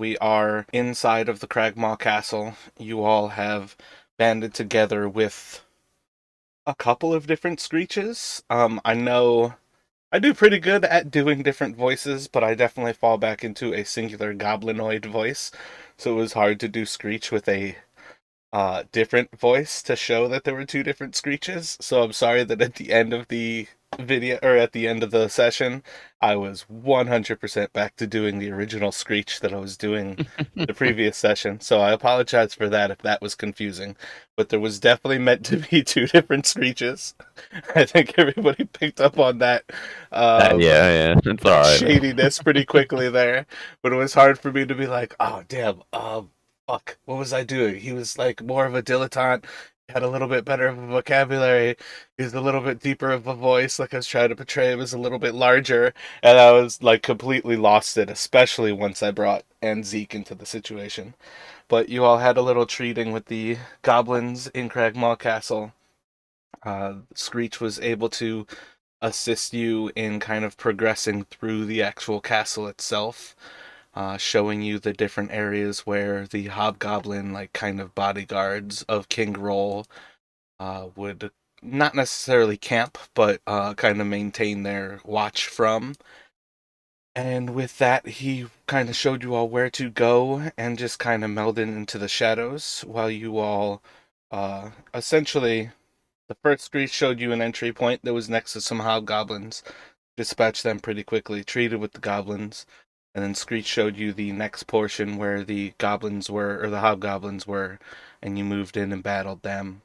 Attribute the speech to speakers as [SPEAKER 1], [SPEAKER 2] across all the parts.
[SPEAKER 1] We are inside of the Cragmaw Castle. You all have banded together with a couple of different screeches. I know I do pretty good at doing different voices, but I definitely fall back into a singular goblinoid voice. So it was hard to do Screech with a different voice to show that there were two different Screeches. So I'm sorry that at the end of the video or at the end of the session, I was 100% back to doing the original Screech that I was doing the previous session. So I apologize for that if that was confusing. But there was definitely meant to be two different Screeches. I think everybody picked up on that. Um,
[SPEAKER 2] Yeah, it's all right.
[SPEAKER 1] Shadiness pretty quickly there, but it was hard for me to be like, oh damn, fuck, what was I doing? He was like more of a dilettante, had a little bit better of a vocabulary, he was a little bit deeper of a voice, like I was trying to portray him as a little bit larger, and I was like completely lost it, especially once I brought Zeke into the situation. But you all had a little treating with the goblins in Cragmaw Castle. Screech was able to assist you in kind of progressing through the actual castle itself, showing you the different areas where the hobgoblin, like kind of bodyguards of King Roll, would not necessarily camp, but kind of maintain their watch from. And with that, he kind of showed you all where to go and just kind of melded into the shadows while you all essentially. The first street showed you an entry point that was next to some hobgoblins. Dispatched them pretty quickly, treated with the goblins, and then Screech showed you the next portion where the goblins were, or the hobgoblins were, and you moved in and battled them.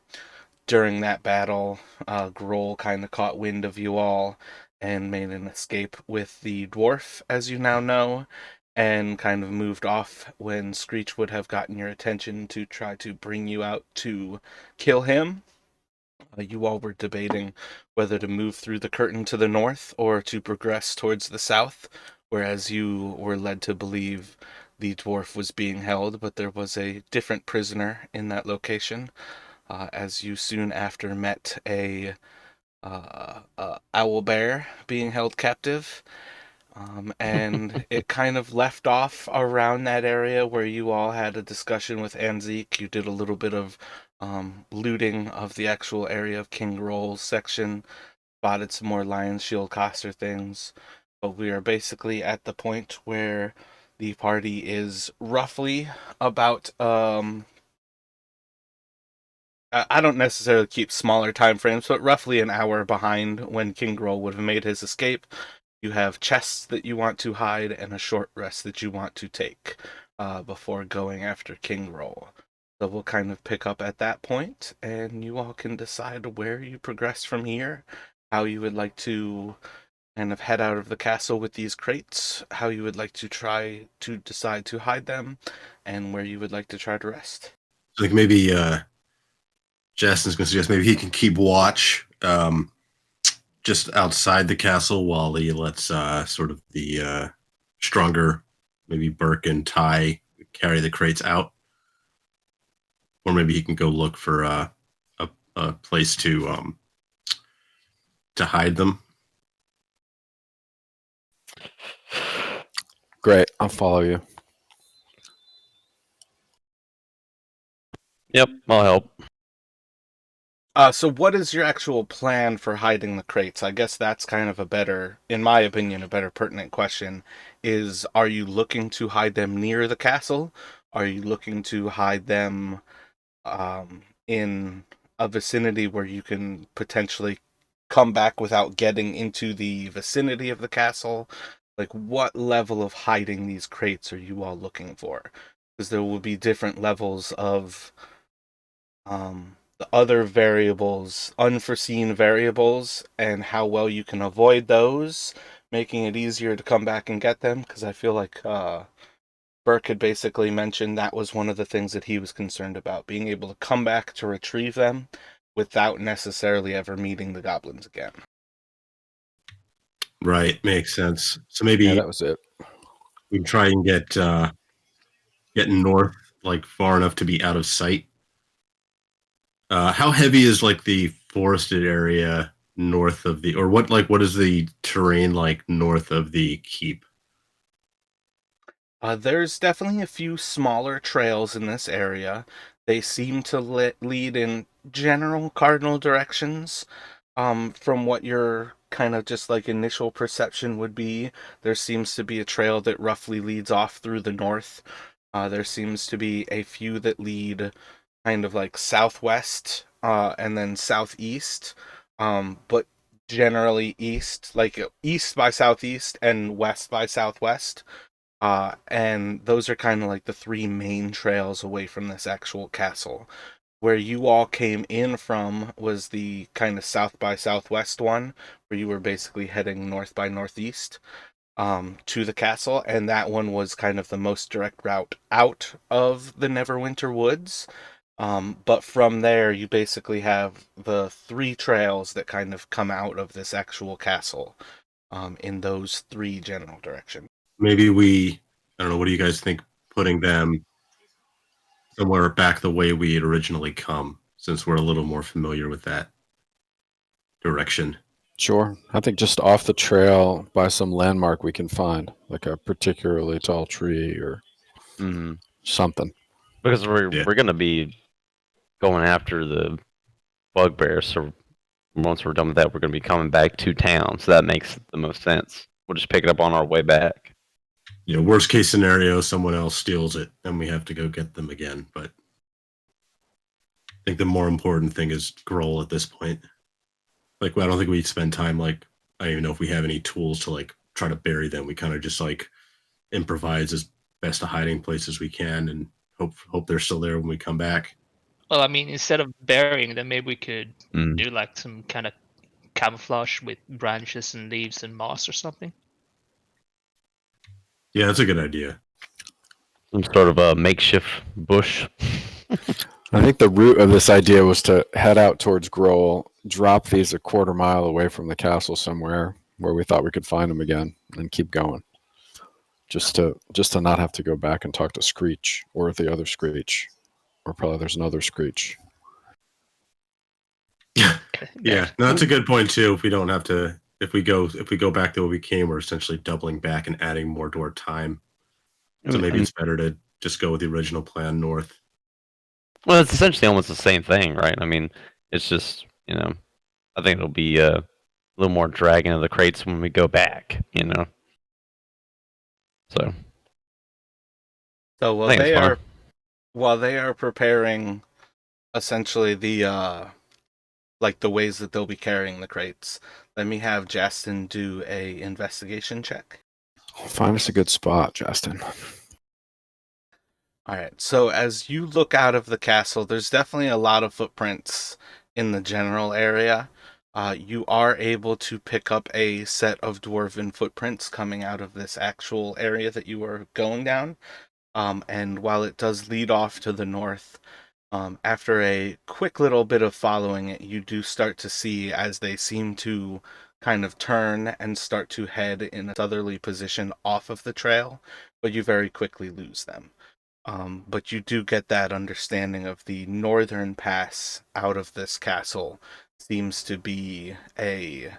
[SPEAKER 1] During that battle, Grohl kind of caught wind of you all and made an escape with the dwarf, as you now know, and kind of moved off when Screech would have gotten your attention to try to bring you out to kill him. You all were debating whether to move through the curtain to the north or to progress towards the south, whereas you were led to believe the dwarf was being held, but there was a different prisoner in that location, as you soon after met a owl bear being held captive. And it kind of left off around that area where you all had a discussion with Anzik. You did a little bit of looting of the actual area of King Roll's section, spotted some more Lion Shield Coster things. But we are basically at the point where the party is roughly about I don't necessarily keep smaller time frames, but roughly an hour behind when King Groll would have made his escape. You have chests that you want to hide and a short rest that you want to take before going after King Roll. So we'll kind of pick up at that point, and you all can decide where you progress from here, how you would like to kind of head out of the castle with these crates, how you would like to try to decide to hide them, and where you would like to try to rest.
[SPEAKER 3] Like maybe Justin's going to suggest maybe he can keep watch just outside the castle while he lets sort of the stronger, maybe Burke and Ty carry the crates out. Or maybe he can go look for a place to hide them.
[SPEAKER 4] Great, I'll follow you.
[SPEAKER 2] Yep, I'll help.
[SPEAKER 1] So what is your actual plan for hiding the crates? I guess that's kind of a better, in my opinion, a better pertinent question is, are you looking to hide them near the castle? Are you looking to hide them in a vicinity where you can potentially come back without getting into the vicinity of the castle? Like, what level of hiding these crates are you all looking for? Because there will be different levels of the other variables, unforeseen variables, and how well you can avoid those, making it easier to come back and get them. Because I feel like Burke had basically mentioned that was one of the things that he was concerned about, being able to come back to retrieve them without necessarily ever meeting the goblins again.
[SPEAKER 3] Right, makes sense. So
[SPEAKER 4] Yeah,
[SPEAKER 3] maybe
[SPEAKER 4] that was it.
[SPEAKER 3] we can try and get north, like far enough to be out of sight. How heavy is like the forested area north of the, or what is the terrain like north of the keep?
[SPEAKER 1] There's definitely a few smaller trails in this area. They seem to lead in general cardinal directions. From what your kind of just like initial perception would be, there seems to be a trail that roughly leads off through the north. There seems to be a few that lead kind of like southwest, and then southeast, but generally east, like east by southeast and west by southwest. And those are kind of like the three main trails away from this actual castle. Where you all came in from was the kind of south by southwest one, where you were basically heading north by northeast, to the castle, and that one was kind of the most direct route out of the Neverwinter Woods. But from there, you basically have the three trails that kind of come out of this actual castle, in those three general directions.
[SPEAKER 3] Maybe we, I don't know, what do you guys think? Putting them somewhere back the way we had originally come, since we're a little more familiar with that direction.
[SPEAKER 4] Sure. I think just off the trail by some landmark we can find, like a particularly tall tree or something.
[SPEAKER 2] Because we're gonna be going after the bugbear, so once we're done with that, we're gonna be coming back to town. So that makes the most sense. We'll just pick it up on our way back.
[SPEAKER 3] You know, worst case scenario, someone else steals it and we have to go get them again. But I think the more important thing is Grohl at this point. Like, I don't think we'd spend time, like, I don't even know if we have any tools to, like, try to bury them. We kind of just, like, improvise as best a hiding place as we can and hope they're still there when we come back.
[SPEAKER 5] Well, I mean, instead of burying them, maybe we could do like some kind of camouflage with branches and leaves and moss or something.
[SPEAKER 3] Yeah, that's a good idea.
[SPEAKER 2] Some sort of a makeshift bush.
[SPEAKER 4] I think the root of this idea was to head out towards Grohl, drop these a quarter mile away from the castle somewhere where we thought we could find them again, and keep going. Just to not have to go back and talk to Screech or the other Screech, or probably there's another Screech.
[SPEAKER 3] Yeah, no, that's a good point too. If we don't have to, if we go back the way we came, we're essentially doubling back and adding more to our time. So maybe it's better to just go with the original plan north.
[SPEAKER 2] Well, it's essentially almost the same thing, right? I mean, it's just, I think it'll be a little more dragging of the crates when we go back, So
[SPEAKER 1] while they are preparing essentially the like the ways that they'll be carrying the crates, let me have Justin do a investigation check.
[SPEAKER 4] Find us a good spot, Justin.
[SPEAKER 1] All right, so as you look out of the castle, there's definitely a lot of footprints in the general area. You are able to pick up a set of dwarven footprints coming out of this actual area that you were going down. And while it does lead off to the north, after a quick little bit of following it, you do start to see as they seem to kind of turn and start to head in a southerly position off of the trail, but you very quickly lose them. But you do get that understanding of the northern pass out of this castle seems to be a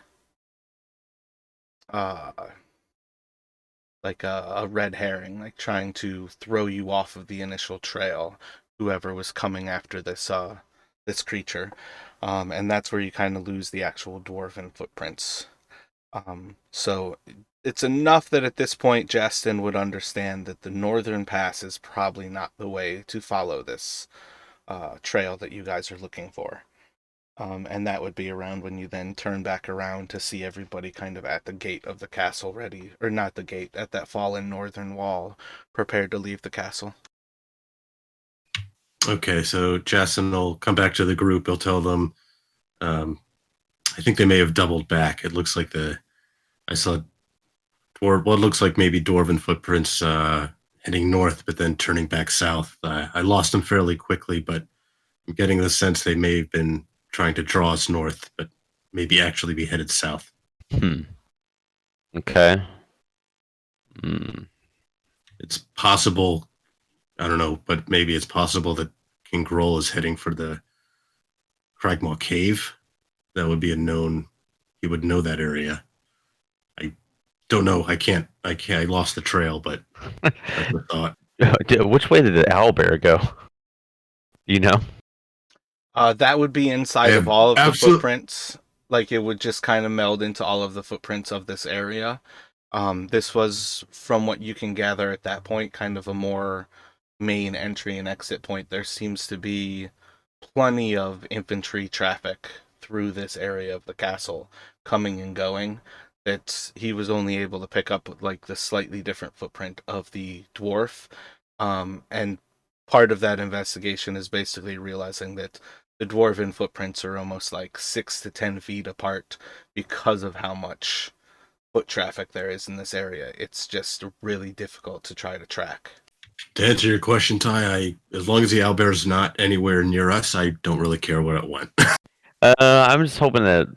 [SPEAKER 1] like a red herring, like trying to throw you off of the initial trail, whoever was coming after this this creature. And that's where you kind of lose the actual dwarven footprints. So it's enough that at this point Justin would understand that the northern pass is probably not the way to follow this trail that you guys are looking for. And that would be around when you then turn back around to see everybody kind of at the gate of the castle ready, or not the gate, at that fallen northern wall, prepared to leave the castle.
[SPEAKER 3] Okay, so Justin will come back to the group. He'll tell them, I think they may have doubled back. It looks like I saw what looks like maybe dwarven footprints heading north, but then turning back south. I lost them fairly quickly, but I'm getting the sense they may have been trying to draw us north, but maybe actually be headed south.
[SPEAKER 2] Okay.
[SPEAKER 3] It's possible, I don't know, but maybe it's possible that King Grohl is heading for the Cragmaw Cave. That would be he would know that area. Don't know. I can't. I lost the trail, but that's the thought.
[SPEAKER 2] Which way did the owlbear go? You know?
[SPEAKER 1] That would be
[SPEAKER 3] I
[SPEAKER 1] inside of
[SPEAKER 3] have
[SPEAKER 1] all of the
[SPEAKER 3] absolute.
[SPEAKER 1] footprints. Like it would just kind of meld into all of the footprints of this area. This was, from what you can gather at that point, kind of a more main entry and exit point. There seems to be plenty of infantry traffic through this area of the castle, coming and going. That he was only able to pick up like the slightly different footprint of the dwarf, and part of that investigation is basically realizing that the dwarven footprints are almost like 6 to 10 feet apart because of how much foot traffic there is in this area. It's just really difficult to try to track.
[SPEAKER 3] To answer your question, Ty, as long as the owlbear's not anywhere near us, I don't really care where it went.
[SPEAKER 2] I'm just hoping that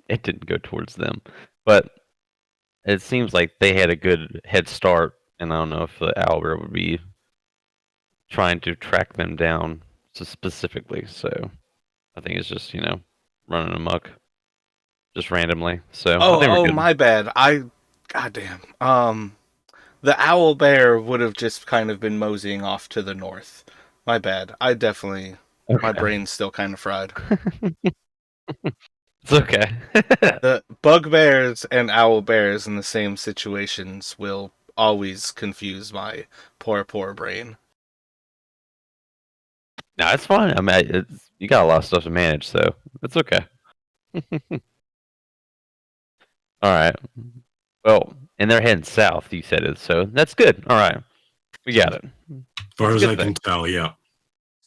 [SPEAKER 2] it didn't go towards them. But it seems like they had a good head start, and I don't know if the owlbear would be trying to track them down specifically. So I think it's just, running amok just randomly. So I
[SPEAKER 1] Oh,
[SPEAKER 2] think we're
[SPEAKER 1] oh,
[SPEAKER 2] good.
[SPEAKER 1] my bad. Goddamn. The owl bear would have just kind of been moseying off to the north. My bad. My
[SPEAKER 2] Okay.
[SPEAKER 1] brain's still kind of fried.
[SPEAKER 2] It's okay.
[SPEAKER 1] The bugbears and owl bears in the same situations will always confuse my poor, poor brain.
[SPEAKER 2] No, it's fine. I mean, you got a lot of stuff to manage, so it's okay. All right. Well, and they're heading south. You said it, so that's good. All right, we got it.
[SPEAKER 3] As far
[SPEAKER 2] That's a
[SPEAKER 3] as I
[SPEAKER 2] good
[SPEAKER 3] can
[SPEAKER 2] thing.
[SPEAKER 3] tell, yeah.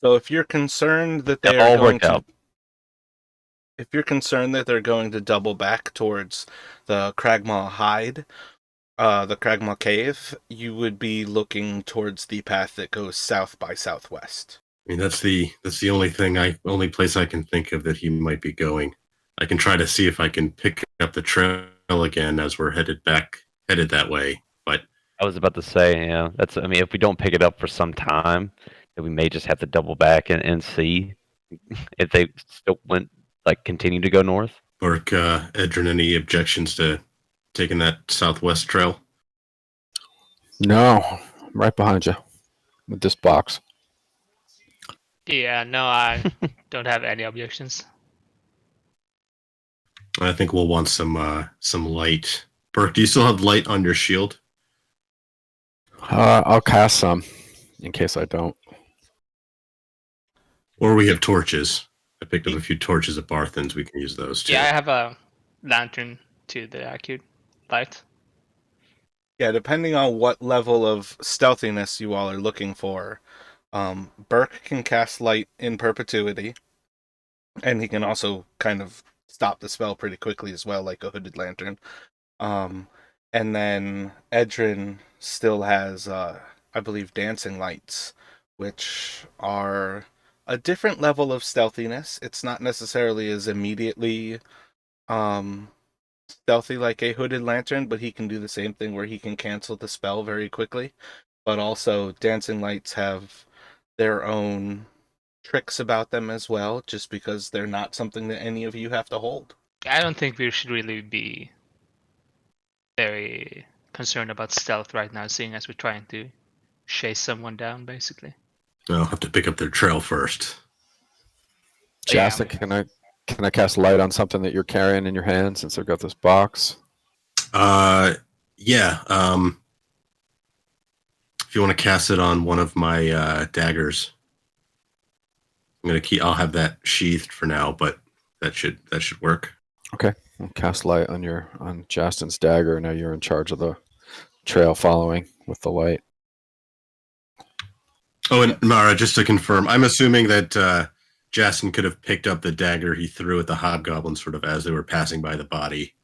[SPEAKER 1] So if you're concerned that
[SPEAKER 2] It
[SPEAKER 1] they are
[SPEAKER 2] all
[SPEAKER 1] going
[SPEAKER 2] worked
[SPEAKER 1] to
[SPEAKER 2] out.
[SPEAKER 1] if you're concerned that they're going to double back towards the Cragmaw Hide, the Cragmaw Cave, you would be looking towards the path that goes south by southwest.
[SPEAKER 3] I mean, that's the only place I can think of that he might be going. I can try to see if I can pick up the trail again as we're headed that way. But
[SPEAKER 2] I was about to say, yeah, that's. I mean, if we don't pick it up for some time, then we may just have to double back and see if they still continue to go north.
[SPEAKER 3] Burke, Edrin, any objections to taking that southwest trail?
[SPEAKER 4] No, I'm right behind you with this box.
[SPEAKER 5] Yeah, no, I don't have any objections.
[SPEAKER 3] I think we'll want some light. Burke, do you still have light on your shield?
[SPEAKER 4] I'll cast some in case I don't.
[SPEAKER 3] Or we have torches. I picked up a few torches at Barthen's. We can use those too.
[SPEAKER 5] Yeah, I have a lantern to the acute light.
[SPEAKER 1] Yeah, depending on what level of stealthiness you all are looking for, Burke can cast light in perpetuity, and he can also kind of stop the spell pretty quickly as well, like a hooded lantern. Um, and then Edrin still has, I believe, dancing lights, which are a different level of stealthiness. It's not necessarily as immediately stealthy like a hooded lantern, but he can do the same thing where he can cancel the spell very quickly. But also, dancing lights have their own tricks about them as well, just because they're not something that any of you have to hold.
[SPEAKER 5] I don't think we should really be very concerned about stealth right now, seeing as we're trying to chase someone down, basically.
[SPEAKER 3] I'll have to pick up their trail first.
[SPEAKER 5] Yeah.
[SPEAKER 4] Jastic, can I cast light on something that you're carrying in your hand since I've got this box?
[SPEAKER 3] Yeah. If you want to cast it on one of my daggers, I'll have that sheathed for now, but that should work.
[SPEAKER 4] Okay, I'll cast light on Justin's dagger. Now you're in charge of the trail following with the light.
[SPEAKER 3] Oh, and Mara, just to confirm, I'm assuming that Justin could have picked up the dagger he threw at the hobgoblin sort of as they were passing by the body.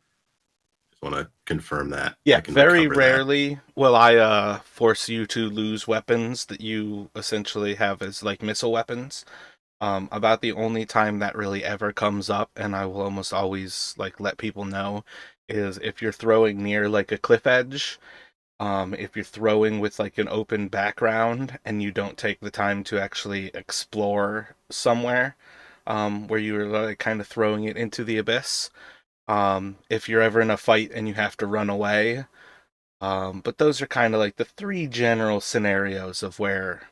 [SPEAKER 3] Just want to confirm that.
[SPEAKER 1] Yeah,
[SPEAKER 3] I can
[SPEAKER 1] very
[SPEAKER 3] recover that.
[SPEAKER 1] rarely will I force you to lose weapons that you essentially have as like missile weapons. About the only time that really ever comes up, and I will almost always like let people know, is if you're throwing near like a cliff edge. If you're throwing with like an open background and you don't take the time to actually explore somewhere, where you're like kind of throwing it into the abyss, if you're ever in a fight and you have to run away. But those are kind of like the three general scenarios of where,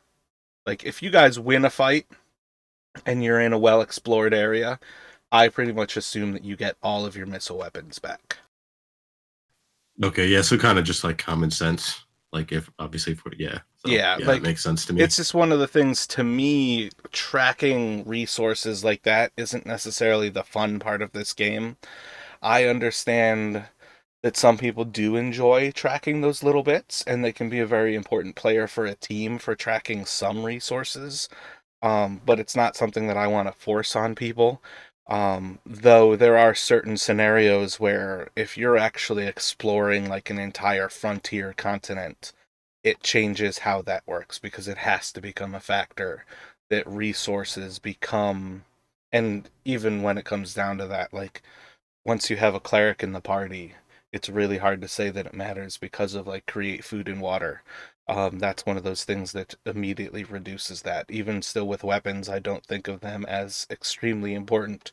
[SPEAKER 1] like, if you guys win a fight and you're in a well-explored area, I pretty much assume that you get all of your missile weapons back.
[SPEAKER 3] Okay, yeah, so kind of just like common sense. Like if obviously for
[SPEAKER 1] Yeah,
[SPEAKER 3] it
[SPEAKER 1] like,
[SPEAKER 3] makes sense to me.
[SPEAKER 1] it's just one of the things, to me, tracking resources like that isn't necessarily the fun part of this game. I understand that some people do enjoy tracking those little bits, and they can be a very important player for a team for tracking some resources. But it's not something that I want to force on people. Though there are certain scenarios where if you're actually exploring like an entire frontier continent, it changes how that works because it has to become a factor that resources become. And even when it comes down to that, like, once you have a cleric in the party, it's really hard to say that it matters because of like create food and water. That's one of those things that immediately reduces that. Even still with weapons, I don't think of them as extremely important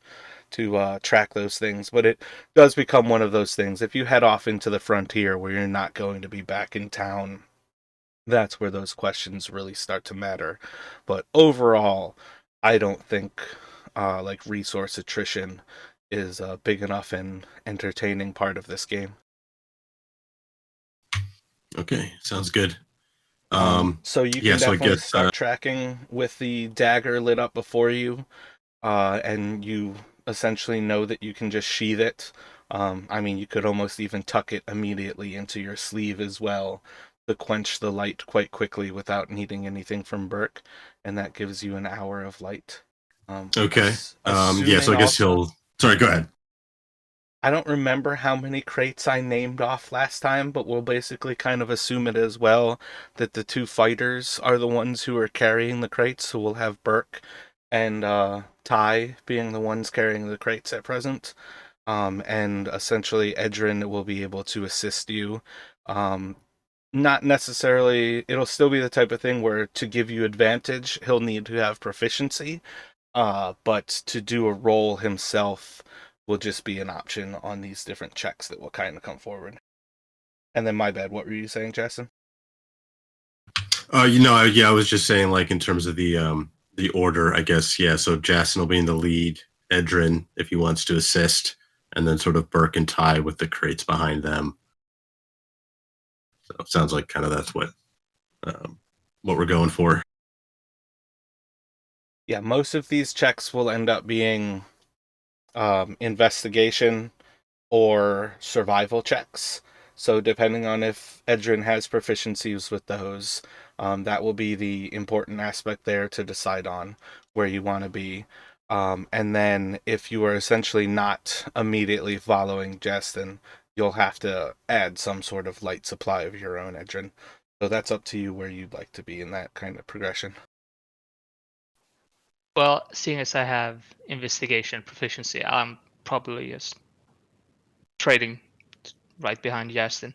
[SPEAKER 1] to track those things, but it does become one of those things. If you head off into the frontier where you're not going to be back in town, that's where those questions really start to matter. But overall, I don't think like resource attrition is a big enough and entertaining part of this game.
[SPEAKER 3] Okay, sounds good.
[SPEAKER 1] So you
[SPEAKER 3] Yeah,
[SPEAKER 1] can
[SPEAKER 3] so I
[SPEAKER 1] definitely
[SPEAKER 3] guess
[SPEAKER 1] start tracking with the dagger lit up before you, and you essentially know that you can just sheath it. I mean, you could almost even tuck it immediately into your sleeve as well to quench the light quite quickly without needing anything from Burke, and that gives you an hour of light.
[SPEAKER 3] okay. Yeah, so
[SPEAKER 1] Assuming
[SPEAKER 3] I guess
[SPEAKER 1] also,
[SPEAKER 3] he'll. Sorry, go ahead.
[SPEAKER 1] I don't remember how many crates I named off last time, but we'll basically kind of assume it as well that the two fighters are the ones who are carrying the crates, so we'll have Burke and Ty being the ones carrying the crates at present. And essentially Edrin will be able to assist you. Not necessarily, it'll still be the type of thing where to give you advantage, he'll need to have proficiency, but to do a roll himself will just be an option on these different checks that will kind of come forward. And then my bad, what were you saying, Jason?
[SPEAKER 3] Yeah, I was just saying, like in terms of the order, I guess. Yeah, so Jason will be in the lead, Edrin if he wants to assist, and then sort of Burke and Ty with the crates behind them. So it sounds like kind of that's what we're going for.
[SPEAKER 1] Yeah, most of these checks will end up being investigation or survival checks. So depending on if Edrin has proficiencies with those, that will be the important aspect there to decide on where you want to be. And then if you are essentially not immediately following Justin, you'll have to add some sort of light supply of your own, Edrin. So that's up to you where you'd like to be in that kind of progression.
[SPEAKER 5] Well, seeing as I have investigation proficiency, I'm probably just trading right behind Justin.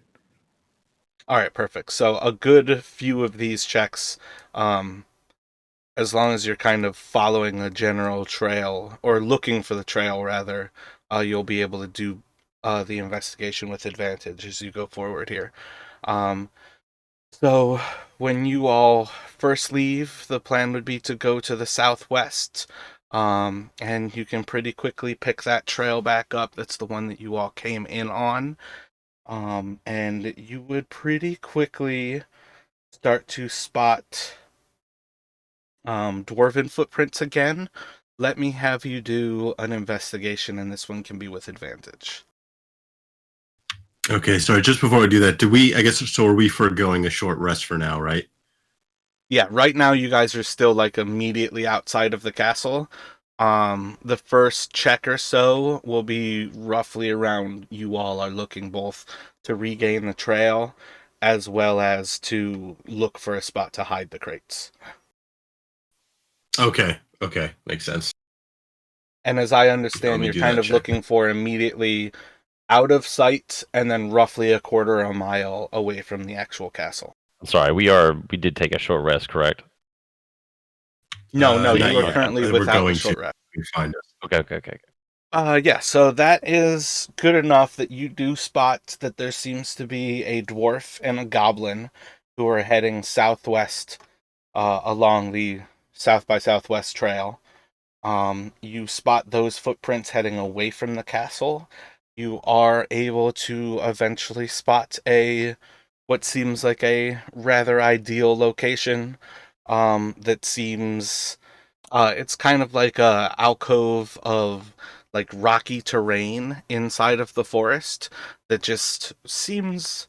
[SPEAKER 1] All right, perfect. So a good few of these checks, as long as you're kind of following a general trail or looking for the trail rather, you'll be able to do the investigation with advantage as you go forward here. Um, so when you all first leave, the plan would be to go to the southwest. And you can pretty quickly pick that trail back up. That's the one that you all came in on. And you would pretty quickly start to spot dwarven footprints again. Let me have you do an investigation, and this one can be with advantage.
[SPEAKER 3] Okay, sorry. Just before we do that, do we? I guess so. Are we foregoing a short rest for now, right?
[SPEAKER 1] Yeah, right now you guys are still like immediately outside of the castle. The first check or so will be roughly around you all are looking both to regain the trail as well as to look for a spot to hide the crates.
[SPEAKER 3] Okay, makes sense.
[SPEAKER 1] And as I
[SPEAKER 3] Let
[SPEAKER 1] understand,
[SPEAKER 3] me
[SPEAKER 1] you're
[SPEAKER 3] do
[SPEAKER 1] kind
[SPEAKER 3] that
[SPEAKER 1] of
[SPEAKER 3] check.
[SPEAKER 1] looking for immediately out of sight and then roughly a quarter of a mile away from the actual castle.
[SPEAKER 2] Sorry, we did take a short rest, correct?
[SPEAKER 1] No,
[SPEAKER 3] Not
[SPEAKER 1] you are
[SPEAKER 3] yet.
[SPEAKER 1] currently
[SPEAKER 3] We're
[SPEAKER 1] without the
[SPEAKER 3] going to
[SPEAKER 1] short rest.
[SPEAKER 3] find us.
[SPEAKER 2] Okay.
[SPEAKER 1] Yeah, so that is good enough that you do spot that there seems to be a dwarf and a goblin who are heading southwest along the South by Southwest trail. You spot those footprints heading away from the castle. You are able to eventually spot a what seems like a rather ideal location. That seems it's kind of like a alcove of like rocky terrain inside of the forest that just seems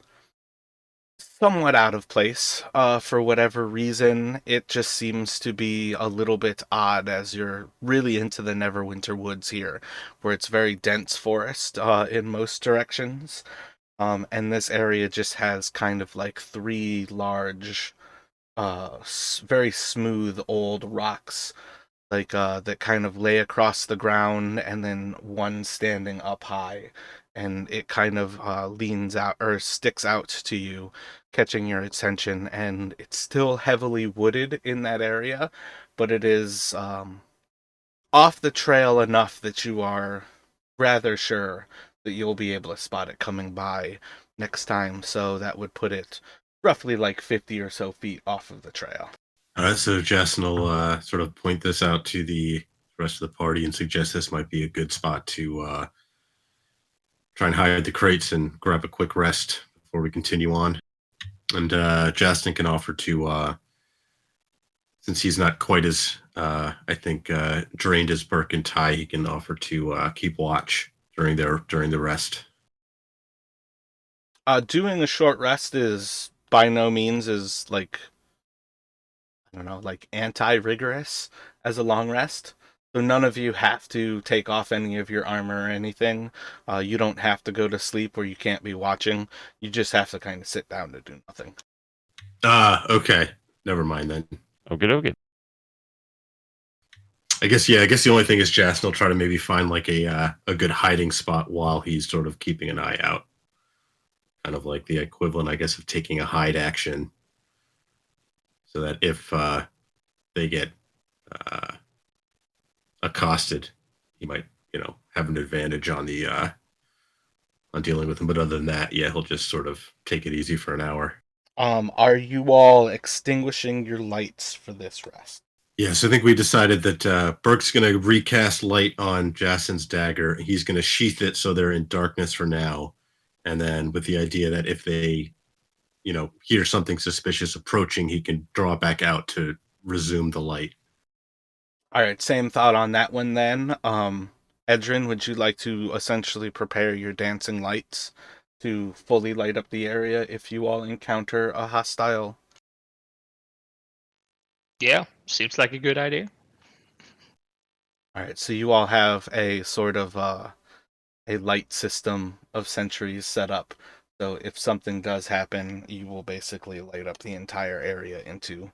[SPEAKER 1] somewhat out of place for whatever reason. It just seems to be a little bit odd as you're really into the Neverwinter woods here, where it's very dense forest in most directions. And this area just has kind of like three large, very smooth old rocks like that kind of lay across the ground and then one standing up high, and it kind of leans out or sticks out to you, catching your attention. And it's still heavily wooded in that area, but it is off the trail enough that you are rather sure that you'll be able to spot it coming by next time. So that would put it roughly like 50 or so feet off of the trail.
[SPEAKER 3] All right, so Justin will sort of point this out to the rest of the party and suggest this might be a good spot to try and hide the crates and grab a quick rest before we continue on. And Justin can offer to, since he's not quite as, I think, drained as Burke and Ty, he can offer to keep watch during the rest.
[SPEAKER 1] Doing a short rest is by no means is like I don't know, like anti-rigorous as a long rest. So none of you have to take off any of your armor or anything. You don't have to go to sleep where you can't be watching. You just have to kind of sit down to do nothing.
[SPEAKER 3] Okay. Never mind then.
[SPEAKER 2] Okay.
[SPEAKER 3] I guess the only thing is Justin will try to maybe find like a good hiding spot while he's sort of keeping an eye out. Kind of like the equivalent, I guess, of taking a hide action. So that if they get accosted, he might, have an advantage on the on dealing with them. But other than that, yeah, he'll just sort of take it easy for an hour.
[SPEAKER 1] Are you all extinguishing your lights for this rest?
[SPEAKER 3] Yeah, so I think we decided that Burke's going to recast light on Jason's dagger. He's going to sheath it so they're in darkness for now. And then with the idea that if they, hear something suspicious approaching, he can draw it back out to resume the light.
[SPEAKER 1] All right, same thought on that one then. Edrin, would you like to essentially prepare your dancing lights to fully light up the area if you all encounter a hostile?
[SPEAKER 5] Yeah, seems like a good idea.
[SPEAKER 1] All right, so you all have a sort of a light system of sentries set up. So if something does happen, you will basically light up the entire area into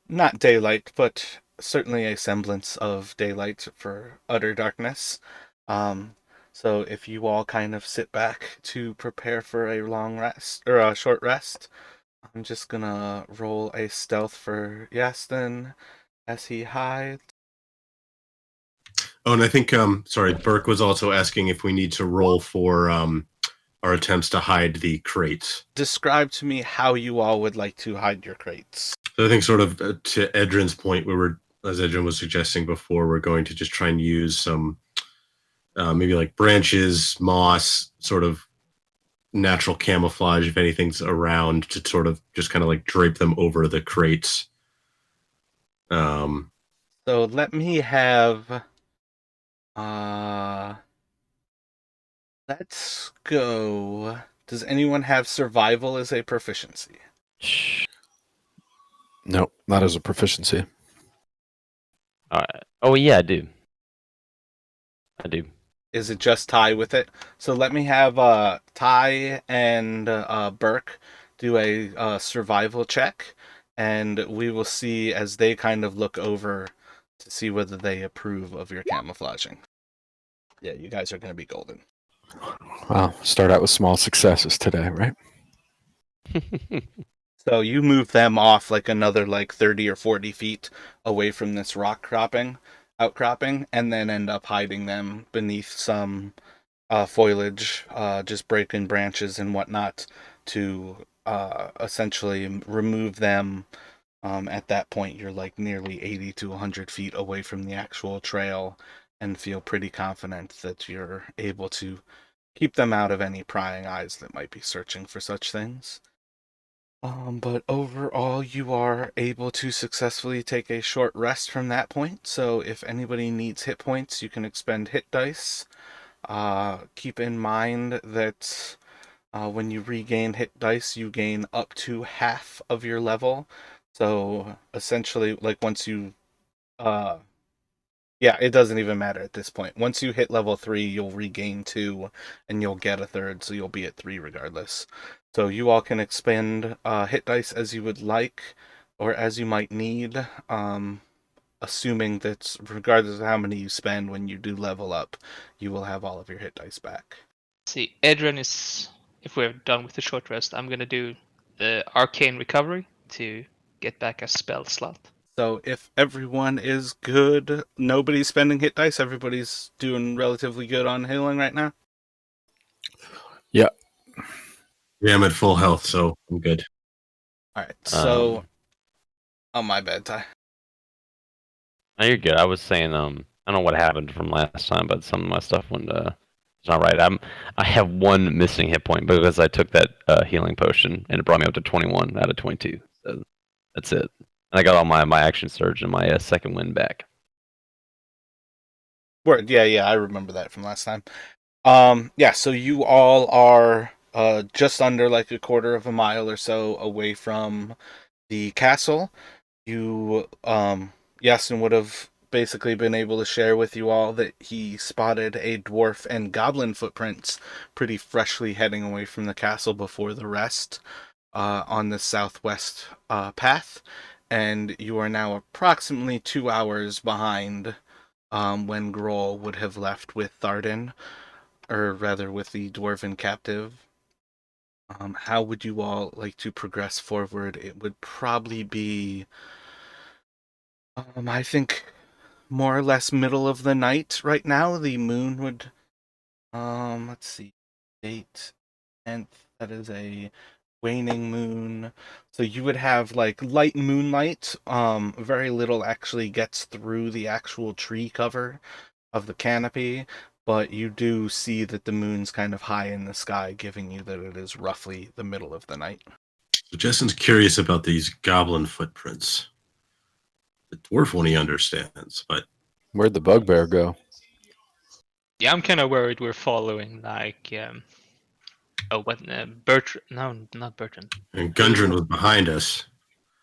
[SPEAKER 1] not daylight, but certainly a semblance of daylight for utter darkness. Um, so if you all kind of sit back to prepare for a long rest or a short rest, I'm just gonna roll a stealth for Yastin as he hides.
[SPEAKER 3] Oh, and I think, sorry, Burke was also asking if we need to roll for our attempts to hide the crates.
[SPEAKER 1] Describe to me how you all would like to hide your crates.
[SPEAKER 3] So I think sort of to Edrin's point, as Edrin was suggesting before, we're going to just try and use some maybe like branches, moss, sort of natural camouflage if anything's around to sort of just kind of like drape them over the crates.
[SPEAKER 1] So let me have let's go. Does anyone have survival as a proficiency?
[SPEAKER 4] Nope, not as a proficiency.
[SPEAKER 2] Oh yeah, I do.
[SPEAKER 1] Is it just Ty with it? So let me have Ty and Burke do a survival check, and we will see as they kind of look over to see whether they approve of your camouflaging. Yeah, you guys are going to be golden.
[SPEAKER 4] Wow, start out with small successes today, right?
[SPEAKER 1] So you move them off like another like 30 or 40 feet away from this rock cropping. outcropping and then end up hiding them beneath some foliage, just breaking branches and whatnot to essentially remove them. At that point, you're like nearly 80 to 100 feet away from the actual trail and feel pretty confident that you're able to keep them out of any prying eyes that might be searching for such things. But overall, you are able to successfully take a short rest from that point. So if anybody needs hit points, you can expend hit dice. Keep in mind that when you regain hit dice, you gain up to half of your level. So essentially, like once you, uh, yeah, it doesn't even matter at this point. Once you hit level 3, you'll regain 2, and you'll get a third, so you'll be at 3 regardless. So you all can expend hit dice as you would like, or as you might need. Assuming that regardless of how many you spend when you do level up, you will have all of your hit dice back.
[SPEAKER 5] See, Adrian is. If we're done with the short rest, I'm gonna do the arcane recovery to get back a spell slot.
[SPEAKER 1] So if everyone is good, nobody's spending hit dice, everybody's doing relatively good on healing right now.
[SPEAKER 3] Yeah, I'm at full health, so I'm good.
[SPEAKER 1] All right. So, oh my bad, Ty.
[SPEAKER 2] No, you're good. I was saying, I don't know what happened from last time, but some of my stuff went, it's not right. I have one missing hit point because I took that healing potion, and it brought me up to 21 out of 22. So that's it. And I got all my action surge and my second wind back.
[SPEAKER 1] Word. Yeah, I remember that from last time. Yeah. So you all are just under like a quarter of a mile or so away from the castle. You Yasin would have basically been able to share with you all that he spotted a dwarf and goblin footprints pretty freshly heading away from the castle before the rest on the southwest path, and you are now approximately 2 hours behind when Grohl would have left with Tharden, or rather with the dwarven captive. How would you all like to progress forward? It would probably be I think more or less middle of the night right now. The moon would let's see. Date 10th. That is a waning moon. So you would have like light moonlight. Very little actually gets through the actual tree cover of the canopy, but you do see that the moon's kind of high in the sky, giving you that it is roughly the middle of the night.
[SPEAKER 3] So Justin's curious about these goblin footprints. The dwarf one he understands, but
[SPEAKER 4] Where'd the bugbear go?
[SPEAKER 5] Yeah, I'm kind of worried we're following like Bertrand? No, not Bertrand.
[SPEAKER 3] and Gundren was behind us.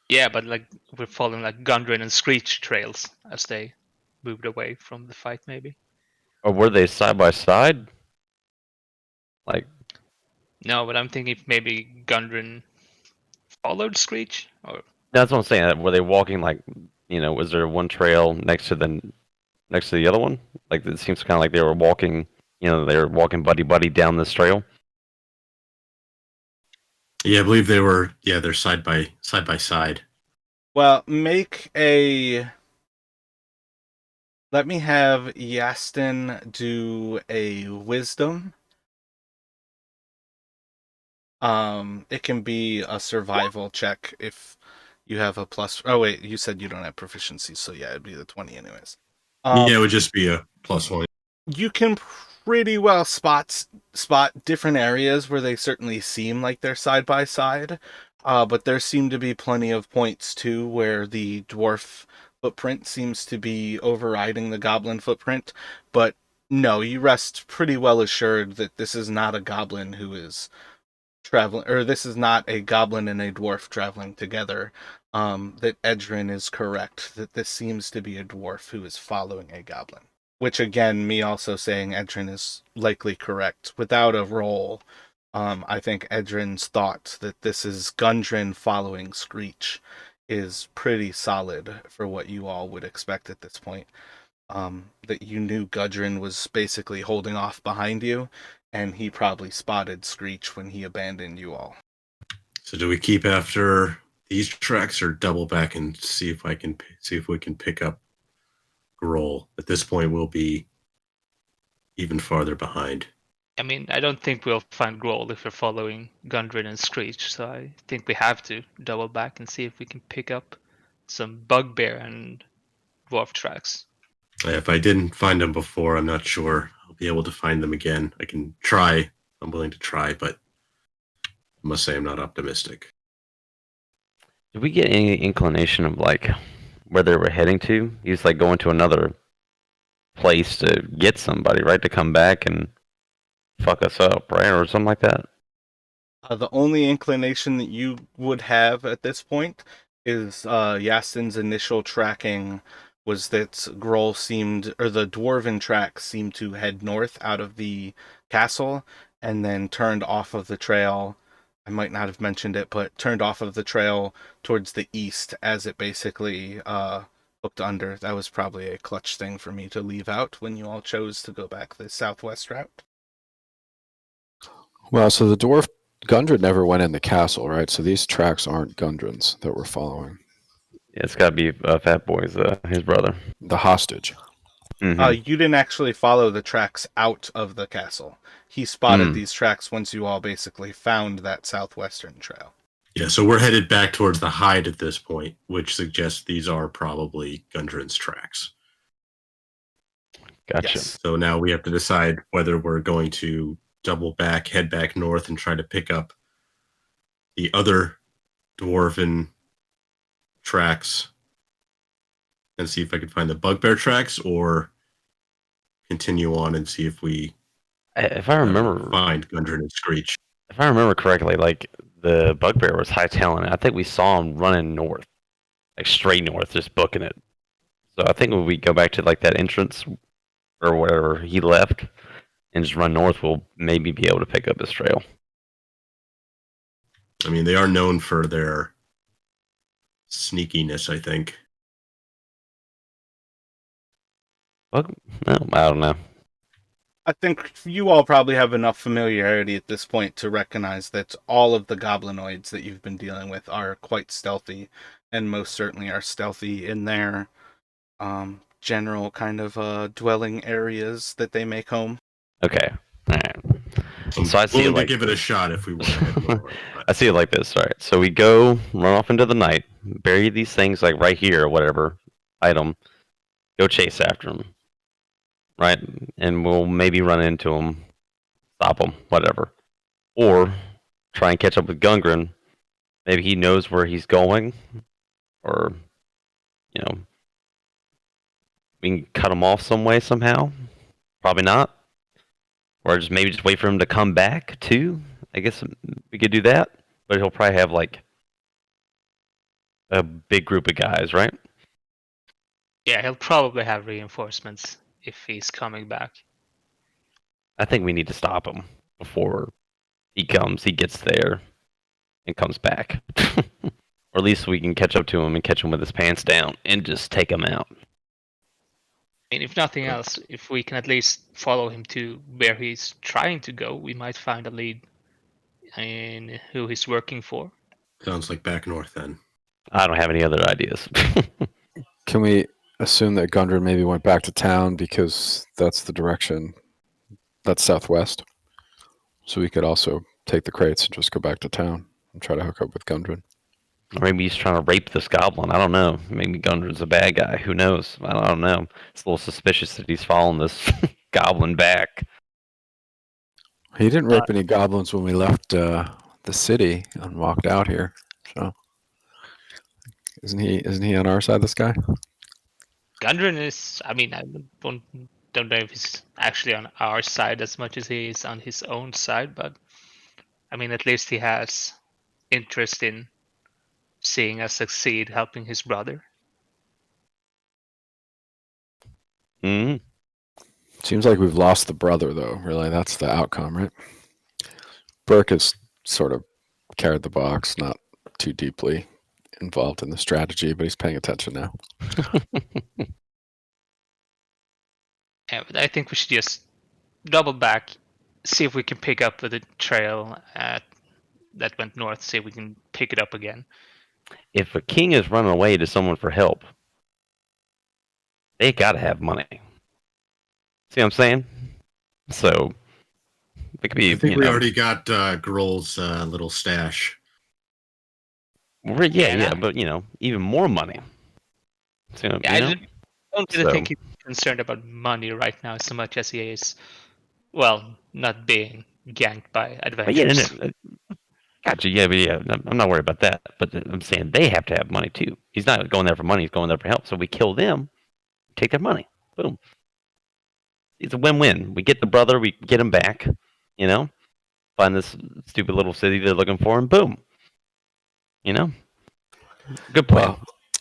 [SPEAKER 5] Yeah, but like we're following like Gundren and Screech trails as they moved away from the fight, maybe.
[SPEAKER 2] Or were they side by side? Like,
[SPEAKER 5] No, but I'm thinking if maybe Gundren followed Screech, or
[SPEAKER 2] that's what I'm saying. Were they walking like, was there one trail next to the other one? Like, it seems kind of like they were walking, they were walking buddy buddy down this trail.
[SPEAKER 3] Yeah, I believe they were. Yeah, they're side by side.
[SPEAKER 1] Well, let me have Yastin do a wisdom. It can be a survival check if you have a plus. Oh wait, you said you don't have proficiency, so yeah, it'd be the 20 anyways.
[SPEAKER 3] Yeah, it would just be a +1.
[SPEAKER 1] You can pretty well spot different areas where they certainly seem like they're side by side, but there seem to be plenty of points too where the dwarf footprint seems to be overriding the goblin footprint. But no, you rest pretty well assured that this is not a goblin who is traveling, or this is not a goblin and a dwarf traveling together. That Edrin is correct, that this seems to be a dwarf who is following a goblin. Which again, me also saying Edrin is likely correct. Without a roll, I think Edrin's thought that this is Gundren following Screech is pretty solid for what you all would expect at this point. That you knew Gudrun was basically holding off behind you, and he probably spotted Screech when he abandoned you all.
[SPEAKER 3] So do we keep after these tracks or double back and see if we can pick up Grohl. At this point, we'll be even farther behind.
[SPEAKER 5] I mean, I don't think we'll find Grohl if we're following Gundren and Screech, so I think we have to double back and see if we can pick up some Bugbear and Dwarf tracks.
[SPEAKER 3] If I didn't find them before, I'm not sure I'll be able to find them again. I can try. I'm willing to try, but I must say I'm not optimistic.
[SPEAKER 2] Did we get any inclination of like where they were heading to? He's like going to another place to get somebody, right? To come back and fuck us up, right? Or something like that.
[SPEAKER 1] The only inclination that you would have at this point is Yasin's initial tracking was that Grohl seemed, or the dwarven track seemed to head north out of the castle and then turned off of the trail. I might not have mentioned it, but turned off of the trail towards the east as it basically hooked under. That was probably a clutch thing for me to leave out when you all chose to go back the southwest route.
[SPEAKER 4] Well, so the dwarf Gundren never went in the castle, right? So these tracks aren't Gundren's that we're following.
[SPEAKER 2] Yeah, it's got to be Fat Boy's his brother.
[SPEAKER 4] The hostage.
[SPEAKER 2] Mm-hmm.
[SPEAKER 1] You didn't actually follow the tracks out of the castle. He spotted these tracks once you all basically found that southwestern trail.
[SPEAKER 3] Yeah, so we're headed back towards the hide at this point, which suggests these are probably Gundren's tracks.
[SPEAKER 2] Gotcha.
[SPEAKER 1] Yes.
[SPEAKER 3] So now we have to decide whether we're going to double back, head back north, and try to pick up the other dwarven tracks and see if I can find the bugbear tracks, or continue on and see if we
[SPEAKER 2] If I remember,
[SPEAKER 3] find Gundren and Screech.
[SPEAKER 2] if I remember correctly, like the Bugbear was hightailing it. I think we saw him running north, like straight north, just booking it. So I think when we go back to like that entrance or wherever he left and just run north, we'll maybe be able to pick up his trail.
[SPEAKER 3] I mean, they are known for their sneakiness, I think.
[SPEAKER 2] Bug? No, I don't know.
[SPEAKER 1] I think you all probably have enough familiarity at this point to recognize that all of the goblinoids that you've been dealing with are quite stealthy, and most certainly are stealthy in their general kind of dwelling areas that they make home.
[SPEAKER 2] Okay. All right.
[SPEAKER 3] I'm
[SPEAKER 2] So I see
[SPEAKER 3] willing
[SPEAKER 2] it like
[SPEAKER 3] to give it a shot if we want to head north.
[SPEAKER 2] I see it like this. All right. So we go run off into the night, bury these things like right here or whatever, item, go chase after them. Right? And we'll maybe run into them, stop them, whatever. Or try and catch up with Gungren. Maybe he knows where he's going, or, you know, we can cut him off some way somehow. Probably not. Or just maybe just wait for him to come back too. I guess we could do that. But he'll probably have like a big group of guys, right?
[SPEAKER 5] Yeah, he'll probably have reinforcements if he's coming back.
[SPEAKER 2] I think we need to stop him before he gets there, and comes back. Or at least we can catch up to him and catch him with his pants down and just take him out.
[SPEAKER 5] I mean, if nothing else, if we can at least follow him to where he's trying to go, we might find a lead in who he's working for.
[SPEAKER 3] Sounds like back north then.
[SPEAKER 2] I don't have any other ideas.
[SPEAKER 4] Can we assume that Gundren maybe went back to town because that's the direction, that's southwest? So we could also take the crates and just go back to town and try to hook up with Gundren.
[SPEAKER 2] Or maybe he's trying to rape this goblin. I don't know. Maybe Gundren's a bad guy. Who knows? I don't know. It's a little suspicious that he's following this goblin back.
[SPEAKER 4] He didn't rape any goblins when we left the city and walked out here. So isn't he on our side, this guy?
[SPEAKER 5] Gundren is, I mean, I don't know if he's actually on our side as much as he is on his own side, but I mean, at least he has interest in seeing us succeed, helping his brother.
[SPEAKER 2] Hmm.
[SPEAKER 4] Seems like we've lost the brother, though. Really, that's the outcome, right? Burke has sort of carried the box, not too deeply involved in the strategy, but he's paying attention now.
[SPEAKER 5] Yeah, but I think we should just double back, see if we can pick up the trail that went north, see if we can pick it up again.
[SPEAKER 2] If a king is running away to someone for help, They gotta have money. See what I'm saying? So it could be,
[SPEAKER 3] I think we already got Grohl's little stash.
[SPEAKER 2] yeah, but even more money. So,
[SPEAKER 5] Yeah, I don't really
[SPEAKER 2] So
[SPEAKER 5] think he's concerned about money right now so much as he is, well, not being ganked by
[SPEAKER 2] but yeah,
[SPEAKER 5] adventures.
[SPEAKER 2] gotcha. Yeah, but yeah, I'm not worried about that. But I'm saying they have to have money too. He's not going there for money. He's going there for help. So we kill them, take their money. Boom. It's a win-win. We get the brother. We get him back. You know, find this stupid little city they're looking for, and boom. Good plan.
[SPEAKER 4] Well,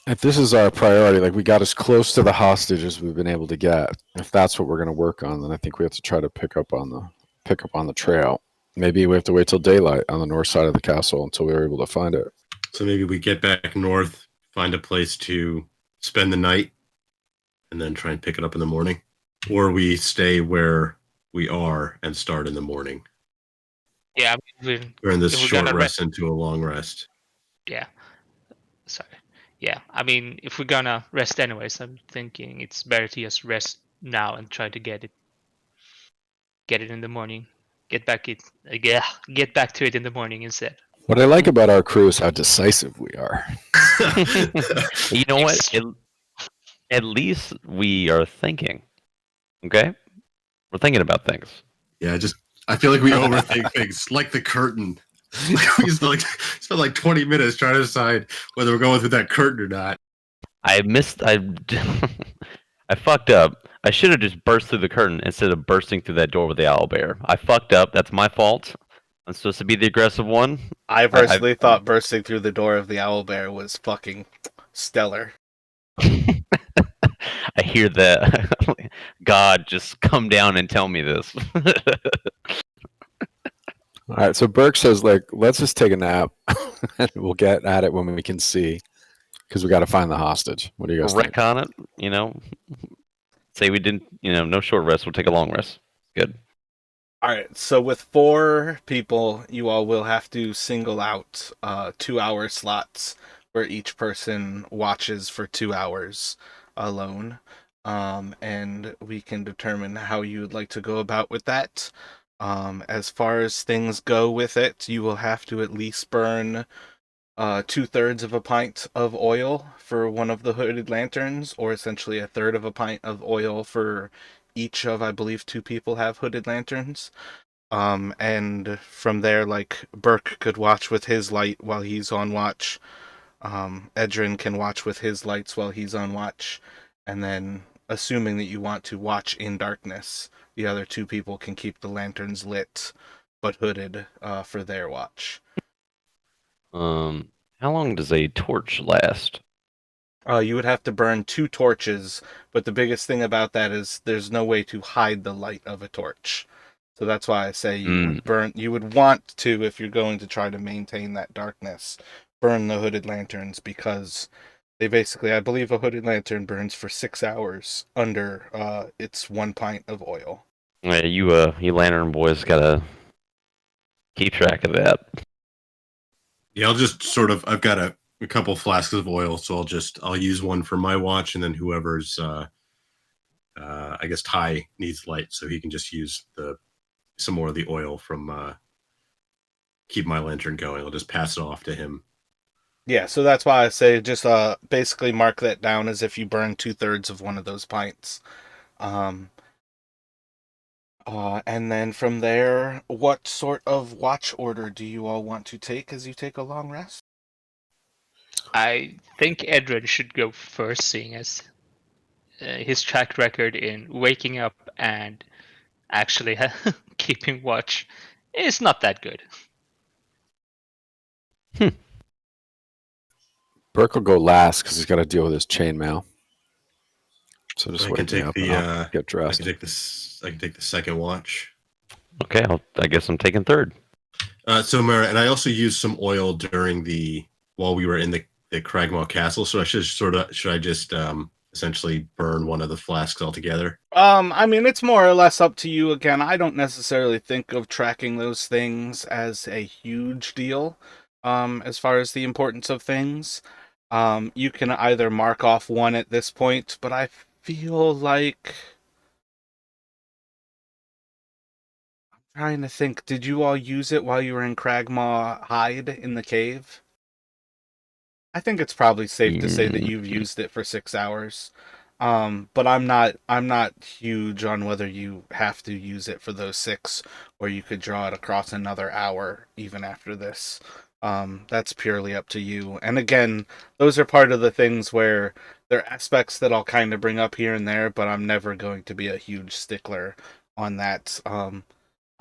[SPEAKER 4] if this is our priority, like we got as close to the hostage as we've been able to get. If that's what we're going to work on, then I think we have to try to pick up on the trail. Maybe we have to wait till daylight on the north side of the castle until we are able to find it.
[SPEAKER 3] So maybe we get back north, find a place to spend the night, and then try and pick it up in the morning. Or we stay where we are and start in the morning.
[SPEAKER 5] Yeah, I mean,
[SPEAKER 3] Turn this
[SPEAKER 5] if we're
[SPEAKER 3] short
[SPEAKER 5] gonna
[SPEAKER 3] rest into a long rest.
[SPEAKER 5] yeah, sorry. Yeah, I mean, if we're gonna rest anyways, I'm thinking it's better to just rest now and try to get it in the morning. Get back to it in the morning instead.
[SPEAKER 4] What I like about our crew is how decisive we are.
[SPEAKER 2] You know what? At least we are thinking. Okay, we're thinking about things.
[SPEAKER 3] Yeah, I feel like we overthink things, like the curtain. We spent like 20 minutes trying to decide whether we're going through that curtain or not.
[SPEAKER 2] I I fucked up. I should have just burst through the curtain instead of bursting through that door with the owlbear. I fucked up. That's my fault. I'm supposed to be the aggressive one.
[SPEAKER 1] I personally thought bursting through the door of the owlbear was fucking stellar.
[SPEAKER 2] I hear that. God, just come down and tell me this.
[SPEAKER 4] All right, so Burke says, like, let's just take a nap, and we'll get at it when we can see, because we got to find the hostage. What do you guys think?
[SPEAKER 2] Retcon it, Say we didn't, no short rest. We'll take a long rest. Good.
[SPEAKER 1] All right, so with 4 people, you all will have to single out 2-hour slots where each person watches for 2 hours alone. And we can determine how you would like to go about with that. As far as things go with it, you will have to at least burn 2/3 of a pint of oil for one of the hooded lanterns, or essentially 1/3 of a pint of oil for each of, I believe, 2 people have hooded lanterns. And from there, like, Burke could watch with his light while he's on watch. Edrin can watch with his lights while he's on watch. And then, assuming that you want to watch in darkness, the other 2 people can keep the lanterns lit, but hooded, for their watch.
[SPEAKER 2] How long does a torch last?
[SPEAKER 1] You would have to burn 2 torches, but the biggest thing about that is there's no way to hide the light of a torch. So that's why I say you would want to, if you're going to try to maintain that darkness, burn the hooded lanterns, because they basically, I believe a hooded lantern burns for 6 hours under its 1 pint of oil.
[SPEAKER 2] Yeah, you lantern boys gotta keep track of that.
[SPEAKER 3] Yeah, I'll just I've got a couple flasks of oil, so I'll use one for my watch, and then whoever's I guess Ty needs light, so he can just use some more of the oil from keep my lantern going. I'll just pass it off to him.
[SPEAKER 1] Yeah, so that's why I say just basically mark that down as if you burn 2/3 of one of those pints. And then from there, what sort of watch order do you all want to take as you take a long rest?
[SPEAKER 5] I think Edred should go first, seeing as his track record in waking up and actually keeping watch is not that good.
[SPEAKER 4] Burke will go last because he's got to deal with his chainmail. So just
[SPEAKER 3] I can
[SPEAKER 4] wake me
[SPEAKER 3] take
[SPEAKER 4] up and I'll get
[SPEAKER 3] I
[SPEAKER 4] dressed.
[SPEAKER 3] can take this. I can take the second watch.
[SPEAKER 2] Okay, I guess I'm taking third.
[SPEAKER 3] So Mara, and I also used some oil while we were in the Cragmaw Castle. So should I just essentially burn one of the flasks altogether?
[SPEAKER 1] I mean, it's more or less up to you. Again, I don't necessarily think of tracking those things as a huge deal, as far as the importance of things. You can either mark off one at this point, but I feel like trying to think. Did you all use it while you were in Cragmaw Hide in the cave? I think it's probably safe to say that you've used it for 6 hours. But I'm not huge on whether you have to use it for those six, or you could draw it across another hour even after this. That's purely up to you. And again, those are part of the things where there are aspects that I'll kind of bring up here and there, but I'm never going to be a huge stickler on that.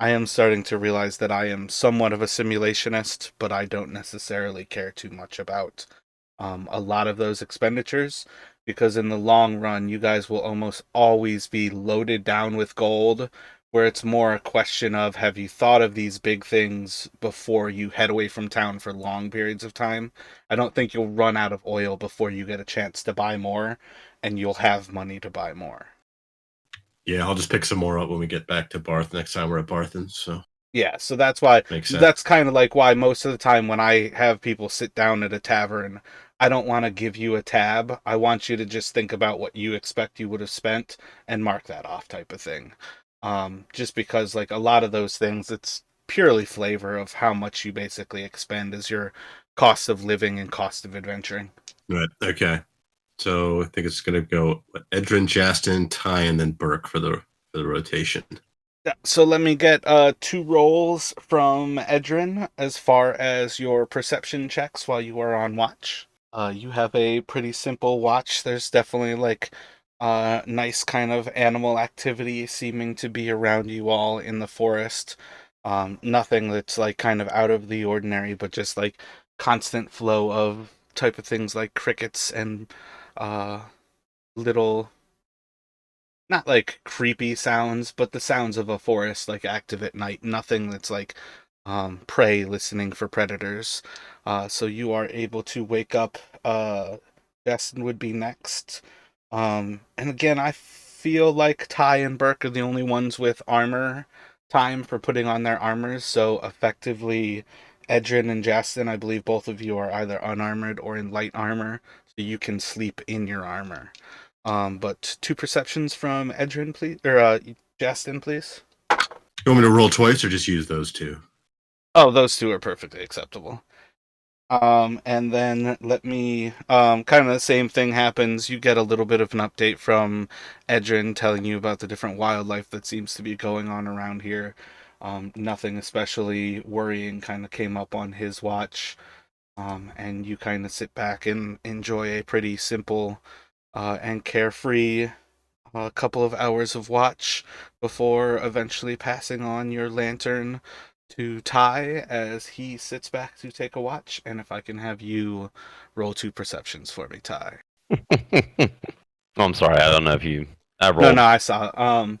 [SPEAKER 1] I am starting to realize that I am somewhat of a simulationist, but I don't necessarily care too much about a lot of those expenditures, because in the long run, you guys will almost always be loaded down with gold, where it's more a question of, have you thought of these big things before you head away from town for long periods of time? I don't think you'll run out of oil before you get a chance to buy more, and you'll have money to buy more.
[SPEAKER 3] Yeah, I'll just pick some more up when we get back to Barth next time we're at Barthen. So
[SPEAKER 1] Yeah, so that's why,
[SPEAKER 3] makes sense.
[SPEAKER 1] that's kind of like why most of the time when I have people sit down at a tavern, I don't want to give you a tab. I want you to just think about what you expect you would have spent and mark that off, type of thing. Just because like a lot of those things, it's purely flavor of how much you basically expend as your cost of living and cost of adventuring.
[SPEAKER 3] Right. Okay. So I think it's going to go Edrin, Justin, Ty, and then Burke for the rotation.
[SPEAKER 1] Yeah, so let me get two rolls from Edrin as far as your perception checks while you are on watch. You have a pretty simple watch. There's definitely like nice kind of animal activity seeming to be around you all in the forest. Nothing that's like kind of out of the ordinary, but just like constant flow of type of things like crickets and uh, little, not like creepy sounds, but the sounds of a forest like active at night. Nothing that's like prey listening for predators. So you are able to wake up. Destin would be next. And again, I feel like Ty and Burke are the only ones with armor time for putting on their armors. So effectively, Edrin and Justin, I believe both of you are either unarmored or in light armor, so you can sleep in your armor. But two perceptions from Edrin, please, or Justin, please.
[SPEAKER 3] You want me to roll twice or just use those two?
[SPEAKER 1] Oh, those two are perfectly acceptable. And then let me, kind of the same thing happens. You get a little bit of an update from Edrin telling you about the different wildlife that seems to be going on around here. Nothing especially worrying kind of came up on his watch. And you kind of sit back and enjoy a pretty simple and carefree a couple of hours of watch before eventually passing on your lantern to Ty as he sits back to take a watch. And if I can have you roll two perceptions for me, Ty.
[SPEAKER 2] Oh, I'm sorry. I don't know if you. I
[SPEAKER 1] No,
[SPEAKER 2] rolled.
[SPEAKER 1] no, I saw.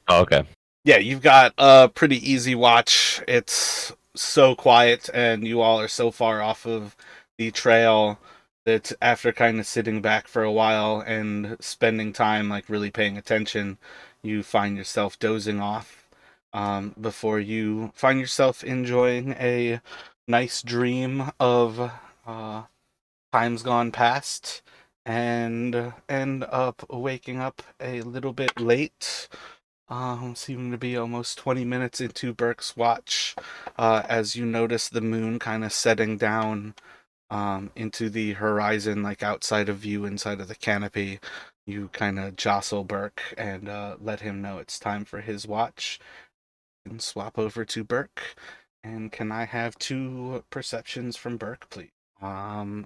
[SPEAKER 2] Oh, okay.
[SPEAKER 1] Yeah, you've got a pretty easy watch. It's so quiet, and you all are so far off of the trail that after kind of sitting back for a while and spending time like really paying attention, you find yourself dozing off before you find yourself enjoying a nice dream of times gone past and end up waking up a little bit late, seeming to be almost 20 minutes into Burke's watch, as you notice the moon kind of setting down into the horizon, like outside of view, inside of the canopy. You kind of jostle Burke and let him know it's time for his watch, and swap over to Burke. And can I have two perceptions from Burke, please?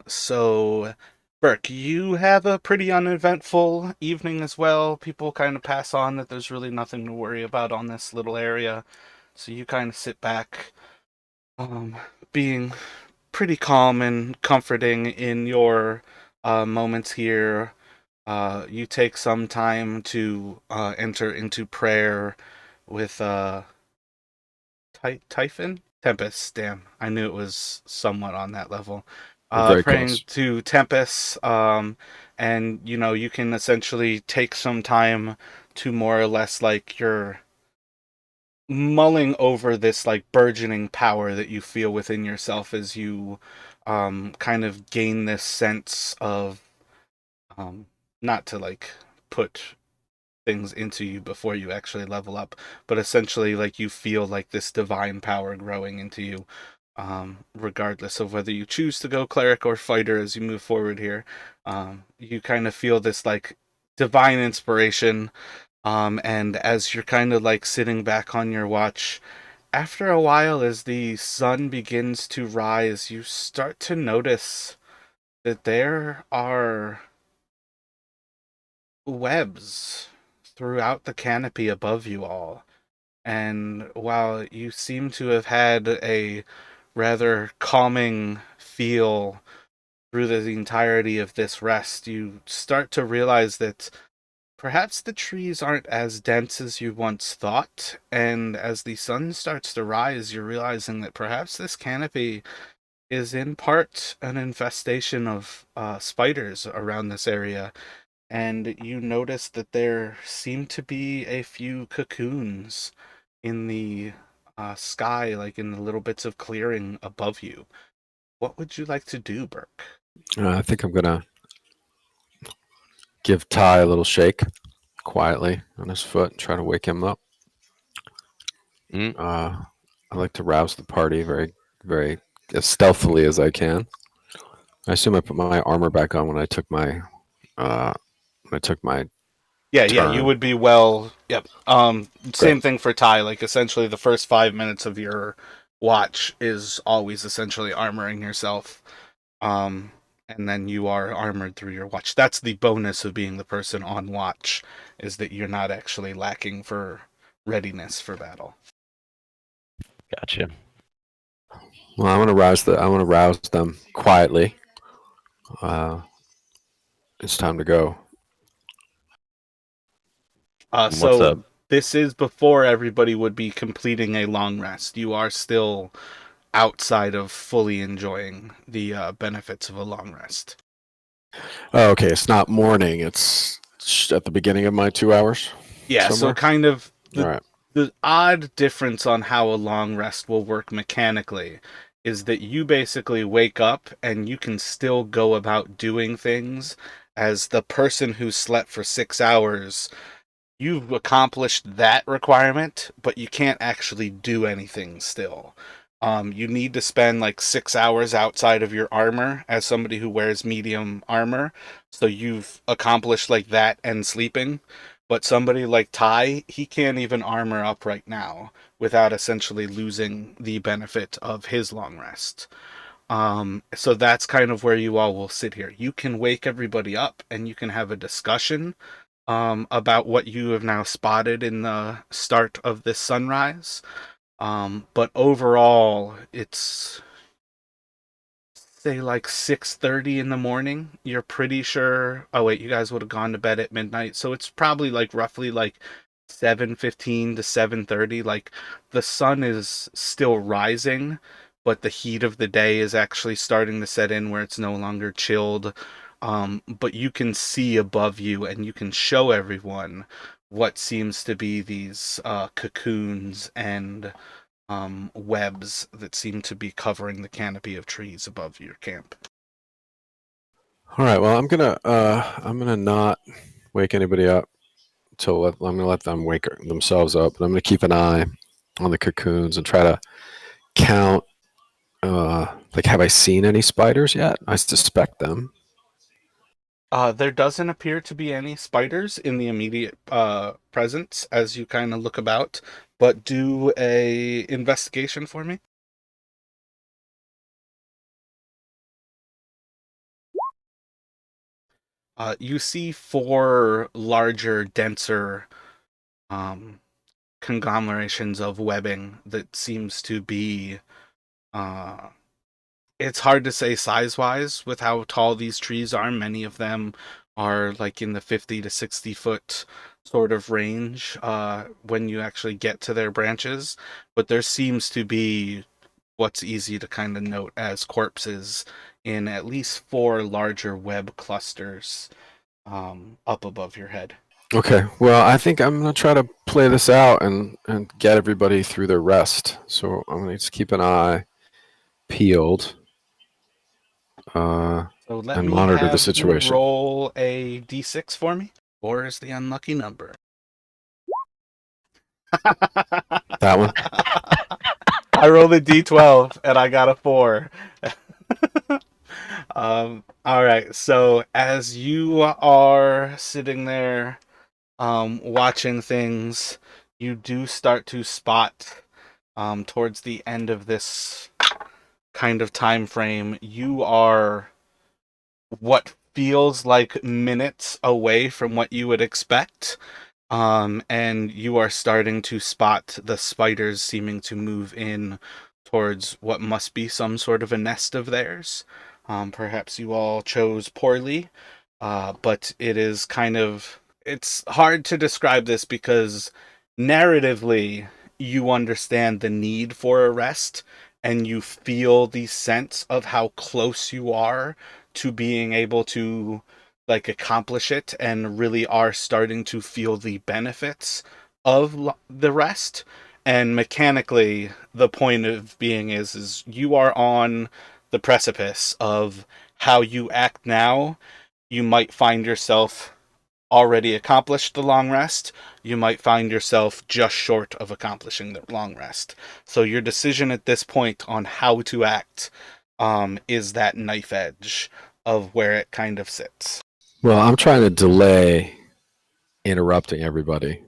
[SPEAKER 1] So Burke, you have a pretty uneventful evening as well. People kind of pass on that there's really nothing to worry about on this little area. So you kind of sit back, um, being pretty calm and comforting in your moments here. You take some time to enter into prayer with Typhon? Tempest, damn. I knew it was somewhat on that level.
[SPEAKER 4] We're very
[SPEAKER 1] Praying
[SPEAKER 4] close.
[SPEAKER 1] to Tempest, and you know, you can essentially take some time to more or less like you're mulling over this like burgeoning power that you feel within yourself as you kind of gain this sense of um not to like put things into you before you actually level up. But essentially, like, you feel like this divine power growing into you, regardless of whether you choose to go cleric or fighter as you move forward here. You kind of feel this like divine inspiration. And as you're kind of like sitting back on your watch, after a while, as the sun begins to rise, you start to notice that there are webs throughout the canopy above you all. And while you seem to have had a rather calming feel through the entirety of this rest, you start to realize that perhaps the trees aren't as dense as you once thought. And as the sun starts to rise, you're realizing that perhaps this canopy is in part an infestation of spiders around this area. And you notice that there seem to be a few cocoons in the sky, like in the little bits of clearing above you. What would you like to do, Burke?
[SPEAKER 4] I think I'm gonna give Ty a little shake quietly on his foot and try to wake him up.
[SPEAKER 2] Mm.
[SPEAKER 4] I like to rouse the party very, very as stealthily as I can. I assume I put my armor back on when I took my uh,
[SPEAKER 1] Yeah, you
[SPEAKER 4] turn.
[SPEAKER 1] would be well. Yep. Same
[SPEAKER 4] Great.
[SPEAKER 1] thing for Ty. Like, essentially, the first 5 minutes of your watch is always essentially armoring yourself. And then you are armored through your watch. That's the bonus of being the person on watch, is that you're not actually lacking for readiness for battle.
[SPEAKER 2] Gotcha.
[SPEAKER 4] Well, I want to rouse them quietly. It's time to go.
[SPEAKER 2] What's up?
[SPEAKER 1] So this is before everybody would be completing a long rest. You are still outside of fully enjoying the benefits of a long rest.
[SPEAKER 4] Oh, okay, it's not morning. It's at the beginning of my 2 hours.
[SPEAKER 1] Yeah, so
[SPEAKER 4] Somewhere?
[SPEAKER 1] kind of
[SPEAKER 4] All right.
[SPEAKER 1] the odd difference on how a long rest will work mechanically is that you basically wake up and you can still go about doing things as the person who slept for 6 hours. You've accomplished that requirement, but you can't actually do anything still. You need to spend like 6 hours outside of your armor as somebody who wears medium armor. So you've accomplished like that and sleeping. But somebody like Ty, he can't even armor up right now without essentially losing the benefit of his long rest. So that's kind of where you all will sit here. You can wake everybody up and you can have a discussion about what you have now spotted in the start of this sunrise. But overall, it's say like 6:30 in the morning. You're pretty sure. Oh wait, you guys would have gone to bed at midnight, so it's probably like roughly like 7:15 to 7:30. Like the sun is still rising, but the heat of the day is actually starting to set in where it's no longer chilled. But you can see above you, and you can show everyone what seems to be these cocoons and webs that seem to be covering the canopy of trees above your camp.
[SPEAKER 4] All right. Well, I'm gonna not wake anybody up I'm gonna let them wake themselves up, and I'm gonna keep an eye on the cocoons and try to count. Like, have I seen any spiders yet? I suspect them.
[SPEAKER 1] There doesn't appear to be any spiders in the immediate presence as you kind of look about, but do a investigation for me. You see four larger, denser um, conglomerations of webbing that seems to be. It's hard to say size wise with how tall these trees are. Many of them are like in the 50 to 60 foot sort of range when you actually get to their branches. But there seems to be what's easy to kind of note as corpses in at least four larger web clusters up above your head.
[SPEAKER 4] Okay. Well, I think I'm gonna try to play this out and get everybody through their rest. So I'm gonna just keep an eye peeled
[SPEAKER 1] So let
[SPEAKER 4] and
[SPEAKER 1] me
[SPEAKER 4] monitor the
[SPEAKER 1] have you
[SPEAKER 4] situation.
[SPEAKER 1] roll a d6 for me. 4 is the unlucky number.
[SPEAKER 4] That one.
[SPEAKER 1] I rolled a d12 and I got a 4. All right. So as you are sitting there, watching things, you do start to spot, towards the end of this kind of time frame, you are what feels like minutes away from what you would expect. And you are starting to spot the spiders seeming to move in towards what must be some sort of a nest of theirs. Perhaps you all chose poorly, but it is kind of. It's hard to describe this because narratively, you understand the need for a rest and you feel the sense of how close you are to being able to like accomplish it and really are starting to feel the benefits of the rest. And mechanically, the point of being is you are on the precipice of how you act now. You might find yourself already accomplished the long rest. You might find yourself just short of accomplishing the long rest. So your decision at this point on how to act, is that knife edge of where it kind of sits.
[SPEAKER 4] Well, I'm trying to delay interrupting everybody,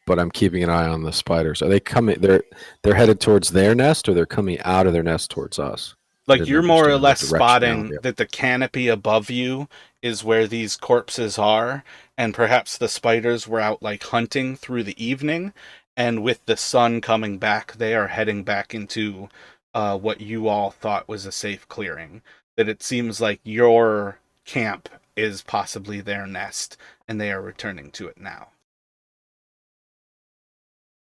[SPEAKER 4] but I'm keeping an eye on the spiders. Are they coming? They're headed towards their nest, or they're coming out of their nest towards us? I
[SPEAKER 1] Like
[SPEAKER 4] didn't
[SPEAKER 1] you're more or
[SPEAKER 4] understand the
[SPEAKER 1] less spotting
[SPEAKER 4] directionality.
[SPEAKER 1] that the canopy above you is where these corpses are, and perhaps the spiders were out like hunting through the evening, and with the sun coming back, they are heading back into what you all thought was a safe clearing. That it seems like your camp is possibly their nest, and they are returning to it now.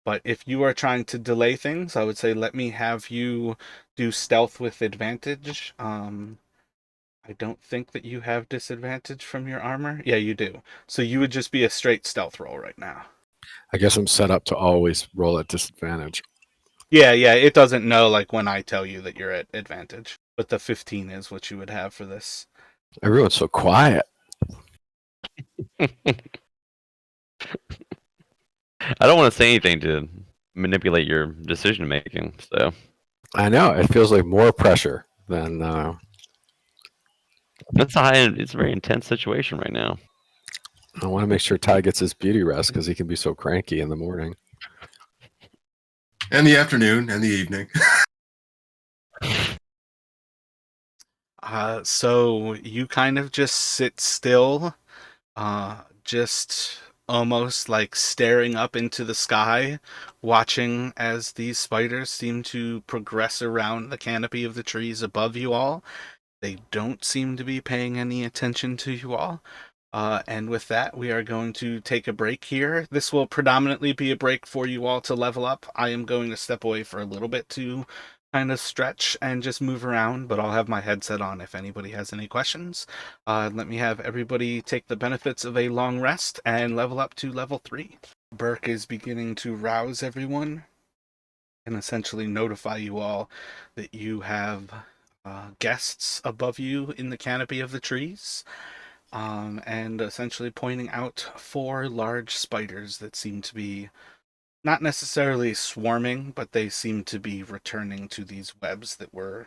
[SPEAKER 1] But if you are trying to delay things, I would say let me have you do stealth with advantage. I don't think that you have disadvantage from your armor. Yeah, you do. So you would just be a straight stealth roll right now.
[SPEAKER 4] I guess I'm set up to always roll at disadvantage.
[SPEAKER 1] Yeah, it doesn't know like when I tell you that you're at advantage. But the 15 is what you would have for this.
[SPEAKER 4] Everyone's so quiet.
[SPEAKER 2] I don't want to say anything to manipulate your decision making. So
[SPEAKER 4] I know it feels like more pressure than.
[SPEAKER 2] it's a high. It's a very intense situation right now.
[SPEAKER 4] I want to make sure Ty gets his beauty rest because he can be so cranky in the morning.
[SPEAKER 3] And the afternoon and the evening.
[SPEAKER 1] So you kind of just sit still, just almost like staring up into the sky, watching as these spiders seem to progress around the canopy of the trees above you all. They don't seem to be paying any attention to you all. And with that, we are going to take a break here. This will predominantly be a break for you all to level up. I am going to step away for a little bit to kind of stretch and just move around, but I'll have my headset on if anybody has any questions. Let me have everybody take the benefits of a long rest and level up to level 3. Burke is beginning to rouse everyone and essentially notify you all that you have guests above you in the canopy of the trees, and essentially pointing out 4 large spiders that seem to be not necessarily swarming, but they seem to be returning to these webs that were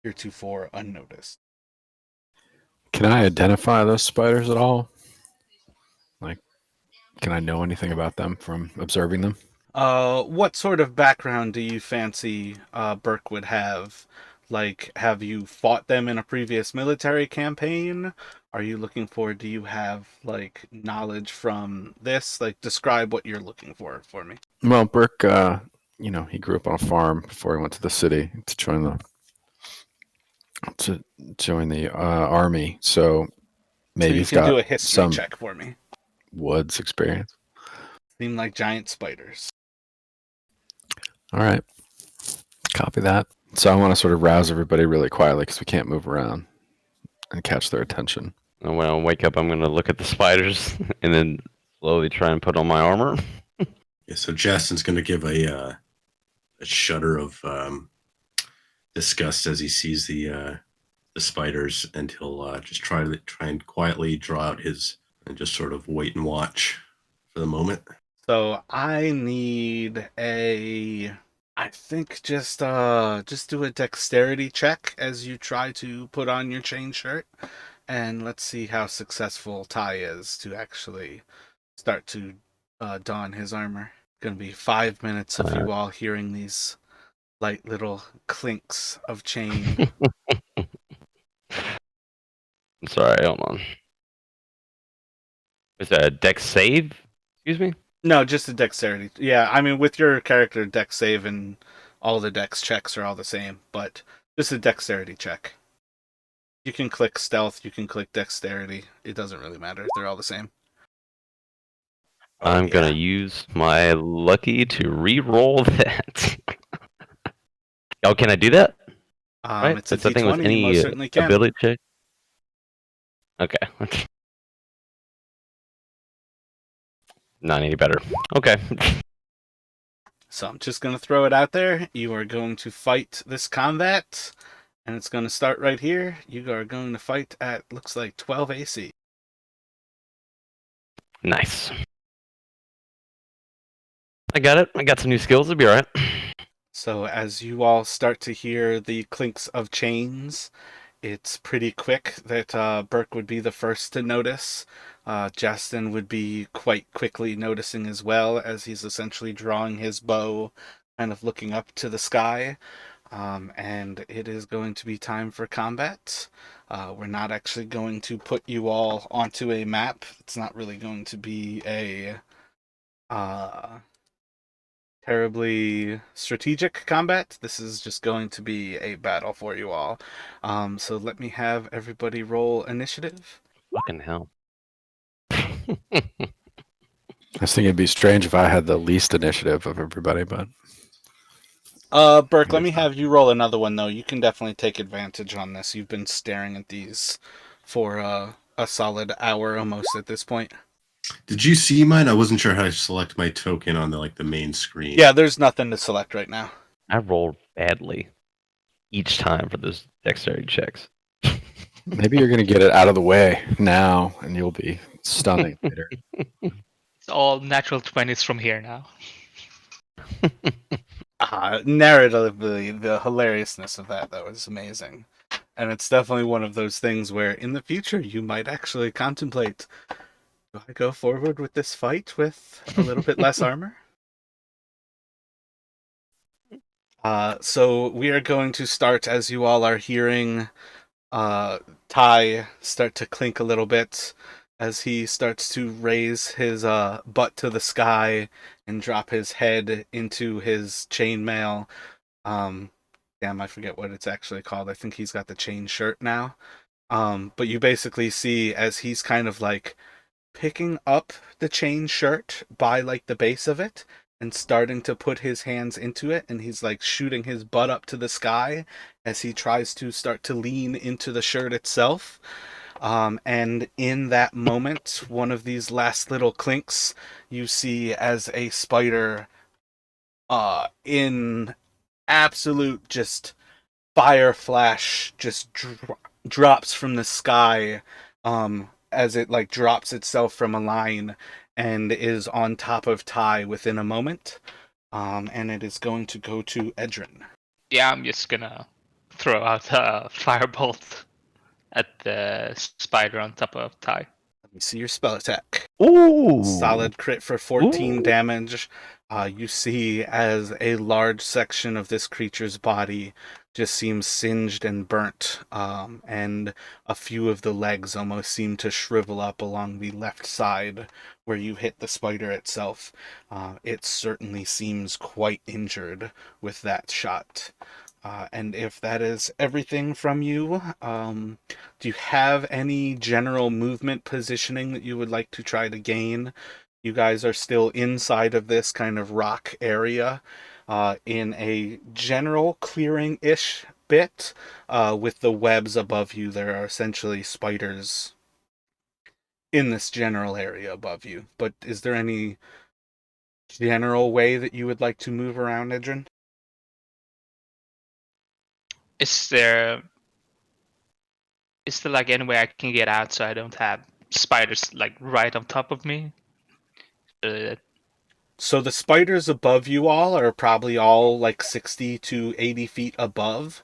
[SPEAKER 1] heretofore unnoticed.
[SPEAKER 4] Can I identify those spiders at all? Like, can I know anything about them from observing them?
[SPEAKER 1] What sort of background do you fancy Burke would have? Like, have you fought them in a previous military campaign? Are you looking for, do you have, like, knowledge from this? Like, describe what you're looking for me.
[SPEAKER 4] Well, Burke, he grew up on a farm before he went to the city to join the army. So
[SPEAKER 1] So
[SPEAKER 4] maybe
[SPEAKER 1] you
[SPEAKER 4] he's
[SPEAKER 1] can
[SPEAKER 4] got
[SPEAKER 1] do a history
[SPEAKER 4] some
[SPEAKER 1] check for me.
[SPEAKER 4] woods experience.
[SPEAKER 1] Seem like giant spiders.
[SPEAKER 4] All right, copy that. So I want to sort of rouse everybody really quietly because we can't move around and catch their attention.
[SPEAKER 2] And when I wake up, I'm going to look at the spiders and then slowly try and put on my armor.
[SPEAKER 3] Yeah, so Justin's going to give a shudder of disgust as he sees the spiders, and he'll just try and quietly draw out his and just sort of wait and watch for the moment.
[SPEAKER 1] So I need a. I think just do a dexterity check as you try to put on your chain shirt, and let's see how successful Ty is to actually start to don his armor. Gonna be 5 minutes of you all hearing these light little clinks of chain.
[SPEAKER 2] I'm sorry, hold on. Is that a dex save? Excuse me?
[SPEAKER 1] No, just a dexterity. Yeah, I mean, with your character, dex save and all the dex checks are all the same, but just a dexterity check. You can click stealth, you can click dexterity. It doesn't really matter. They're all the same.
[SPEAKER 3] Oh,
[SPEAKER 2] I'm gonna
[SPEAKER 3] yeah.
[SPEAKER 2] use my lucky to re-roll that. Oh, can I do that? Right?
[SPEAKER 1] It's a
[SPEAKER 2] It's a thing with
[SPEAKER 1] d20. You most
[SPEAKER 2] any
[SPEAKER 1] certainly can.
[SPEAKER 2] ability check. Okay. Not any better. Okay.
[SPEAKER 1] So I'm just going to throw it out there. You are going to fight this combat, and it's going to start right here. You are going to fight at, looks like 12 AC.
[SPEAKER 2] Nice. I got it. I got some new skills. It'll be alright.
[SPEAKER 1] So as you all start to hear the clinks of chains, it's pretty quick that Burke would be the first to notice. Justin would be quite quickly noticing as well, as he's essentially drawing his bow, kind of looking up to the sky. And it is going to be time for combat. We're not actually going to put you all onto a map. It's not really going to be a terribly strategic combat. This is just going to be a battle for you all. So let me have everybody roll initiative.
[SPEAKER 2] Fucking hell.
[SPEAKER 4] I was thinking it'd be strange if I had the least initiative of everybody, but
[SPEAKER 1] Burke, let
[SPEAKER 4] I
[SPEAKER 1] me
[SPEAKER 4] guess not.
[SPEAKER 1] have you roll another one though. You can definitely take advantage on this. You've been staring at these for a solid hour almost at this point.
[SPEAKER 3] Did you see mine? I wasn't sure how to select my token on the main screen.
[SPEAKER 1] Yeah, there's nothing to select right now.
[SPEAKER 2] I rolled badly each time for those dexterity checks.
[SPEAKER 4] Maybe you're gonna get it out of the way now, and you'll be stunning later.
[SPEAKER 5] It's all natural 20s from here now.
[SPEAKER 1] Narratively, the hilariousness of that was amazing. And it's definitely one of those things where in the future you might actually contemplate, do I go forward with this fight with a little bit less armor? So we are going to start as you all are hearing Ty start to clink a little bit as he starts to raise his butt to the sky and drop his head into his chainmail. Damn, I forget what it's actually called. I think he's got the chain shirt now. But you basically see as he's kind of like picking up the chain shirt by like the base of it and starting to put his hands into it, and he's like shooting his butt up to the sky as he tries to start to lean into the shirt itself. And in that moment, one of these last little clinks, you see as a spider in absolute just fire flash just drops from the sky as it like drops itself from a line and is on top of Ty within a moment. And it is going to go to Edrin.
[SPEAKER 5] Yeah, I'm just gonna throw out a firebolt at the spider on top of Ty.
[SPEAKER 1] Let me see your spell attack.
[SPEAKER 2] Ooh.
[SPEAKER 1] Solid crit for 14
[SPEAKER 2] Ooh.
[SPEAKER 1] damage. You see as a large section of this creature's body just seems singed and burnt, and a few of the legs almost seem to shrivel up along the left side where you hit the spider itself. It certainly seems quite injured with that shot. And if that is everything from you, do you have any general movement positioning that you would like to try to gain? You guys are still inside of this kind of rock area, in a general clearing-ish bit. With the webs above you, there are essentially spiders in this general area above you. But is there any general way that you would like to move around, Idrin?
[SPEAKER 5] Is there like any way I can get out so I don't have spiders like right on top of me?
[SPEAKER 1] So the spiders above you all are probably all like 60 to 80 feet above.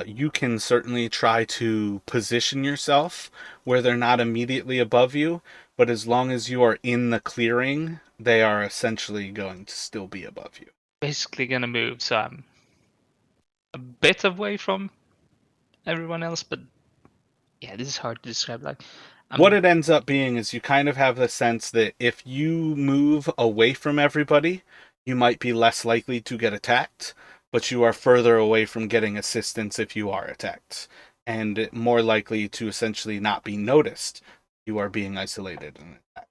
[SPEAKER 1] You can certainly try to position yourself where they're not immediately above you, but as long as you are in the clearing, they are essentially going to still be above you.
[SPEAKER 5] Basically gonna move, so I'm a bit away from everyone else, but yeah, this is hard to describe. Like,
[SPEAKER 1] What it ends up being is you kind of have the sense that if you move away from everybody, you might be less likely to get attacked, but you are further away from getting assistance if you are attacked, and more likely to essentially not be noticed. You are being isolated and attacked.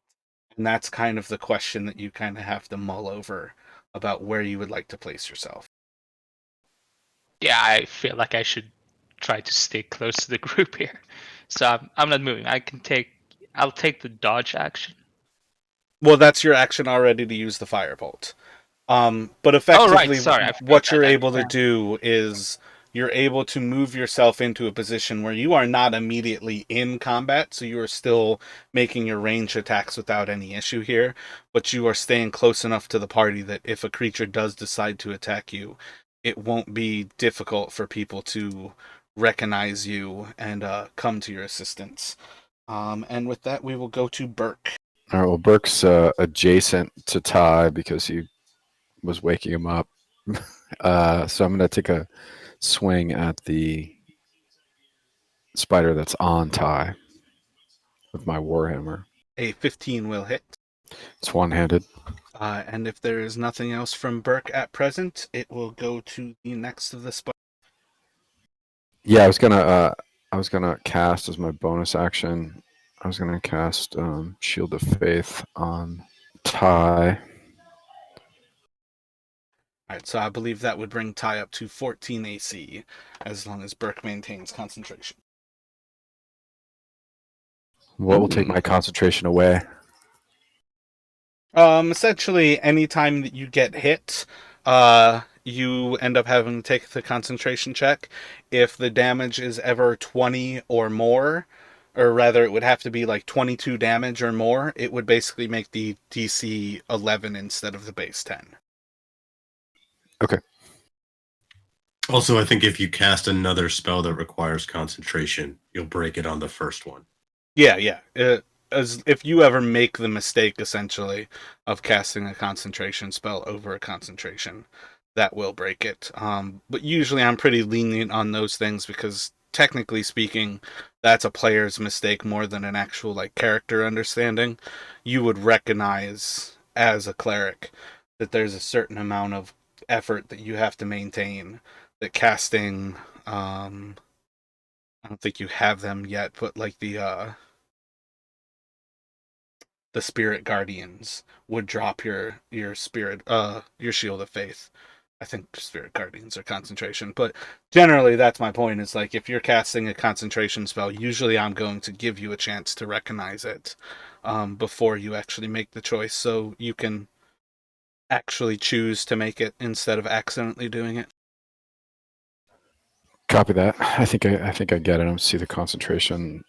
[SPEAKER 1] And that's kind of the question that you kind of have to mull over about where you would like to place yourself.
[SPEAKER 5] yeah, I feel like I should try to stay close to the group here. So I'm not moving. I'll take the dodge action.
[SPEAKER 1] Well, that's your action already to use the firebolt. But
[SPEAKER 5] Oh right,
[SPEAKER 1] effectively,
[SPEAKER 5] sorry, I forgot
[SPEAKER 1] what you're
[SPEAKER 5] that.
[SPEAKER 1] able to do is you're able to move yourself into a position where you are not immediately in combat, so you are still making your range attacks without any issue here, but you are staying close enough to the party that if a creature does decide to attack you, it won't be difficult for people to recognize you and come to your assistance. And with that, we will go to Burke.
[SPEAKER 4] All right. Well, Burke's adjacent to Ty because he was waking him up. So I'm going to take a swing at the spider that's on Ty with my warhammer.
[SPEAKER 1] A 15 will hit.
[SPEAKER 4] It's one-handed.
[SPEAKER 1] And if there is nothing else from Burke at present, it will go to the next of the spiders.
[SPEAKER 4] Yeah, I was gonna cast as my bonus action. I was gonna cast Shield of Faith on Ty.
[SPEAKER 1] Alright, so I believe that would bring Ty up to 14 AC, as long as Burke maintains concentration.
[SPEAKER 4] What will take my concentration away?
[SPEAKER 1] Essentially, anytime that you get hit, you end up having to take the concentration check. If the damage is ever 20 or more, or rather, it would have to be like 22 damage or more, it would basically make the DC 11 instead of the base 10.
[SPEAKER 4] Okay.
[SPEAKER 3] Also, I think if you cast another spell that requires concentration, you'll break it on the first one.
[SPEAKER 1] Yeah. As if you ever make the mistake, essentially, of casting a concentration spell over a concentration, that will break it. But usually I'm pretty lenient on those things because, technically speaking, that's a player's mistake more than an actual like character understanding. You would recognize as a cleric that there's a certain amount of effort that you have to maintain. That casting, I don't think you have them yet, but like the spirit guardians would drop your spirit your shield of faith. I think spirit guardians are concentration, but generally that's my point. Is like if you're casting a concentration spell, usually I'm going to give you a chance to recognize it before you actually make the choice, so you can actually choose to make it instead of accidentally doing it.
[SPEAKER 4] Copy that. I think I get it. I don't see the concentration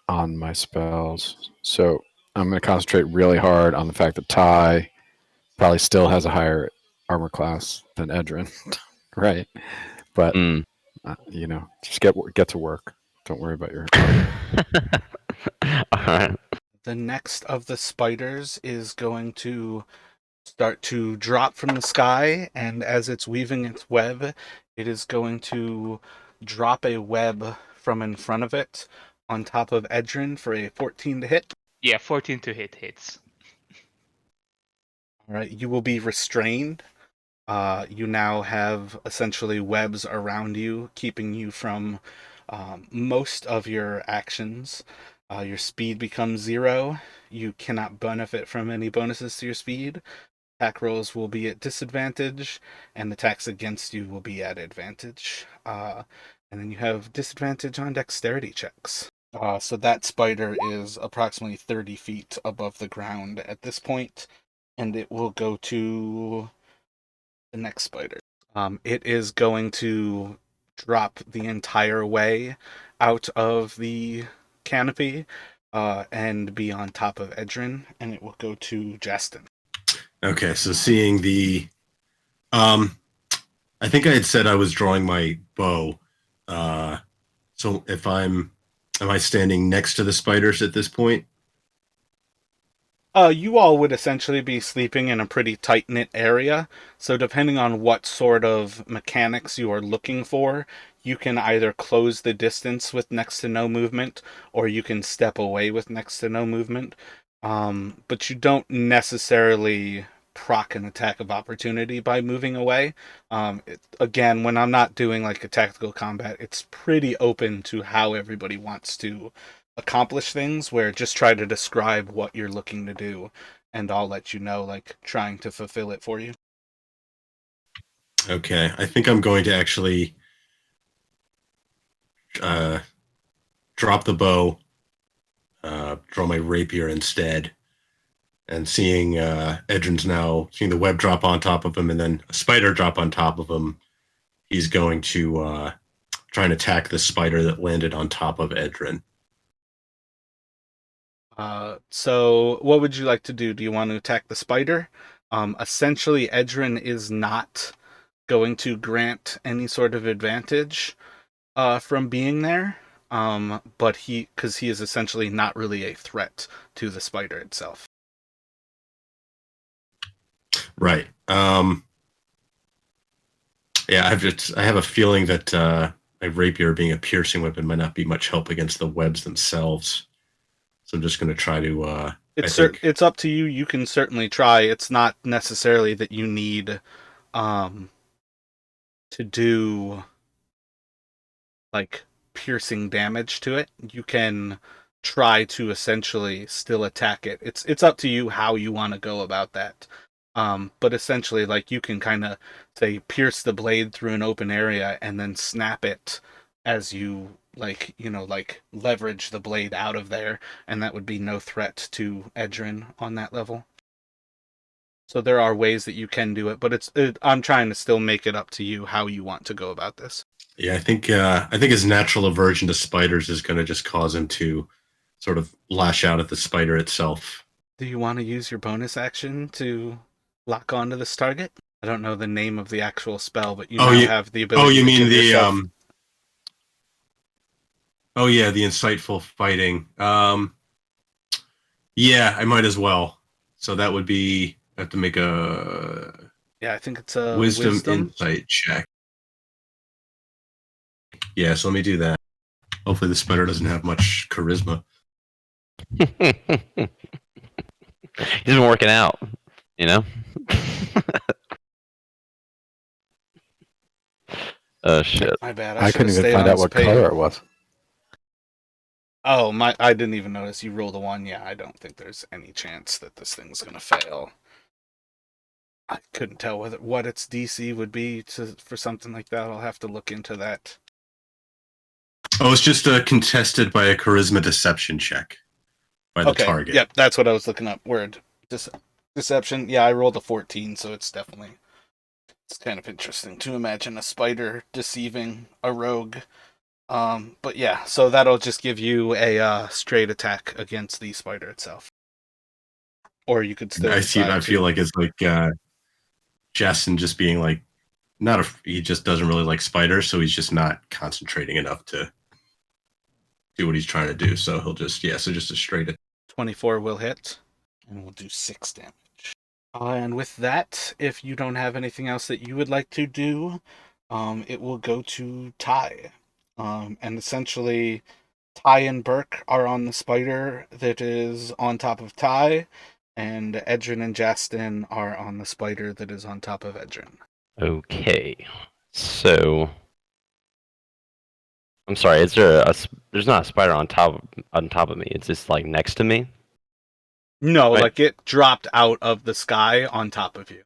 [SPEAKER 4] on my spells. So I'm going to concentrate really hard on the fact that Ty probably still has a higher armor class than Edrin, right? But just get to work. Don't worry about your.
[SPEAKER 2] All right.
[SPEAKER 1] The next of the spiders is going to start to drop from the sky, and as it's weaving its web, it is going to drop a web from in front of it on top of Edrin for a 14 to hit.
[SPEAKER 5] Yeah, 14 to hit hits.
[SPEAKER 1] All right, you will be restrained. You now have essentially webs around you, keeping you from most of your actions. Your speed becomes 0. You cannot benefit from any bonuses to your speed. Attack rolls will be at disadvantage, and attacks against you will be at advantage. And then you have disadvantage on dexterity checks. So that spider is approximately 30 feet above the ground at this point, and it will go to the next spider. It is going to drop the entire way out of the canopy and be on top of Edrin, and it will go to Justin.
[SPEAKER 3] Okay, so seeing the, I think I had said I was drawing my bow. So if am I standing next to the spiders at this point?
[SPEAKER 1] You all would essentially be sleeping in a pretty tight knit area. So, depending on what sort of mechanics you are looking for, you can either close the distance with next to no movement, or you can step away with next to no movement. But you don't necessarily proc an attack of opportunity by moving away. Again, when I'm not doing like a tactical combat, it's pretty open to how everybody wants to accomplish things, where just try to describe what you're looking to do and I'll let you know, like, trying to fulfill it for you.
[SPEAKER 3] Okay, I think I'm going to actually uh, drop the bow, draw my rapier instead, and seeing Edrin's now seeing the web drop on top of him and then a spider drop on top of him. He's going to try and attack the spider that landed on top of Edrin.
[SPEAKER 1] So what would you like to do? Do you want to attack the spider? Essentially, Edrin is not going to grant any sort of advantage from being there. But because he is essentially not really a threat to the spider itself.
[SPEAKER 3] Right. Yeah, I have a feeling that my rapier being a piercing weapon might not be much help against the webs themselves. So I'm just going to try to.
[SPEAKER 1] It's up to you. You can certainly try. It's not necessarily that you need to do like piercing damage to it. You can try to essentially still attack it. It's up to you how you want to go about that. But essentially, like, you can kind of say pierce the blade through an open area and then snap it as you, like, like, leverage the blade out of there, and that would be no threat to Edrin on that level. So there are ways that you can do it, but I'm trying to still make it up to you how you want to go about this.
[SPEAKER 3] Yeah, I think his natural aversion to spiders is going to just cause him to sort of lash out at the spider itself.
[SPEAKER 1] Do you want to use your bonus action to lock onto this target? I don't know the name of the actual spell, but you have the ability.
[SPEAKER 3] Oh, you
[SPEAKER 1] to
[SPEAKER 3] mean
[SPEAKER 1] give
[SPEAKER 3] the
[SPEAKER 1] yourself...
[SPEAKER 3] Oh yeah, the insightful fighting. Yeah, I might as well. So that would be I have to make a
[SPEAKER 1] Yeah, I think it's a
[SPEAKER 3] wisdom insight check. Yeah, so let me do that. Hopefully the spider doesn't have much charisma.
[SPEAKER 2] He's been working out, you know? Oh, shit.
[SPEAKER 1] My bad.
[SPEAKER 4] I couldn't even find out what color it was.
[SPEAKER 1] Oh, I didn't even notice. You rolled a 1. Yeah, I don't think there's any chance that this thing's going to fail. I couldn't tell what its DC would be for something like that. I'll have to look into that.
[SPEAKER 3] Oh, it's just contested by a charisma deception check by the target.
[SPEAKER 1] Yep, that's what I was looking up. Word. Deception. Yeah, I rolled a 14, so it's kind of interesting to imagine a spider deceiving a rogue. But yeah, so that'll just give you a straight attack against the spider itself. Or you could still.
[SPEAKER 3] I feel like it's like Justin just being like, he just doesn't really like spiders, so he's just not concentrating enough to do what he's trying to do. So he'll just just a straight
[SPEAKER 1] 24 will hit, and we'll do 6 damage. And with that, if you don't have anything else that you would like to do, it will go to Ty. And essentially, Ty and Burke are on the spider that is on top of Ty, and Edrin and Justin are on the spider that is on top of Edrin.
[SPEAKER 2] Okay, so I'm sorry. Is there there's not a spider on top of me? It's just like next to me.
[SPEAKER 1] No,
[SPEAKER 2] right?
[SPEAKER 1] like it dropped out of the sky on top of you.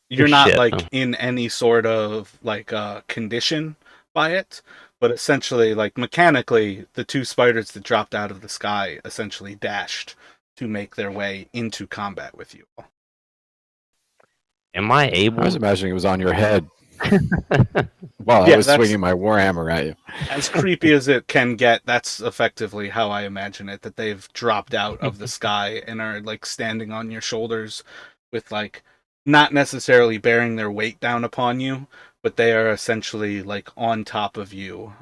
[SPEAKER 1] You're not like in any sort of like condition by it, but essentially, like, mechanically, the 2 spiders that dropped out of the sky essentially dashed to make their way into combat with you.
[SPEAKER 2] Am I able?
[SPEAKER 4] I was imagining it was on your head. Well, I was swinging my warhammer at you.
[SPEAKER 1] As creepy as it can get, that's effectively how I imagine it. That they've dropped out of the sky and are like standing on your shoulders, with like not necessarily bearing their weight down upon you, but they are essentially like on top of you.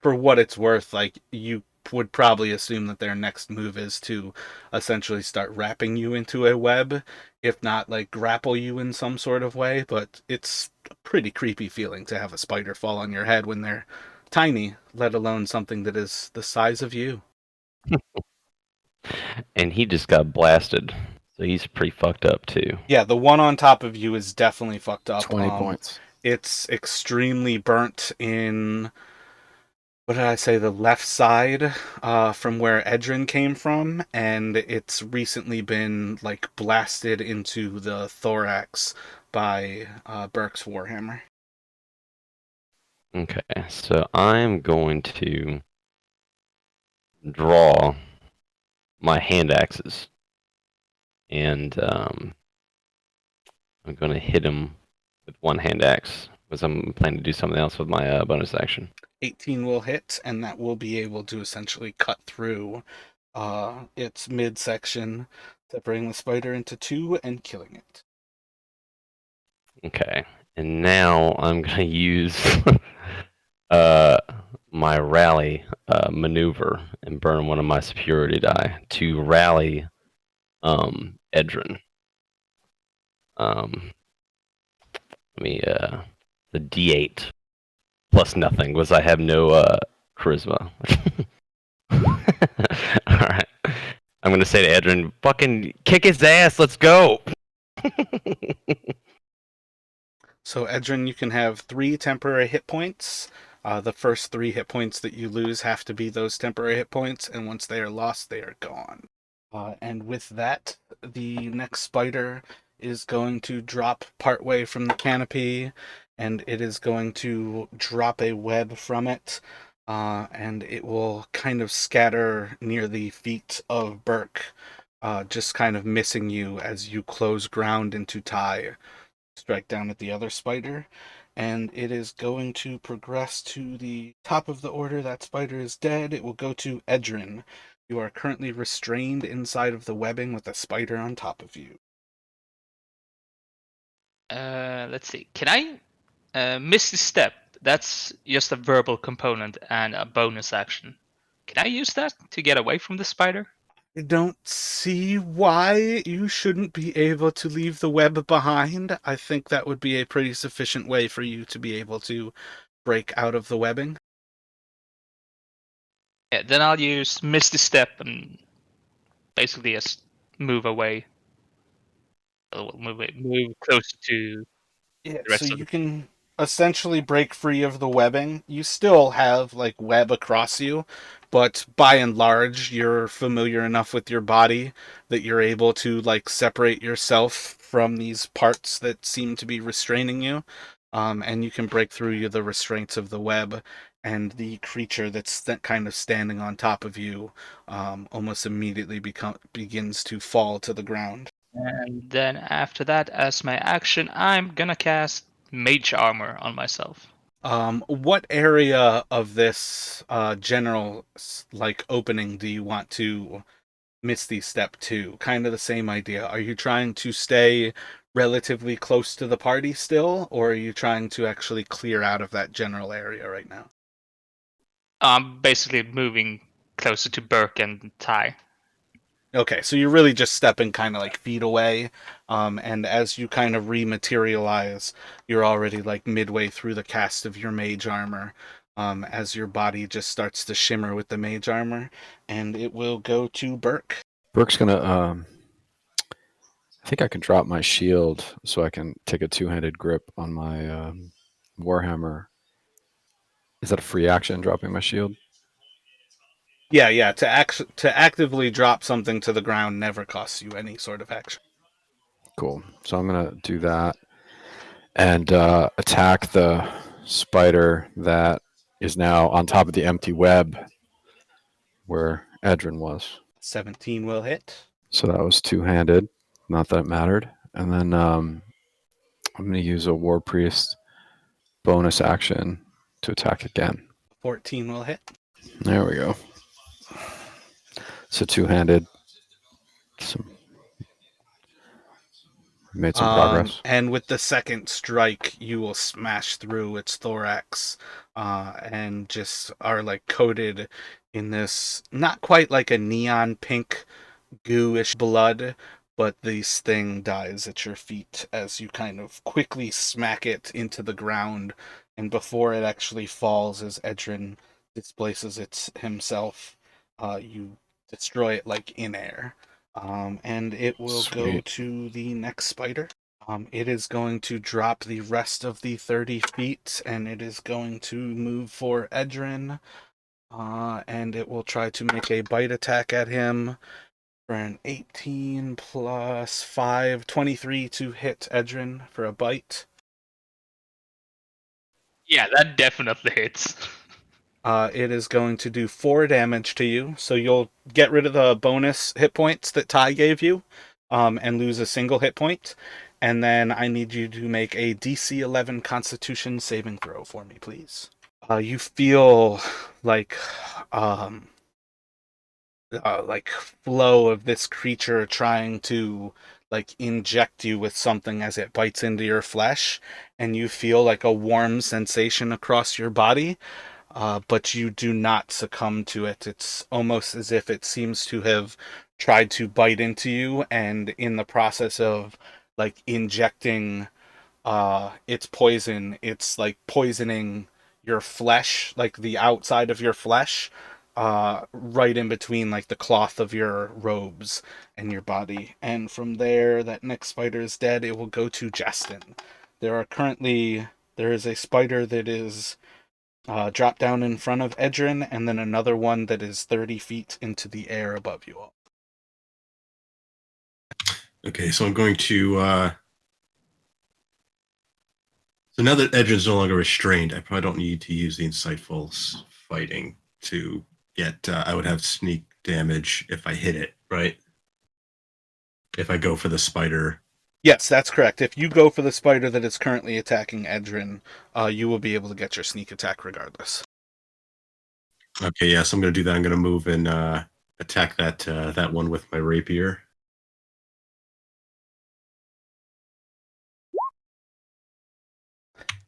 [SPEAKER 1] For what it's worth, like you would probably assume that their next move is to essentially start wrapping you into a web, if not like grapple you in some sort of way. But it's a pretty creepy feeling to have a spider fall on your head when they're tiny, let alone something that is the size of you.
[SPEAKER 2] And he just got blasted, so he's pretty fucked up too.
[SPEAKER 1] Yeah, the one on top of you is definitely fucked up.
[SPEAKER 4] 20 points.
[SPEAKER 1] It's extremely burnt in, what did I say, the left side, from where Edrin came from, and it's recently been like blasted into the thorax by Burke's Warhammer.
[SPEAKER 2] Okay, so I'm going to draw my hand axes, and I'm going to hit him with one hand axe because I'm planning to do something else with my bonus action.
[SPEAKER 1] 18 will hit, and that will be able to essentially cut through its midsection, separating the spider into two and killing it.
[SPEAKER 2] Okay, and now I'm going to use my rally maneuver and burn one of my superiority die to rally Edrin. Let me the D8 plus nothing was I have no charisma. All right, I'm gonna say to Edrin, "Fucking kick his ass, let's go."
[SPEAKER 1] So, Edrin, you can have 3 temporary hit points. The first 3 hit points that you lose have to be those temporary hit points, and once they are lost, they are gone. And with that, the next spider is going to drop partway from the canopy, and it is going to drop a web from it, and it will kind of scatter near the feet of Burke, just kind of missing you as you close ground into tie. Strike down at the other spider, and it is going to progress to the top of the order. That spider is dead. It will go to Edrin. You are currently restrained inside of the webbing with a spider on top of you.
[SPEAKER 5] Let's see. Can I miss the step? That's just a verbal component and a bonus action. Can I use that to get away from the spider?
[SPEAKER 1] I don't see why you shouldn't be able to leave the web behind. I think that would be a pretty sufficient way for you to be able to break out of the webbing.
[SPEAKER 5] Yeah, then I'll use Misty Step and basically just move away. Move closer to
[SPEAKER 1] Yeah,
[SPEAKER 5] the
[SPEAKER 1] so
[SPEAKER 5] rest of
[SPEAKER 1] you
[SPEAKER 5] the.
[SPEAKER 1] can essentially break free of the webbing. You still have like web across you, but by and large, you're familiar enough with your body that you're able to like separate yourself from these parts that seem to be restraining you. And you can break through the restraints of the web, and the creature that's kind of standing on top of you almost immediately begins to fall to the ground.
[SPEAKER 5] And then after that, as my action, I'm gonna cast Mage Armor on myself.
[SPEAKER 1] What area of this general like opening do you want to Misty step to? Kind of the same idea. Are you trying to stay relatively close to the party still, or are you trying to actually clear out of that general area right now?
[SPEAKER 5] I'm basically moving closer to Burke and Ty.
[SPEAKER 1] Okay, so you're really just stepping kind of like feet away, and as you kind of rematerialize, you're already like midway through the cast of your mage armor, as your body just starts to shimmer with the mage armor, and it will go to Burke.
[SPEAKER 4] Brooke's gonna. I think I can drop my shield so I can take a two-handed grip on my warhammer. Is that a free action? Dropping my shield.
[SPEAKER 1] Yeah. To actively drop something to the ground never costs you any sort of action.
[SPEAKER 4] Cool. So I'm gonna do that and attack the spider that is now on top of the empty web where Edrin was.
[SPEAKER 1] 17 will hit.
[SPEAKER 4] So that was two-handed. Not that it mattered. And then I'm going to use a War Priest bonus action to attack again.
[SPEAKER 1] 14 will hit.
[SPEAKER 4] There we go. So two-handed. Some Made some progress.
[SPEAKER 1] And with the second strike, you will smash through its thorax, and just are like coated in this not quite like a neon pink gooish blood, but this thing dies at your feet as you kind of quickly smack it into the ground, and before it actually falls, as Edrin displaces it himself, you destroy it like in air. And it will go
[SPEAKER 4] Sweet.
[SPEAKER 1] to the next spider. It is going to drop the rest of the 30 feet, and it is going to move for Edrin. And it will try to make a bite attack at him for an 18 plus 5, 23 to hit Edrin for a bite.
[SPEAKER 5] Yeah, that definitely hits.
[SPEAKER 1] It is going to do 4 damage to you, so you'll get rid of the bonus hit points that Ty gave you, and lose a single hit point. And then I need you to make a DC 11 Constitution saving throw for me, please. You feel like flow of this creature trying to like inject you with something as it bites into your flesh, and you feel like a warm sensation across your body, but you do not succumb to it. It's almost as if it seems to have tried to bite into you, and in the process of like injecting its poison, it's like poisoning your flesh, like the outside of your flesh, right in between like the cloth of your robes and your body. And from there, that next spider is dead. It will go to Justin. There is a spider that is dropped down in front of Edrin, and then another one that is 30 feet into the air above you all.
[SPEAKER 3] Okay, so I'm going to. So now that Edrin's no longer restrained, I probably don't need to use the insightful fighting to get. I would have sneak damage if I hit it, right? If I go for the spider.
[SPEAKER 1] Yes, that's correct. If you go for the spider that is currently attacking Edrin, you will be able to get your sneak attack regardless.
[SPEAKER 3] Okay, yes, I'm going to do that. I'm going to move and attack that one with my rapier.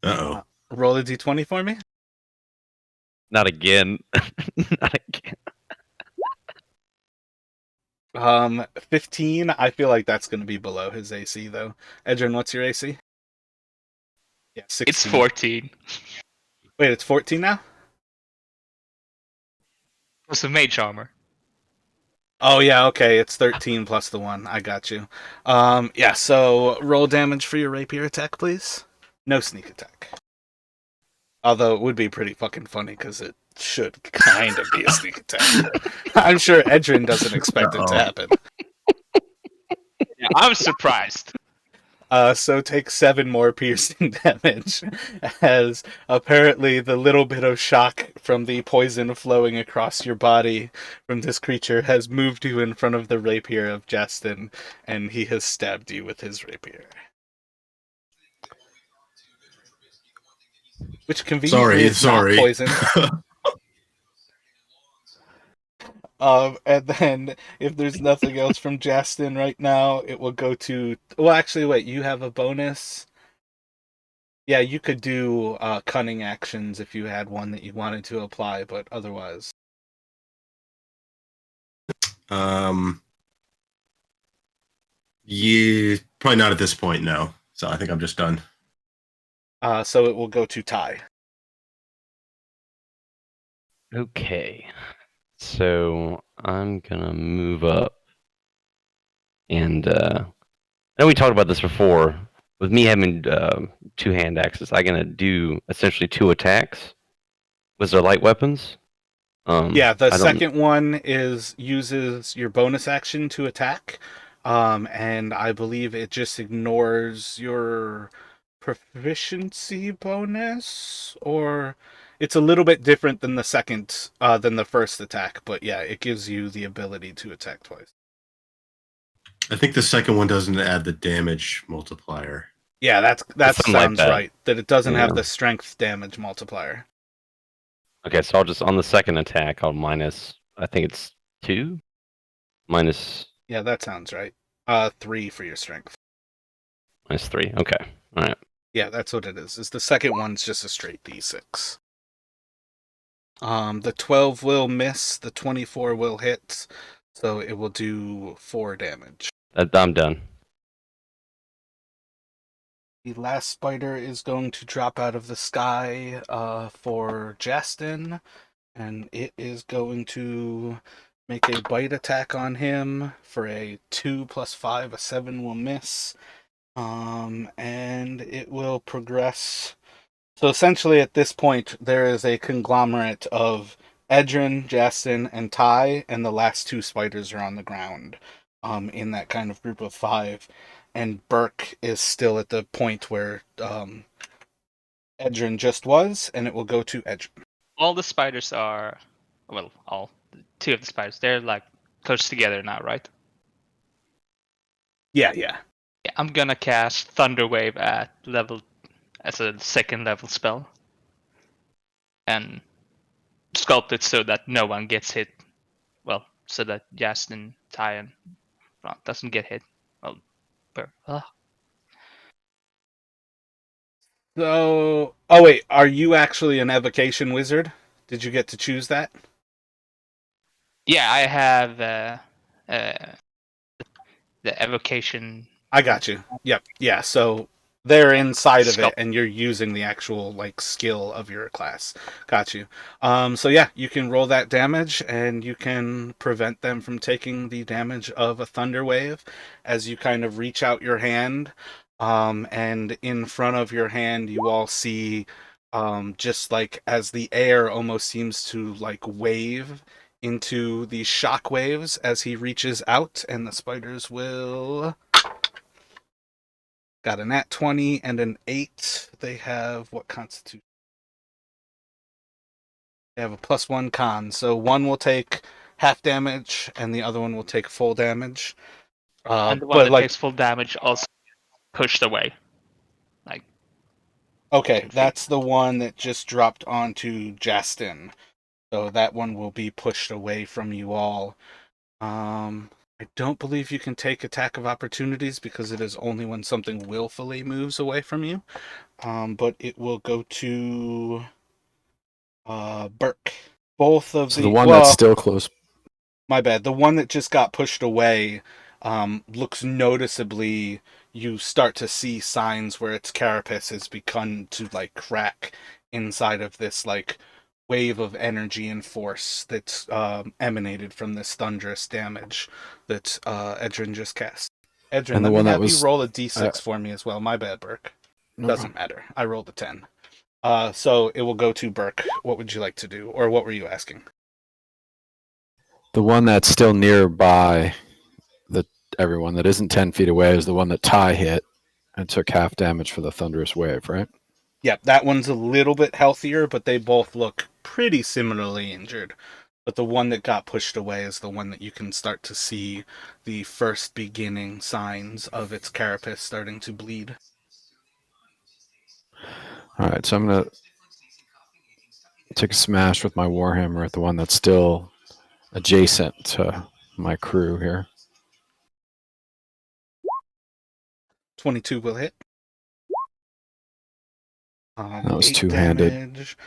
[SPEAKER 3] Uh-oh.
[SPEAKER 1] Roll a d20 for me.
[SPEAKER 2] Not again. Not again.
[SPEAKER 1] 15. I feel like that's going to be below his AC though. Edrin, what's your AC? Yeah, 16.
[SPEAKER 5] It's 14.
[SPEAKER 1] Wait, it's 14 now?
[SPEAKER 5] What's the mage armor?
[SPEAKER 1] Oh yeah, okay. It's 13 plus the 1. I got you. Yeah. So roll damage for your rapier attack, please. No sneak attack. Although it would be pretty fucking funny because it should kind of be a sneak attack. I'm sure Edrin doesn't expect it to happen.
[SPEAKER 5] Yeah, I'm surprised.
[SPEAKER 1] So take 7 more piercing damage, as apparently the little bit of shock from the poison flowing across your body from this creature has moved you in front of the rapier of Justin, and he has stabbed you with his rapier. Which conveniently is not poison. And then if there's nothing else from Justin right now, it will go to. Well, actually, wait. You have a bonus. Yeah, you could do cunning actions if you had one that you wanted to apply, but otherwise.
[SPEAKER 3] Yeah, probably not at this point. No. So I think I'm just done.
[SPEAKER 1] So it will go to Ty.
[SPEAKER 2] Okay. So I'm gonna move up, and I know we talked about this before. With me having 2 hand axes, I'm gonna do essentially 2 attacks. Was there light weapons?
[SPEAKER 1] Yeah, the second one uses your bonus action to attack, and I believe it just ignores your proficiency bonus, or it's a little bit different than the first attack, but yeah, it gives you the ability to attack twice.
[SPEAKER 3] I think the second one doesn't add the damage multiplier.
[SPEAKER 1] Yeah, that
[SPEAKER 2] Something like
[SPEAKER 1] sounds
[SPEAKER 2] that.
[SPEAKER 1] right. That it doesn't have
[SPEAKER 2] Yeah.
[SPEAKER 1] the strength damage multiplier.
[SPEAKER 2] Okay, so I'll just on the second attack, I'll minus. I think it's 2 . Minus.
[SPEAKER 1] Yeah, that sounds right. 3 for your strength.
[SPEAKER 2] -3. Okay. All right.
[SPEAKER 1] Yeah, that's what it is. Is the second one's just a straight D6. The 12 will miss, the 24 will hit, so it will do 4 damage.
[SPEAKER 2] I'm done.
[SPEAKER 1] The last spider is going to drop out of the sky for Justin, and it is going to make a bite attack on him for a 2 + 5, a 7 will miss. And it will progress. So essentially, at this point, there is a conglomerate of Edrin, Justin, and Ty, and the last 2 spiders are on the ground. In that kind of group of 5, and Burke is still at the point where Edrin just was, and it will go to Edrin.
[SPEAKER 5] All the spiders are, well, all 2 of the spiders. They're like close together now, right?
[SPEAKER 1] Yeah.
[SPEAKER 5] Yeah, I'm gonna cast Thunder Wave at level as a 2nd level spell, and sculpt it so that no one gets hit. Well, so that Justin, Ty, and Ron doesn't get hit. Well,
[SPEAKER 1] So, oh wait, are you actually an evocation wizard? Did you get to choose that?
[SPEAKER 5] yeah, I have the evocation.
[SPEAKER 1] I got you. Yep. Yeah. So they're inside of it,
[SPEAKER 5] Sculpt.
[SPEAKER 1] and you're using the actual like skill of your class. Got you. So yeah, you can roll that damage, and you can prevent them from taking the damage of a thunder wave as you kind of reach out your hand. And in front of your hand, you all see, just like as the air almost seems to like wave into these shock waves as he reaches out, and the spiders will. Got a nat 20 and an 8. They have what constitutes? They have a +1 con. So one will take half damage and the other one will take full damage.
[SPEAKER 5] And the one
[SPEAKER 1] But
[SPEAKER 5] that
[SPEAKER 1] like,
[SPEAKER 5] takes full damage also pushed away. Like,
[SPEAKER 1] okay,
[SPEAKER 5] 10 feet.
[SPEAKER 1] that's the one that just dropped onto Justin. So that one will be pushed away from you all. I don't believe you can take attack of opportunities because it is only when something willfully moves away from you. But it will go to Burke. Both of
[SPEAKER 4] So the one that's still close.
[SPEAKER 1] My bad. The one that just got pushed away looks noticeably. You start to see signs where its carapace has begun to like crack inside of this like wave of energy and force that's emanated from this thunderous damage that Edrin just cast. Edrin,
[SPEAKER 4] And the
[SPEAKER 1] let me
[SPEAKER 4] one that
[SPEAKER 1] have you
[SPEAKER 4] was
[SPEAKER 1] roll a d6 for me as well. My bad, Burke.
[SPEAKER 4] no
[SPEAKER 1] Doesn't matter. I rolled a 10. So it will go to Burke. What would you like to do, or what were you asking?
[SPEAKER 4] The one that's still nearby, everyone that isn't 10 feet away, is the one that Ty hit and took half damage for the thunderous wave, right?
[SPEAKER 1] Yep, that one's a little bit healthier, but they both look pretty similarly injured. But the one that got pushed away is the one that you can start to see the first beginning signs of its carapace starting to bleed.
[SPEAKER 4] All right, so I'm going to take a smash with my Warhammer at the one that's still adjacent to my crew here.
[SPEAKER 1] 22 will hit.
[SPEAKER 4] That was
[SPEAKER 1] 8
[SPEAKER 4] two-handed.
[SPEAKER 1] damage.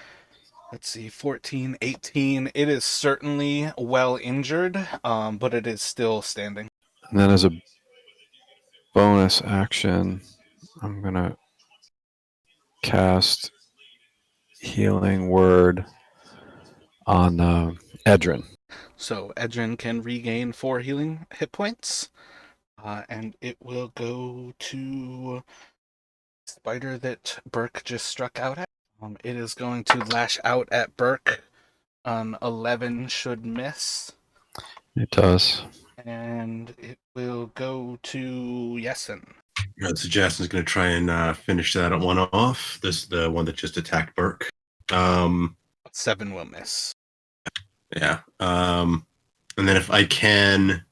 [SPEAKER 1] Let's see, 14, 18. It is certainly well injured, but it is still standing.
[SPEAKER 4] And then as a bonus action, I'm going to cast Healing Word on Edrin.
[SPEAKER 1] So Edrin can regain 4 healing hit points, and it will go to spider that Burke just struck out at. It is going to lash out at Burke. 11 should miss,
[SPEAKER 4] It does.
[SPEAKER 1] and it will go to Yesin.
[SPEAKER 3] Right, so Justin's going to try and finish that one off. This is the one that just attacked Burke.
[SPEAKER 1] 7 will miss.
[SPEAKER 3] Yeah. And then if I can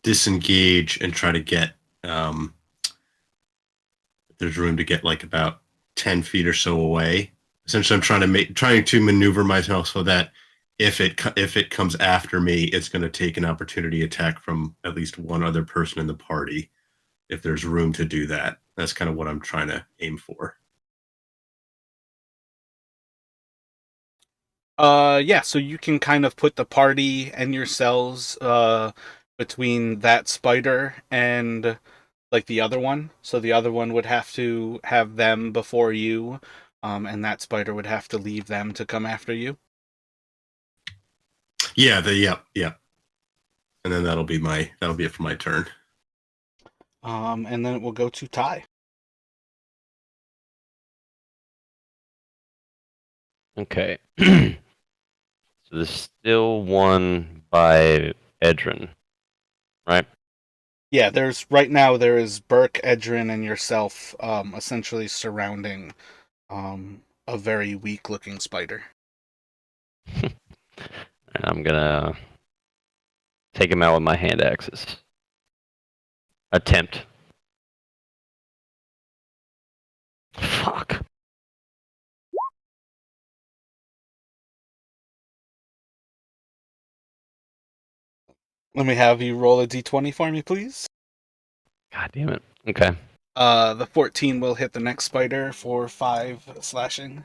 [SPEAKER 3] disengage and try to get, there's room to get like about 10 feet or so away. Essentially, I'm trying to maneuver myself so that if it comes after me, it's going to take an opportunity attack from at least one other person in the party. if there's room to do that. That's kind of what I'm trying to aim for.
[SPEAKER 1] Yeah, so you can kind of put the party and yourselves between that spider and like the other one. So the other one would have to have them before you, and that spider would have to leave them to come after you.
[SPEAKER 3] Yeah, yeah. And then that'll be it for my turn.
[SPEAKER 1] And then it will go to Ty.
[SPEAKER 2] Okay. So there's still one by Edrin, right?
[SPEAKER 1] Yeah, there's right now there is Burke, Edrin, and yourself essentially surrounding a very weak looking spider.
[SPEAKER 2] And I'm gonna take him out with my hand axes. Attempt. Fuck.
[SPEAKER 1] Let me have you roll a d20 for me, please.
[SPEAKER 2] God damn it. Okay.
[SPEAKER 1] The 14 will hit the next spider for 5 slashing.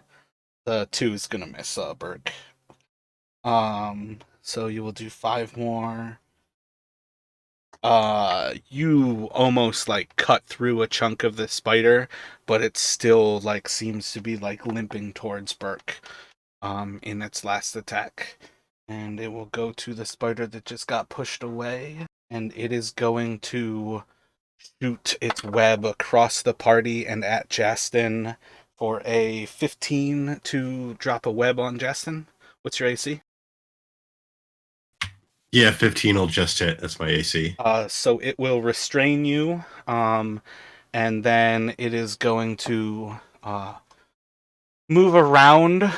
[SPEAKER 1] The 2 is gonna miss Burke. So you will do 5 more. You almost like cut through a chunk of the spider, but it still like seems to be like limping towards Burke in its last attack. And it will go to the spider that just got pushed away, and it is going to shoot its web across the party and at Justin for a 15 to drop a web on Justin. What's your AC?
[SPEAKER 3] Yeah, 15 will just hit. That's my AC.
[SPEAKER 1] So it will restrain you, and then it is going to move around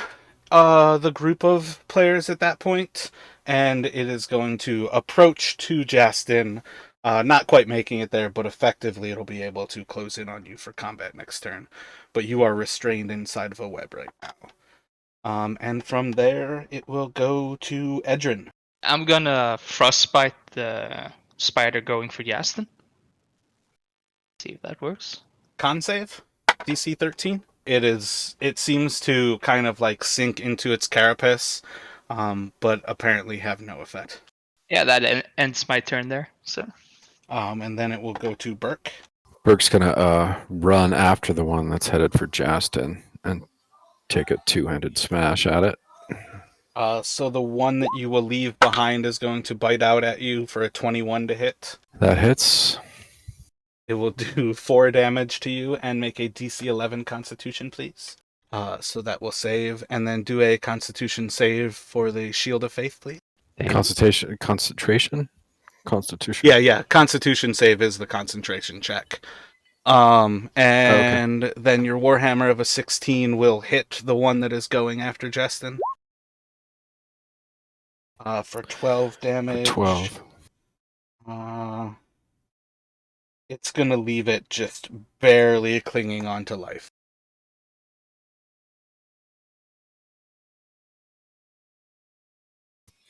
[SPEAKER 1] the group of players at that point, and it is going to approach to Justin, not quite making it there, but effectively it'll be able to close in on you for combat next turn. But you are restrained inside of a web right now. And from there, it will go to Edrin.
[SPEAKER 5] I'm gonna frostbite the spider going for Yastin. See if that works.
[SPEAKER 1] Con save, DC 13. It seems to kind of like sink into its carapace, but apparently have no effect.
[SPEAKER 5] Yeah, that ends my turn there. So
[SPEAKER 1] And then it will go to Burke.
[SPEAKER 4] Burke's gonna run after the one that's headed for Justin and take a two-handed smash at it.
[SPEAKER 1] So the one that you will leave behind is going to bite out at you for a 21 to hit.
[SPEAKER 4] That hits.
[SPEAKER 1] It will do 4 damage to you and make a DC 11 Constitution, please. So that will save, and then do a Constitution save for the Shield of Faith, please.
[SPEAKER 2] Damn.
[SPEAKER 4] Concentration.
[SPEAKER 1] Yeah. Constitution save is the concentration check. And then your Warhammer of a 16 will hit the one that is going after Justin. For 12 damage.
[SPEAKER 4] 12.
[SPEAKER 1] It's gonna leave it just barely clinging on to life.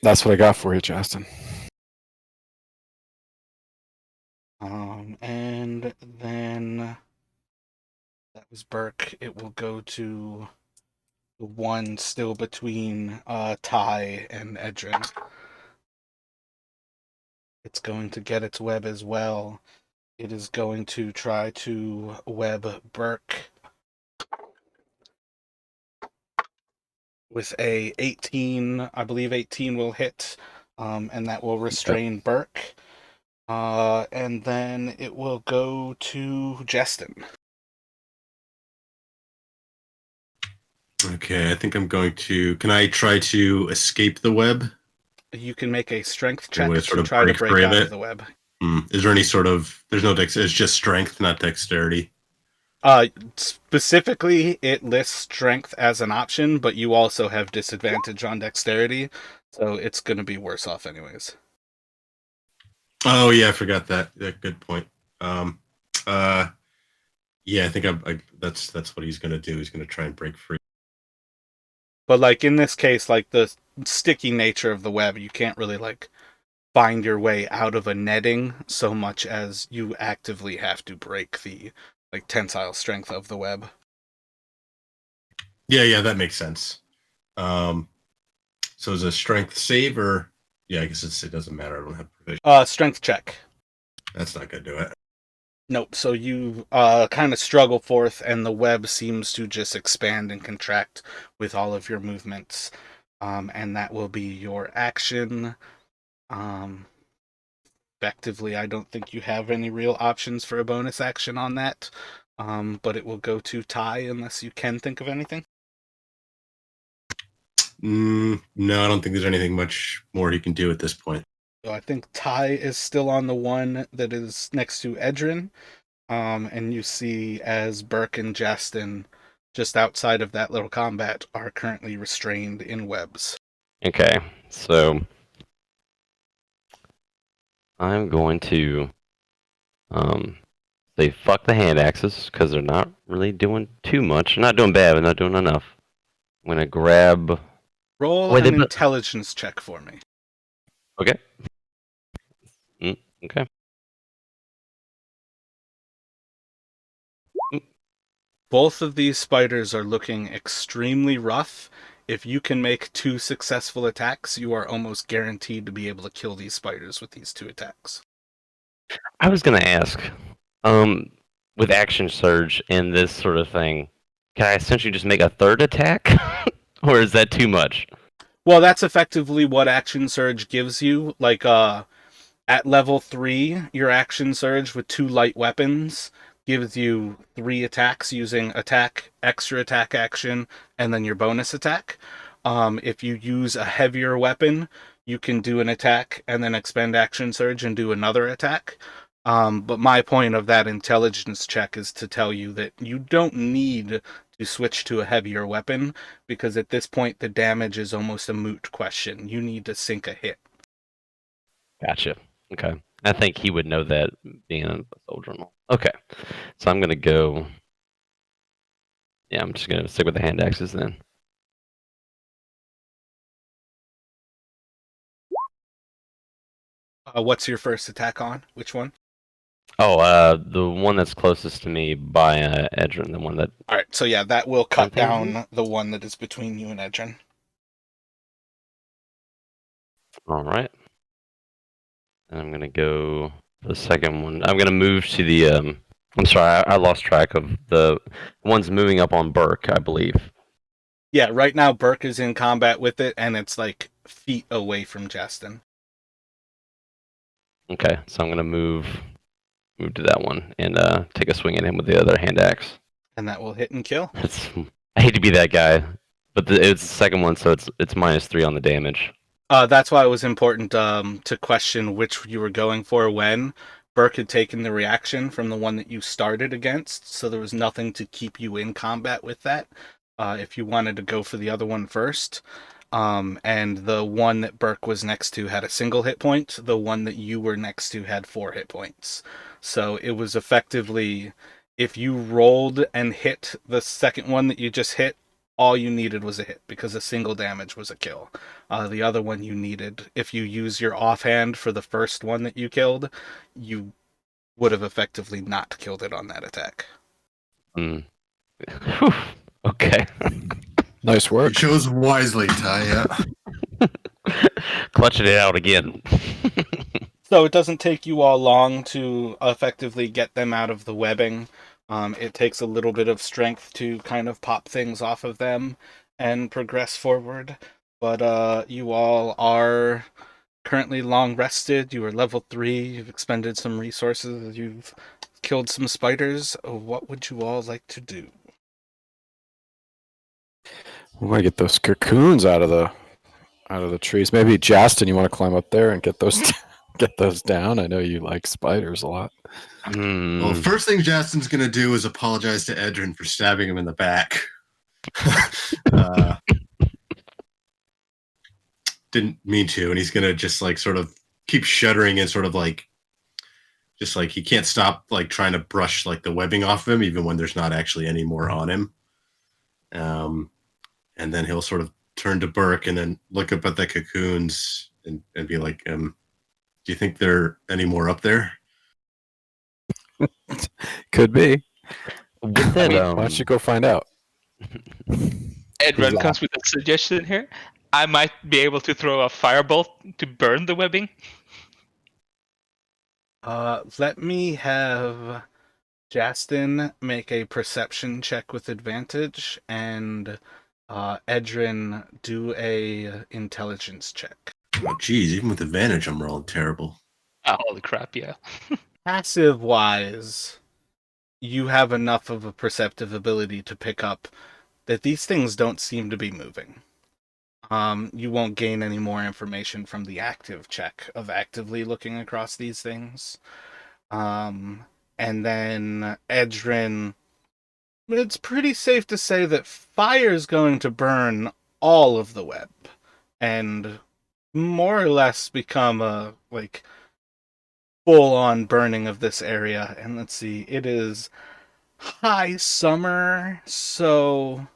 [SPEAKER 4] That's what I got for you, Justin.
[SPEAKER 1] And then that was Burke. It will go to the one still between Ty and Edrin. It's going to get its web as well. It is going to try to web Burke with a 18. I believe 18 will hit, and that will restrain Burke. And then it will go to Justin.
[SPEAKER 3] Okay, I think I'm going to. Can I try to escape the web?
[SPEAKER 1] You can make a strength check
[SPEAKER 3] Would it
[SPEAKER 1] to
[SPEAKER 3] sort of
[SPEAKER 1] try to
[SPEAKER 3] break
[SPEAKER 1] break
[SPEAKER 3] free
[SPEAKER 1] out
[SPEAKER 3] of
[SPEAKER 1] of
[SPEAKER 3] it?
[SPEAKER 1] the web.
[SPEAKER 3] Is there any sort of? There's no dex. It's just strength, not dexterity.
[SPEAKER 1] Specifically, it lists strength as an option, but you also have disadvantage on dexterity, so it's going to be worse off anyways.
[SPEAKER 3] Oh yeah, I forgot that. Yeah, good point. Yeah, I think that's what he's going to do. He's going to try and break free.
[SPEAKER 1] But like in this case, like the sticky nature of the web, you can't really like find your way out of a netting so much as you actively have to break the tensile strength of the web.
[SPEAKER 3] Yeah, that makes sense. So is a strength save or I guess it doesn't matter. I don't have provision.
[SPEAKER 1] Strength check.
[SPEAKER 3] That's not gonna do it.
[SPEAKER 1] Nope. So you kind of struggle forth, and the web seems to just expand and contract with all of your movements. And that will be your action. Effectively, I don't think you have any real options for a bonus action on that. But it will go to Ty unless you can think of anything.
[SPEAKER 3] No, I don't think there's anything much more he can do at this point.
[SPEAKER 1] So I think Ty is still on the one that is next to Edrin. And you see as Burke and Justin, just outside of that little combat, are currently restrained in webs.
[SPEAKER 2] Okay, so I'm going to say fuck the hand axes because they're not really doing too much. They're not doing bad, but not doing enough. I'm gonna grab.
[SPEAKER 1] Roll
[SPEAKER 2] Wait,
[SPEAKER 1] an intelligence check for me.
[SPEAKER 2] Okay. Okay.
[SPEAKER 1] Both of these spiders are looking extremely rough. If you can make 2 successful attacks, you are almost guaranteed to be able to kill these spiders with these 2 attacks.
[SPEAKER 2] I was gonna ask, with action surge and this sort of thing, can I essentially just make a third attack, or is that too much?
[SPEAKER 1] Well, that's effectively what action surge gives you. At level 3, your action surge with 2 light weapons gives you 3 attacks using attack, extra attack action, and then your bonus attack. If you use a heavier weapon, you can do an attack and then expend action surge and do another attack. But my point of that intelligence check is to tell you that you don't need to switch to a heavier weapon, because at this point the damage is almost a moot question. You need to sink a hit.
[SPEAKER 2] Gotcha. Okay. I think he would know that, being a soldier and all. Okay. So I'm gonna go. Yeah, I'm just gonna stick with the hand axes then.
[SPEAKER 1] What's your first attack on? Which one?
[SPEAKER 2] Oh, the one that's closest to me by Edrin, the one that.
[SPEAKER 1] All right, so yeah, that will cut
[SPEAKER 2] Something?
[SPEAKER 1] down the one that is between you and Edrin.
[SPEAKER 2] All right. And I'm gonna go the second one. I'm gonna move to the. I'm sorry, I lost track of the ones moving up on Burke, I believe.
[SPEAKER 1] Yeah, right now Burke is in combat with it, and it's like feet away from Justin.
[SPEAKER 2] Okay, so I'm gonna move to that one and take a swing at him with the other hand axe.
[SPEAKER 1] And that will hit and kill.
[SPEAKER 2] I hate to be that guy, but it's the second one, so it's -3 on the damage.
[SPEAKER 1] That's why it was important to question which you were going for when. Burke had taken the reaction from the one that you started against, so there was nothing to keep you in combat with that. If you wanted to go for the other one first. And the one that Burke was next to had a single hit point. The one that you were next to had 4 hit points. So it was effectively, if you rolled and hit the second one that you just hit, all you needed was a hit, because a single damage was a kill. The other one you needed, if you use your offhand for the first one that you killed, you would have effectively not killed it on that attack.
[SPEAKER 2] Whew. Okay.
[SPEAKER 4] Nice
[SPEAKER 3] You
[SPEAKER 4] work.
[SPEAKER 3] chose wisely, Ty. Yeah.
[SPEAKER 2] Clutching it out again.
[SPEAKER 1] So it doesn't take you all long to effectively get them out of the webbing. It takes a little bit of strength to kind of pop things off of them and progress forward. But you all are currently long rested. You are level 3. You've expended some resources. You've killed some spiders. What would you all like to do?
[SPEAKER 4] We want to get those cocoons out of the trees. Maybe Justin, you want to climb up there and get those get those down. I know you like spiders a lot.
[SPEAKER 3] Well, first thing Justin's gonna do is apologize to Edrin for stabbing him in the back. Didn't mean to, and he's gonna just sort of keep shuddering and sort of just he can't stop trying to brush the webbing off of him, even when there's not actually any more on him. And then he'll sort of turn to Burke and then look up at the cocoons and be like, Do you think there are any more up there?
[SPEAKER 4] Could be.
[SPEAKER 2] With
[SPEAKER 5] I
[SPEAKER 2] it,
[SPEAKER 5] mean,
[SPEAKER 4] Why don't you go find out?
[SPEAKER 5] Edrun
[SPEAKER 4] He's
[SPEAKER 5] comes with a suggestion here. I might be able to throw a firebolt to burn the webbing.
[SPEAKER 1] Let me have Justin make a perception check with advantage, and Edrin do a intelligence check.
[SPEAKER 3] Oh, geez, even with advantage, I'm rolling terrible.
[SPEAKER 5] Ah, holy crap, yeah.
[SPEAKER 1] Passive wise, you have enough of a perceptive ability to pick up that these things don't seem to be moving. You won't gain any more information from the active check of actively looking across these things. And then Edrin, it's pretty safe to say that fire is going to burn all of the web and more or less become a full on burning of this area. And let's see, it is high summer, so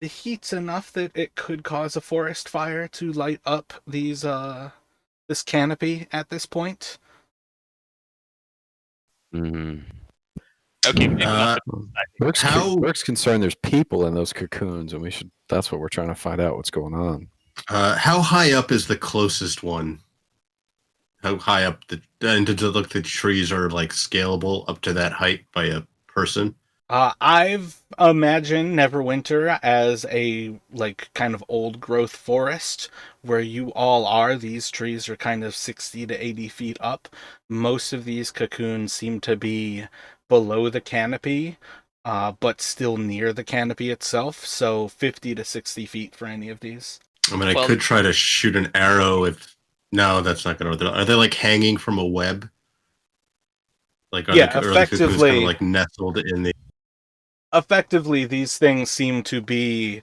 [SPEAKER 1] the heat's enough that it could cause a forest fire to light up this canopy at this point.
[SPEAKER 2] Mhm.
[SPEAKER 5] Okay, maybe not.
[SPEAKER 4] Burke's concerned there's people in those cocoons, and that's what we're trying to find out what's going on.
[SPEAKER 3] How high up is the closest one? How high up and to look the trees are like scalable up to that height by a person?
[SPEAKER 1] I've imagined Neverwinter as a kind of old growth forest where you all are. These trees are kind of 60 to 80 feet up. Most of these cocoons seem to be below the canopy, but still near the canopy itself. So 50 to 60 feet for any of these.
[SPEAKER 3] I mean, I could try to shoot an arrow if. No, that's not going to. Are they like hanging from a web? Like, are the cocoons kind of like nestled in the.
[SPEAKER 1] Effectively, these things seem to be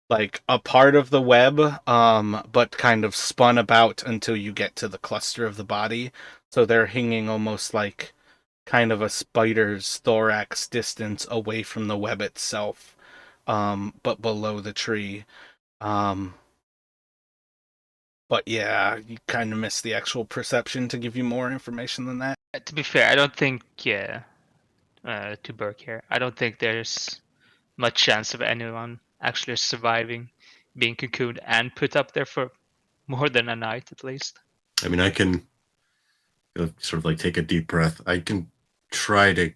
[SPEAKER 1] like a part of the web, but kind of spun about until you get to the cluster of the body. So they're hanging almost like kind of a spider's thorax distance away from the web itself, but below the tree. But yeah, you kind of miss the actual perception to give you more information than that.
[SPEAKER 5] To be fair, I don't think, to Burke here, I don't think there's much chance of anyone actually surviving being cocooned and put up there for more than a night at least.
[SPEAKER 3] I mean, I can sort of like take a deep breath. I can try to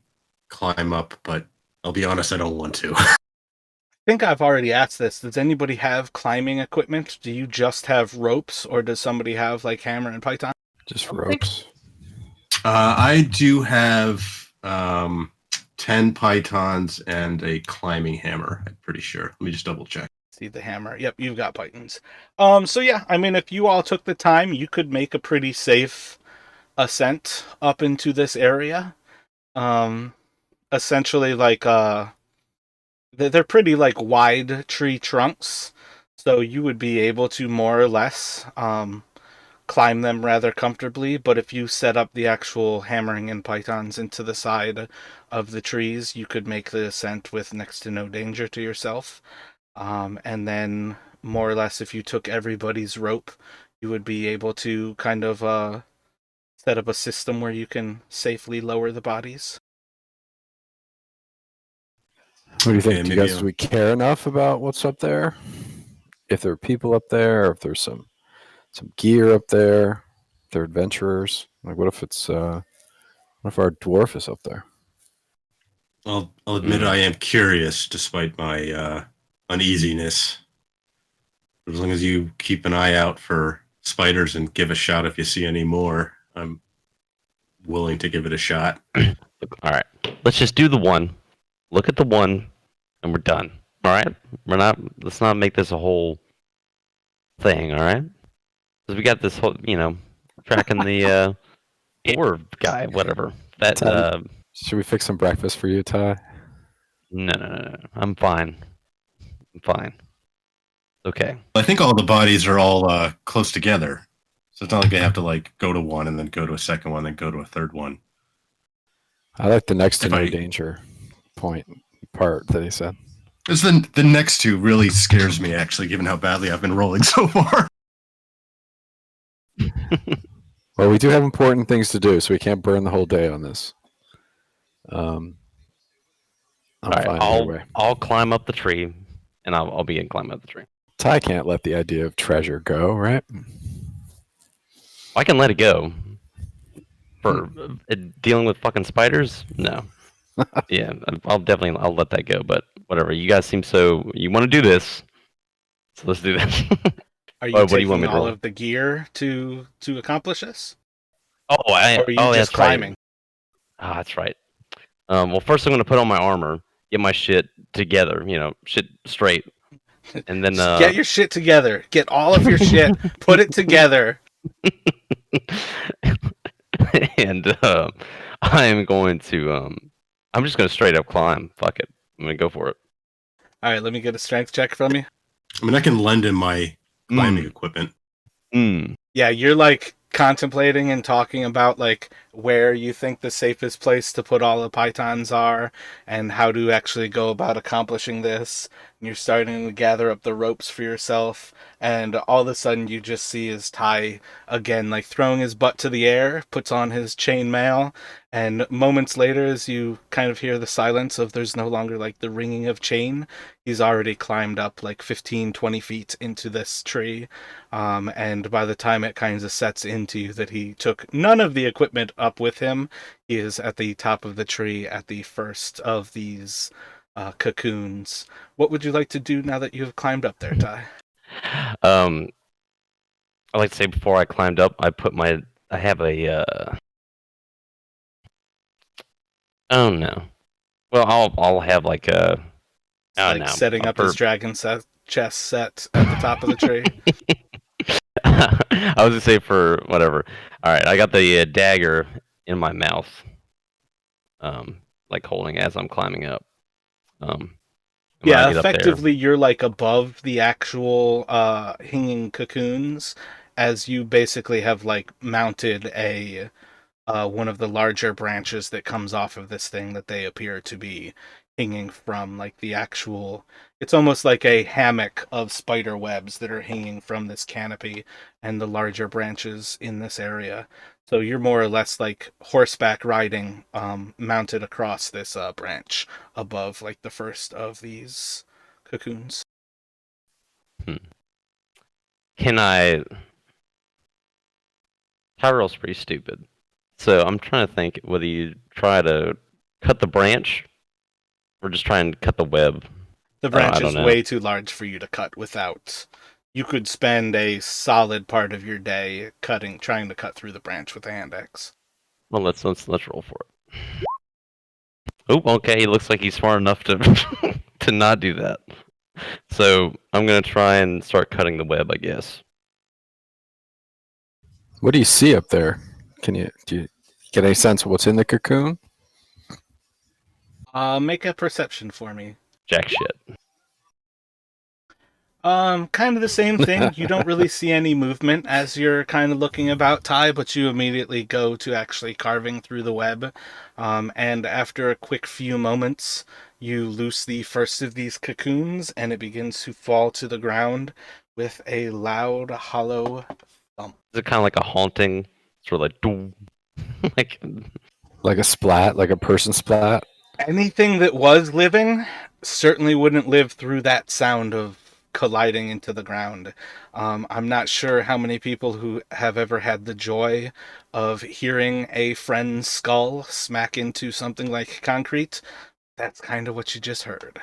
[SPEAKER 3] climb up, but I'll be honest, I don't want to.
[SPEAKER 1] I think I've already asked this. Does anybody have climbing equipment? Do you just have ropes, or does somebody have like hammer and python?
[SPEAKER 4] Just ropes.
[SPEAKER 3] I do have 10 pythons and a climbing hammer, I'm pretty sure. Let me just double check.
[SPEAKER 1] See the hammer. Yep, you've got pythons. So yeah, I mean, if you all took the time, you could make a pretty safe ascent up into this area. Essentially, they're pretty wide tree trunks, so you would be able to more or less climb them rather comfortably. But if you set up the actual hammering and pythons into the side of the trees, you could make the ascent with next to no danger to yourself. And then more or less, if you took everybody's rope, you would be able to kind of set up a system where you can safely lower the bodies.
[SPEAKER 4] What do you think? Do we care enough about what's up there? If there are people up there, or if there's some gear up there, if they're adventurers. Like, what if our dwarf is up there?
[SPEAKER 3] I'll admit I am curious, despite my uneasiness. As long as you keep an eye out for spiders and give a shout if you see any more, I'm willing to give it a shot.
[SPEAKER 2] All right, let's just do the one. Look at the one, and we're done. All right, let's not make this a whole thing. All right, because we got this whole, tracking the orb guy, whatever. That
[SPEAKER 4] should we fix some breakfast for you, Ty?
[SPEAKER 2] No. I'm fine. Okay.
[SPEAKER 3] I think all the bodies are all close together, so it's not like they have to go to one and then go to a second one, then go to a third one.
[SPEAKER 4] I like the next to no danger part that he said.
[SPEAKER 3] It's the next two really scares me, actually, given how badly I've been rolling so far.
[SPEAKER 4] Well, we do have important things to do, so we can't burn the whole day on this. I'm
[SPEAKER 2] All right,
[SPEAKER 4] fine either way.
[SPEAKER 2] I'll climb up the tree, and I'll begin climbing up the tree.
[SPEAKER 4] Ty can't let the idea of treasure go, right?
[SPEAKER 2] I can let it go. For dealing with fucking spiders, no. Yeah, I'll let that go. But whatever, you guys seem so you want to do this, so let's do this.
[SPEAKER 1] Are you
[SPEAKER 2] What do you want
[SPEAKER 1] taking
[SPEAKER 2] me to
[SPEAKER 1] all
[SPEAKER 2] roll?
[SPEAKER 1] of the gear to accomplish this,
[SPEAKER 2] Oh,
[SPEAKER 1] or are you just
[SPEAKER 2] that's right.
[SPEAKER 1] climbing?
[SPEAKER 2] Ah, that's right. Well, first I'm gonna put on my armor, get my shit together, shit straight, and then
[SPEAKER 1] Just get your shit together. Get all of your shit. Put it together.
[SPEAKER 2] and I'm going to I'm just gonna straight up climb. Fuck it, I'm gonna go for it.
[SPEAKER 1] All right, let me get a strength check from you.
[SPEAKER 3] I mean, I can lend him my climbing equipment.
[SPEAKER 1] Yeah, you're like contemplating and talking about like where you think the safest place to put all the pythons are and how to actually go about accomplishing this. And you're starting to gather up the ropes for yourself, and all of a sudden you just see his Ty again, like throwing his butt to the air, puts on his chainmail, and moments later, as you kind of hear the silence of there's no longer like the ringing of chain, he's already climbed up like 15, 20 feet into this tree. And by the time it kind of sets into you that he took none of the equipment up with him, he is at the top of the tree at the first of these cocoons. What would you like to do now that you have climbed up there, Ty?
[SPEAKER 2] I like to say before I climbed up, I have a oh no. Well, I'll have like a
[SPEAKER 1] Like setting up his dragon chest set at the top of the tree.
[SPEAKER 2] I was gonna say for whatever. All right, I got the dagger in my mouth, like holding as I'm climbing up. When I
[SPEAKER 1] Yeah,
[SPEAKER 2] get up there,
[SPEAKER 1] effectively you're like above the actual hanging cocoons, as you basically have like mounted a one of the larger branches that comes off of this thing that they appear to be hanging from, like the actual, it's almost like a hammock of spider webs that are hanging from this canopy and the larger branches in this area. So you're more or less like horseback riding, mounted across this branch above like the first of these cocoons.
[SPEAKER 2] hmm. Can I? Tyrell's pretty stupid, so I'm trying to think whether you try to cut the branch or just try and cut the web.
[SPEAKER 1] The branch
[SPEAKER 2] I don't
[SPEAKER 1] is
[SPEAKER 2] know.
[SPEAKER 1] way too large for you to cut without. You could spend a solid part of your day trying to cut through the branch with a hand axe.
[SPEAKER 2] Well, let's roll for it. Oh, okay. He looks like he's smart enough to to not do that. So I'm gonna try and start cutting the web, I guess.
[SPEAKER 4] What do you see up there? Do you get any sense of what's in the cocoon?
[SPEAKER 1] Make a perception for me.
[SPEAKER 2] Jack shit.
[SPEAKER 1] Kind of the same thing. You don't really see any movement as you're kind of looking about, Ty, but you immediately go to actually carving through the web. And after a quick few moments, you loose the first of these cocoons, and it begins to fall to the ground with a loud, hollow thump.
[SPEAKER 2] Is it kind of like a haunting, sort of like, doom, like
[SPEAKER 4] Like a splat, like a person splat?
[SPEAKER 1] Anything that was living certainly wouldn't live through that sound of colliding into the ground. I'm not sure how many people who have ever had the joy of hearing a friend's skull smack into something like concrete. That's kind of what you just heard.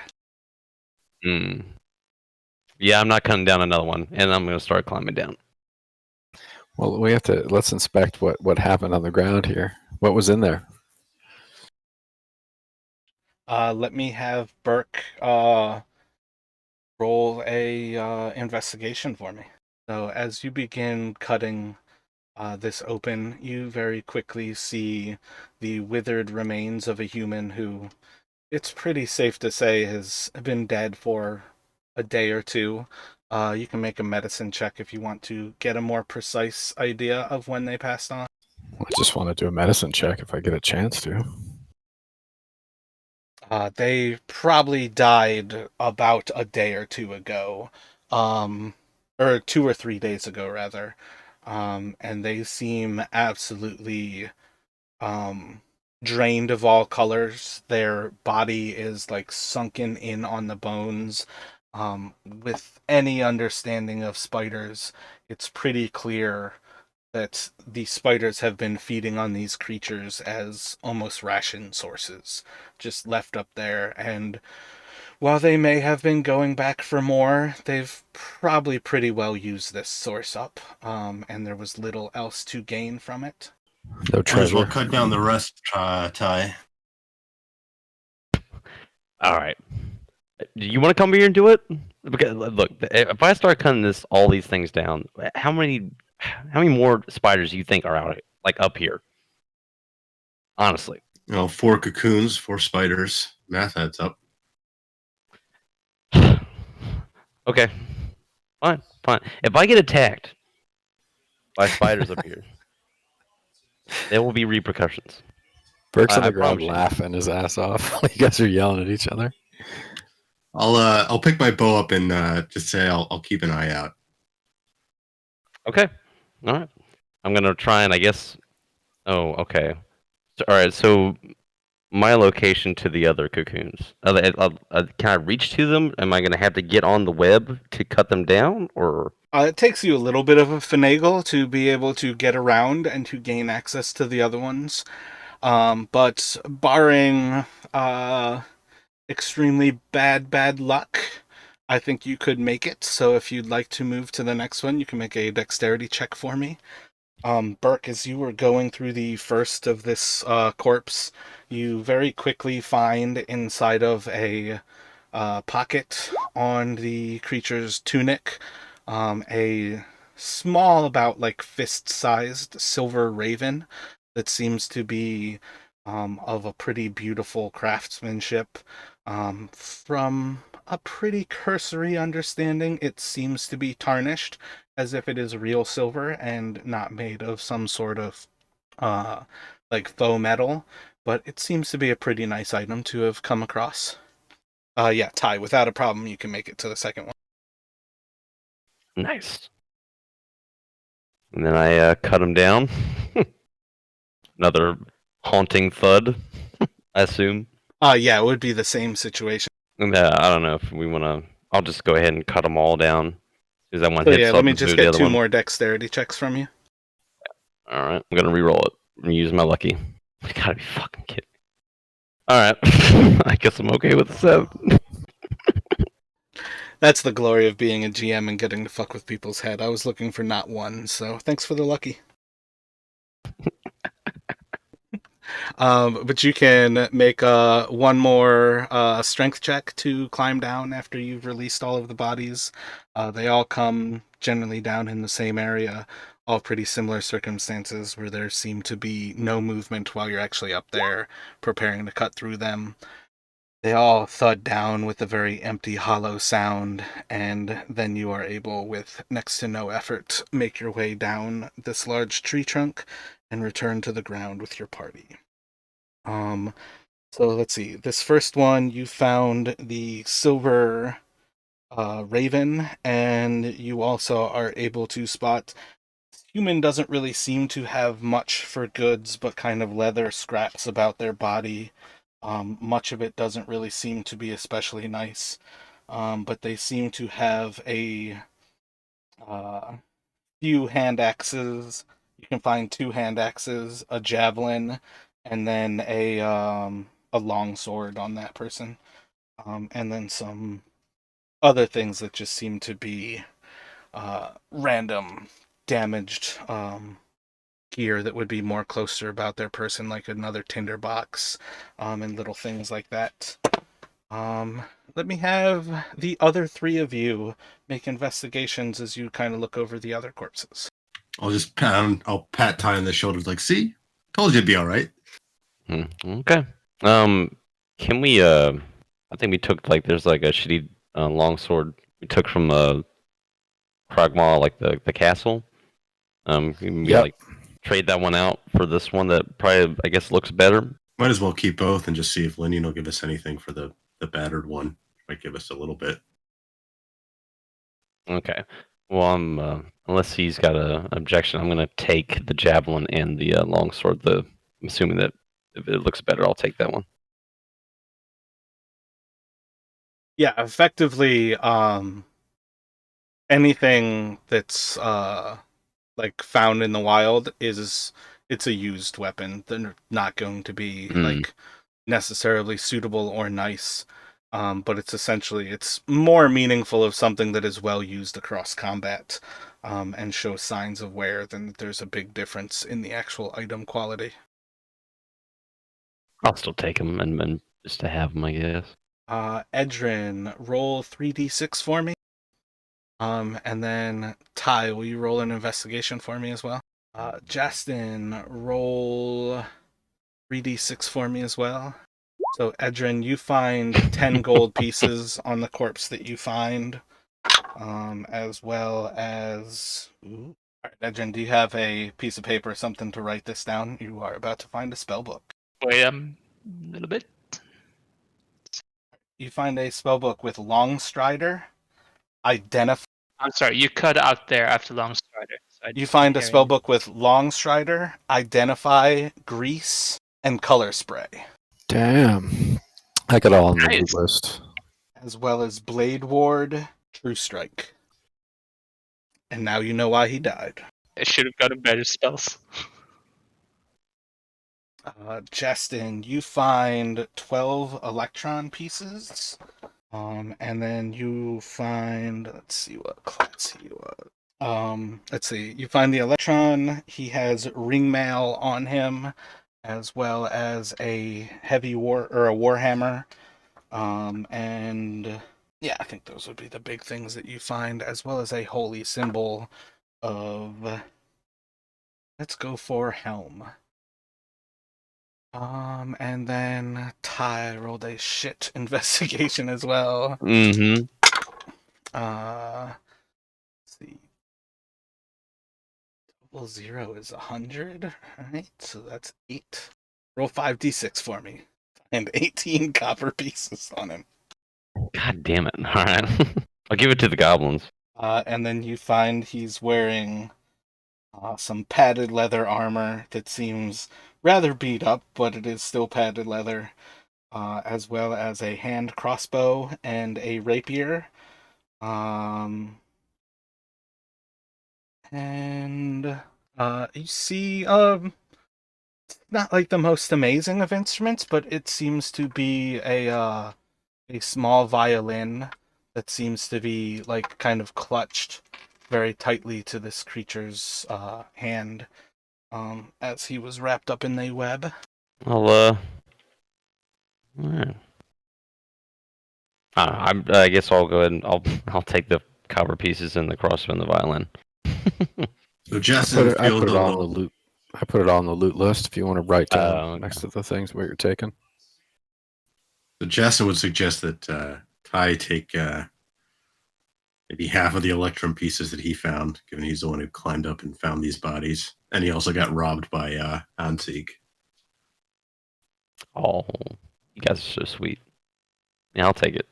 [SPEAKER 2] Hmm. Yeah, I'm not cutting down another one, and I'm gonna start climbing down.
[SPEAKER 4] Well, let's inspect what happened on the ground here. What was in there?
[SPEAKER 1] Let me have Burke roll a investigation for me. So as you begin cutting this open, you very quickly see the withered remains of a human who, it's pretty safe to say, has been dead for a day or two. You can make a medicine check if you want to get a more precise idea of when they passed on.
[SPEAKER 4] I just want to do a medicine check if I get a chance to.
[SPEAKER 1] They probably died about a day or two ago, or 2 or 3 days ago, rather. and they seem absolutely drained of all colors. Their body is like sunken in on the bones. With any understanding of spiders, it's pretty clear that the spiders have been feeding on these creatures as almost ration sources, just left up there. And while they may have been going back for more, they've probably pretty well used this source up, and there was little else to gain from it.
[SPEAKER 4] No
[SPEAKER 3] Might as well
[SPEAKER 4] treasure.
[SPEAKER 3] cut down the rest, Ty.
[SPEAKER 2] All right. Do you want to come here and do it? Because look, if I start cutting all these things down, how many more spiders do you think are out like up here? Honestly.
[SPEAKER 3] 4 cocoons, 4 spiders. Math adds up.
[SPEAKER 2] Okay. Fine. If I get attacked by spiders up here, there will be repercussions.
[SPEAKER 4] Burke's on
[SPEAKER 2] I
[SPEAKER 4] the ground
[SPEAKER 2] promise you.
[SPEAKER 4] laughing his ass off. You guys are yelling at each other.
[SPEAKER 3] I'll pick my bow up and just say I'll keep an eye out.
[SPEAKER 2] Okay. All right. I'm gonna try and I guess. Oh, okay. All right. So my location to the other cocoons. Can I reach to them? Am I gonna have to get on the web to cut them down, or?
[SPEAKER 1] It takes you a little bit of a finagle to be able to get around and to gain access to the other ones. But barring extremely bad luck, I think you could make it. So if you'd like to move to the next one, you can make a dexterity check for me. Burke, as you were going through the first of this corpse, you very quickly find inside of a pocket on the creature's tunic a small, about like fist-sized silver raven that seems to be of a pretty beautiful craftsmanship. From a pretty cursory understanding, it seems to be tarnished as if it is real silver and not made of some sort of like faux metal, but it seems to be a pretty nice item to have come across. Yeah, Ty, without a problem, you can make it to the second one.
[SPEAKER 2] Nice. And then I cut him down. Another haunting thud, I assume.
[SPEAKER 1] Yeah, it would be the same situation.
[SPEAKER 2] And, I don't know if we want to. I'll just go ahead and cut them all down. Because that one
[SPEAKER 1] So
[SPEAKER 2] hit
[SPEAKER 1] yeah, let me
[SPEAKER 2] something,
[SPEAKER 1] just
[SPEAKER 2] move the
[SPEAKER 1] get
[SPEAKER 2] other
[SPEAKER 1] 2
[SPEAKER 2] one.
[SPEAKER 1] more dexterity checks from you.
[SPEAKER 2] All right, I'm gonna re-roll it. I'm gonna use my lucky. I gotta be fucking kidding. All right, I guess I'm okay with the 7.
[SPEAKER 1] That's the glory of being a GM and getting to fuck with people's head. I was looking for not 1, so thanks for the lucky. But you can make one more strength check to climb down after you've released all of the bodies. They all come generally down in the same area, all pretty similar circumstances where there seem to be no movement while you're actually up there preparing to cut through them. They all thud down with a very empty, hollow sound, and then you are able, with next to no effort, make your way down this large tree trunk and return to the ground with your party. So let's see. This first one, you found the silver raven, and you also are able to spot human doesn't really seem to have much for goods, but kind of leather scraps about their body. Much of it doesn't really seem to be especially nice, but they seem to have a few hand axes. You can find 2 hand axes, a javelin, and then a long sword on that person, and then some other things that just seem to be random damaged gear that would be more closer about their person, like another tinderbox, and little things like that. Let me have the other 3 of you make investigations as you kind of look over the other corpses.
[SPEAKER 3] I'll pat Ty on the shoulders, like, see, told you it'd be all right.
[SPEAKER 2] Okay. Can we? I think we took there's a shitty longsword we took from Kragmaw, like the castle. We can
[SPEAKER 4] Yep.
[SPEAKER 2] trade that one out for this one that probably I guess looks better.
[SPEAKER 3] Might as well keep both and just see if Linian will give us anything for the battered one. Might give us a little bit.
[SPEAKER 2] Okay. Well, unless he's got an objection, I'm gonna take the javelin and the longsword. I'm assuming that if it looks better, I'll take that one.
[SPEAKER 1] Yeah, effectively, anything that's like found in the wild it's a used weapon. They're not going to be like necessarily suitable or nice. But it's more meaningful of something that is well used across combat, and shows signs of wear than that there's a big difference in the actual item quality.
[SPEAKER 2] I'll still take him and just to have him, I guess.
[SPEAKER 1] Edrin, roll 3d6 for me. And then Ty, will you roll an investigation for me as well? Justin, roll 3d6 for me as well. So, Edrin, you find 10 gold pieces on the corpse that you find, as well as... Ooh. All right, Edrin, do you have a piece of paper or something to write this down? You are about to find a spell book.
[SPEAKER 5] Wait a little bit.
[SPEAKER 1] You find a spell book with Longstrider, Identify...
[SPEAKER 5] I'm sorry, you cut out there after Long Strider. So I
[SPEAKER 1] You find a
[SPEAKER 5] didn't hear
[SPEAKER 1] spell
[SPEAKER 5] you.
[SPEAKER 1] book with Longstrider, Identify, Grease, and Color Spray,
[SPEAKER 4] Damn. I got all on the
[SPEAKER 5] Nice.
[SPEAKER 4] list.
[SPEAKER 1] as well as Blade Ward, True Strike. And now you know why he died.
[SPEAKER 5] I should have gotten better spells.
[SPEAKER 1] Justin, you find 12 electron pieces. And then you find, let's see what class he was. Let's see, you find the electron. He has ringmail on him, as well as a heavy war or a warhammer. And yeah, I think those would be the big things that you find, as well as a holy symbol of, let's go for helm. And then Ty rolled a shit investigation as well.
[SPEAKER 2] Mm-hmm.
[SPEAKER 1] Let's see. Double zero is 100, right? So that's 8. Roll 5d6 for me. And 18 copper pieces on him.
[SPEAKER 2] God damn it! All right, I'll give it to the goblins.
[SPEAKER 1] And then you find he's wearing some padded leather armor that seems rather beat up, but it is still padded leather, as well as a hand crossbow and a rapier. And you see, not like the most amazing of instruments, but it seems to be a small violin that seems to be like kind of clutched very tightly to this creature's hand, as he was wrapped up in a web.
[SPEAKER 2] All right. I guess I'll go ahead and I'll take the copper pieces and the crossbow and the violin.
[SPEAKER 3] So
[SPEAKER 4] I
[SPEAKER 3] Justin
[SPEAKER 4] put
[SPEAKER 3] feels
[SPEAKER 4] it
[SPEAKER 3] a
[SPEAKER 4] on the
[SPEAKER 3] little.
[SPEAKER 4] loot. I put it on the loot list if you want to write down
[SPEAKER 2] Okay.
[SPEAKER 4] next to the things what you're taking.
[SPEAKER 3] So Justin would suggest that Ty take maybe half of the electrum pieces that he found, given he's the one who climbed up and found these bodies, and he also got robbed by Antig.
[SPEAKER 2] Oh, you guys are so sweet. Yeah, I'll take it.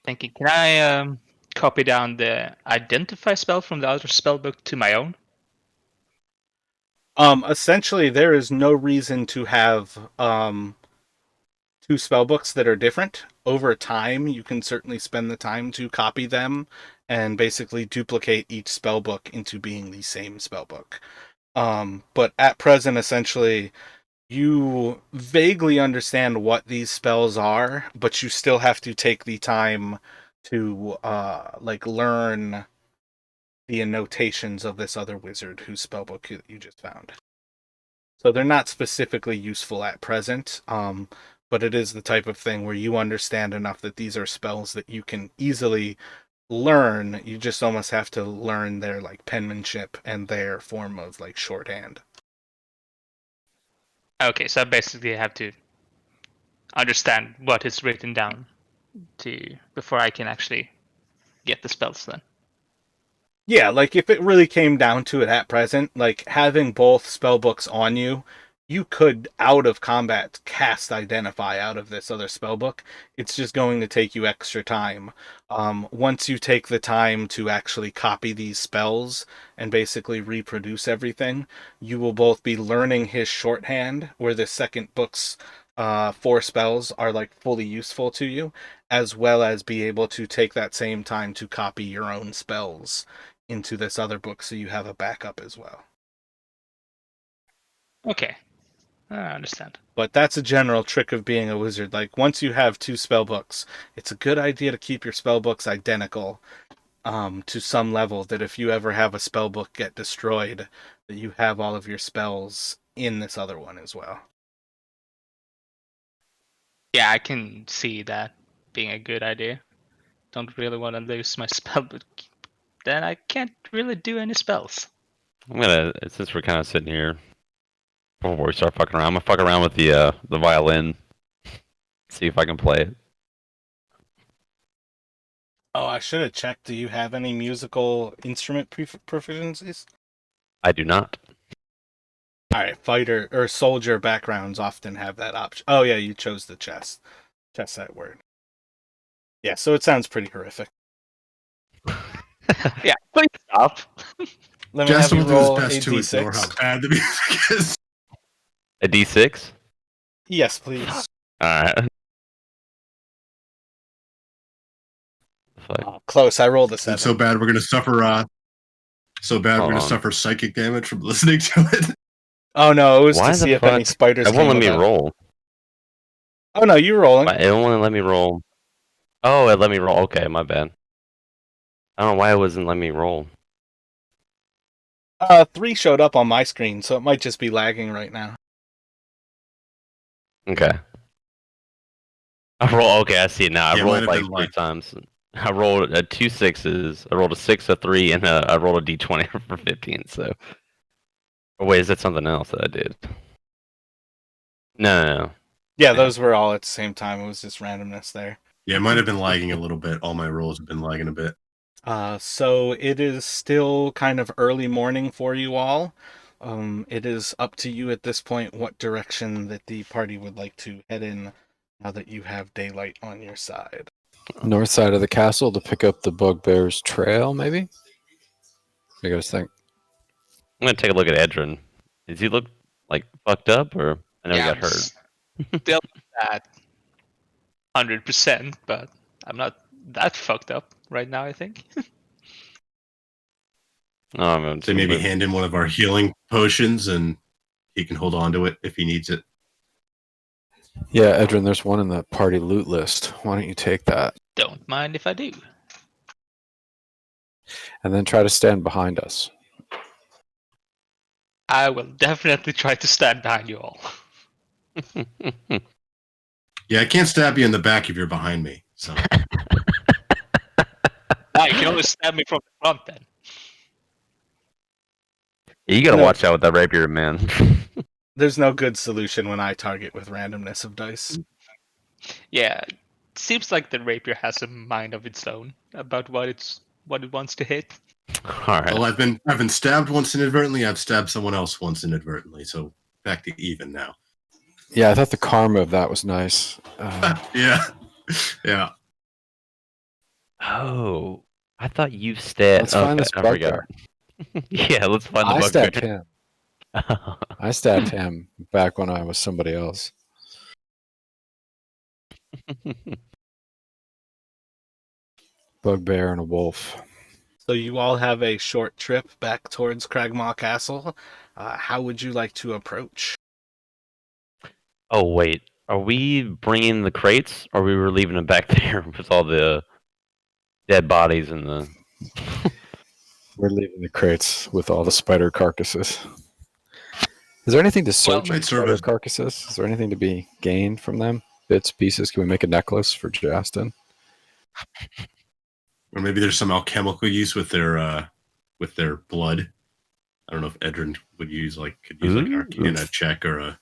[SPEAKER 5] Thinking, can I copy down the identify spell from the other spell book to my own?
[SPEAKER 1] Essentially, there is no reason to have two spell books that are different. Over time, you can certainly spend the time to copy them and basically duplicate each spell book into being the same spell book. But at present, essentially, you vaguely understand what these spells are, but you still have to take the time to like learn the annotations of this other wizard whose spellbook you just found. So they're not specifically useful at present, but it is the type of thing where you understand enough that these are spells that you can easily learn. You just almost have to learn their like penmanship and their form of like shorthand.
[SPEAKER 5] Okay, so I basically have to understand what is written down before I can actually get the spells then.
[SPEAKER 1] Yeah, like if it really came down to it at present, like having both spell books on you you could out of combat cast Identify out of this other spellbook. It's just going to take you extra time. Once you take the time to actually copy these spells and basically reproduce everything, you will both be learning his shorthand, where the second book's 4 spells are like fully useful to you, as well as be able to take that same time to copy your own spells into this other book so you have a backup as well.
[SPEAKER 5] Okay, I understand.
[SPEAKER 1] But that's a general trick of being a wizard. Like, once you have 2 spell books, it's a good idea to keep your spell books identical to some level, that if you ever have a spell book get destroyed, that you have all of your spells in this other one as well.
[SPEAKER 5] Yeah, I can see that being a good idea. Don't really want to lose my spell book. Then I can't really do any spells.
[SPEAKER 2] I'm gonna, since we're kind of sitting here before we start fucking around, I'm gonna fuck around with the violin, see if I can play it.
[SPEAKER 1] Oh, I should have checked. Do you have any musical instrument proficiencies?
[SPEAKER 2] I do not.
[SPEAKER 1] All right, fighter or soldier backgrounds often have that option. Oh yeah, you chose the chess that word. Yeah, so it sounds pretty horrific.
[SPEAKER 5] Yeah, please stop.
[SPEAKER 1] Let me have
[SPEAKER 3] Justin
[SPEAKER 1] you
[SPEAKER 3] will do his
[SPEAKER 1] roll a
[SPEAKER 3] best to ignore how
[SPEAKER 1] d6.
[SPEAKER 3] bad the music is.
[SPEAKER 2] A D6.
[SPEAKER 1] Yes, please.
[SPEAKER 2] All right. Fuck.
[SPEAKER 1] Oh, close. I rolled a 7.
[SPEAKER 3] It's so bad we're gonna suffer. So bad we're
[SPEAKER 2] Hold
[SPEAKER 3] gonna
[SPEAKER 2] on.
[SPEAKER 3] suffer psychic damage from listening to it.
[SPEAKER 1] Oh no, it was
[SPEAKER 2] Why
[SPEAKER 1] to
[SPEAKER 2] the
[SPEAKER 1] see if
[SPEAKER 2] fuck?
[SPEAKER 1] any spiders
[SPEAKER 2] It won't
[SPEAKER 1] came
[SPEAKER 2] let me
[SPEAKER 1] above.
[SPEAKER 2] roll.
[SPEAKER 1] Oh no, you're rolling.
[SPEAKER 2] Why, it won't let me roll. Oh, it let me roll. Okay, my bad. I don't know why it wasn't letting me roll.
[SPEAKER 1] 3 showed up on my screen, so it might just be lagging right now.
[SPEAKER 2] Okay. I roll. Okay, I see it now. I
[SPEAKER 3] Yeah, it might
[SPEAKER 2] rolled
[SPEAKER 3] have
[SPEAKER 2] like
[SPEAKER 3] been
[SPEAKER 2] 3
[SPEAKER 3] like-
[SPEAKER 2] times. I rolled 2 6s. I rolled a 6, a 3, and I rolled a D20 for 15. So, oh, wait, is that something else that I did? No.
[SPEAKER 1] Yeah, those were all at the same time. It was just randomness there.
[SPEAKER 3] Yeah, it might have been lagging a little bit. All my rolls have been lagging a bit.
[SPEAKER 1] So it is still kind of early morning for you all. It is up to you at this point what direction that the party would like to head in now that you have daylight on your side.
[SPEAKER 4] North side of the castle to pick up the bugbear's trail, maybe? What do you guys think?
[SPEAKER 2] I'm gonna take a look at Edrin. Does he look like fucked up, or I know he got
[SPEAKER 5] I'm
[SPEAKER 2] hurt?
[SPEAKER 5] Still at 100%, but I'm not that fucked up right now, I think.
[SPEAKER 2] No, I'm gonna
[SPEAKER 3] So maybe hand in one of our healing potions, and he can hold on to it if he needs it.
[SPEAKER 4] Yeah, Edrin, there's one in the party loot list. Why don't you take that?
[SPEAKER 5] Don't mind if I do.
[SPEAKER 4] And then try to stand behind us.
[SPEAKER 5] I will definitely try to stand behind you all.
[SPEAKER 3] Yeah, I can't stab you in the back if you're behind me. So
[SPEAKER 5] You can always stab me from the front then.
[SPEAKER 2] You gotta
[SPEAKER 1] No.
[SPEAKER 2] watch out with that rapier, man.
[SPEAKER 1] There's no good solution when I target with randomness of dice.
[SPEAKER 5] Yeah, it seems like the rapier has a mind of its own about what it wants to hit.
[SPEAKER 2] All right.
[SPEAKER 3] well, I've been stabbed once inadvertently. I've stabbed someone else once inadvertently. So back to even now.
[SPEAKER 4] Yeah, I thought the karma of that was nice.
[SPEAKER 3] Yeah, yeah.
[SPEAKER 2] Oh, I thought you stabbed.
[SPEAKER 4] Let's find this
[SPEAKER 2] I forgot.
[SPEAKER 4] bugbear.
[SPEAKER 2] Yeah, let's find the
[SPEAKER 4] I stabbed
[SPEAKER 2] bugbear.
[SPEAKER 4] him. I stabbed him back when I was somebody else. Bugbear and a wolf.
[SPEAKER 1] So you all have a short trip back towards Cragmaw Castle. How would you like to approach?
[SPEAKER 2] Oh wait, are we bringing the crates, or we were leaving them back there with all the dead bodies and the?
[SPEAKER 4] We're leaving the crates with all the spider carcasses. Is there anything to search
[SPEAKER 3] Well,
[SPEAKER 4] on
[SPEAKER 3] might serve
[SPEAKER 4] spider
[SPEAKER 3] as-
[SPEAKER 4] carcasses? Is there anything to be gained from them? Bits, pieces? Can we make a necklace for Justin?
[SPEAKER 3] Or maybe there's some alchemical use with their blood. I don't know if Edrin would use could use an Arcana check or a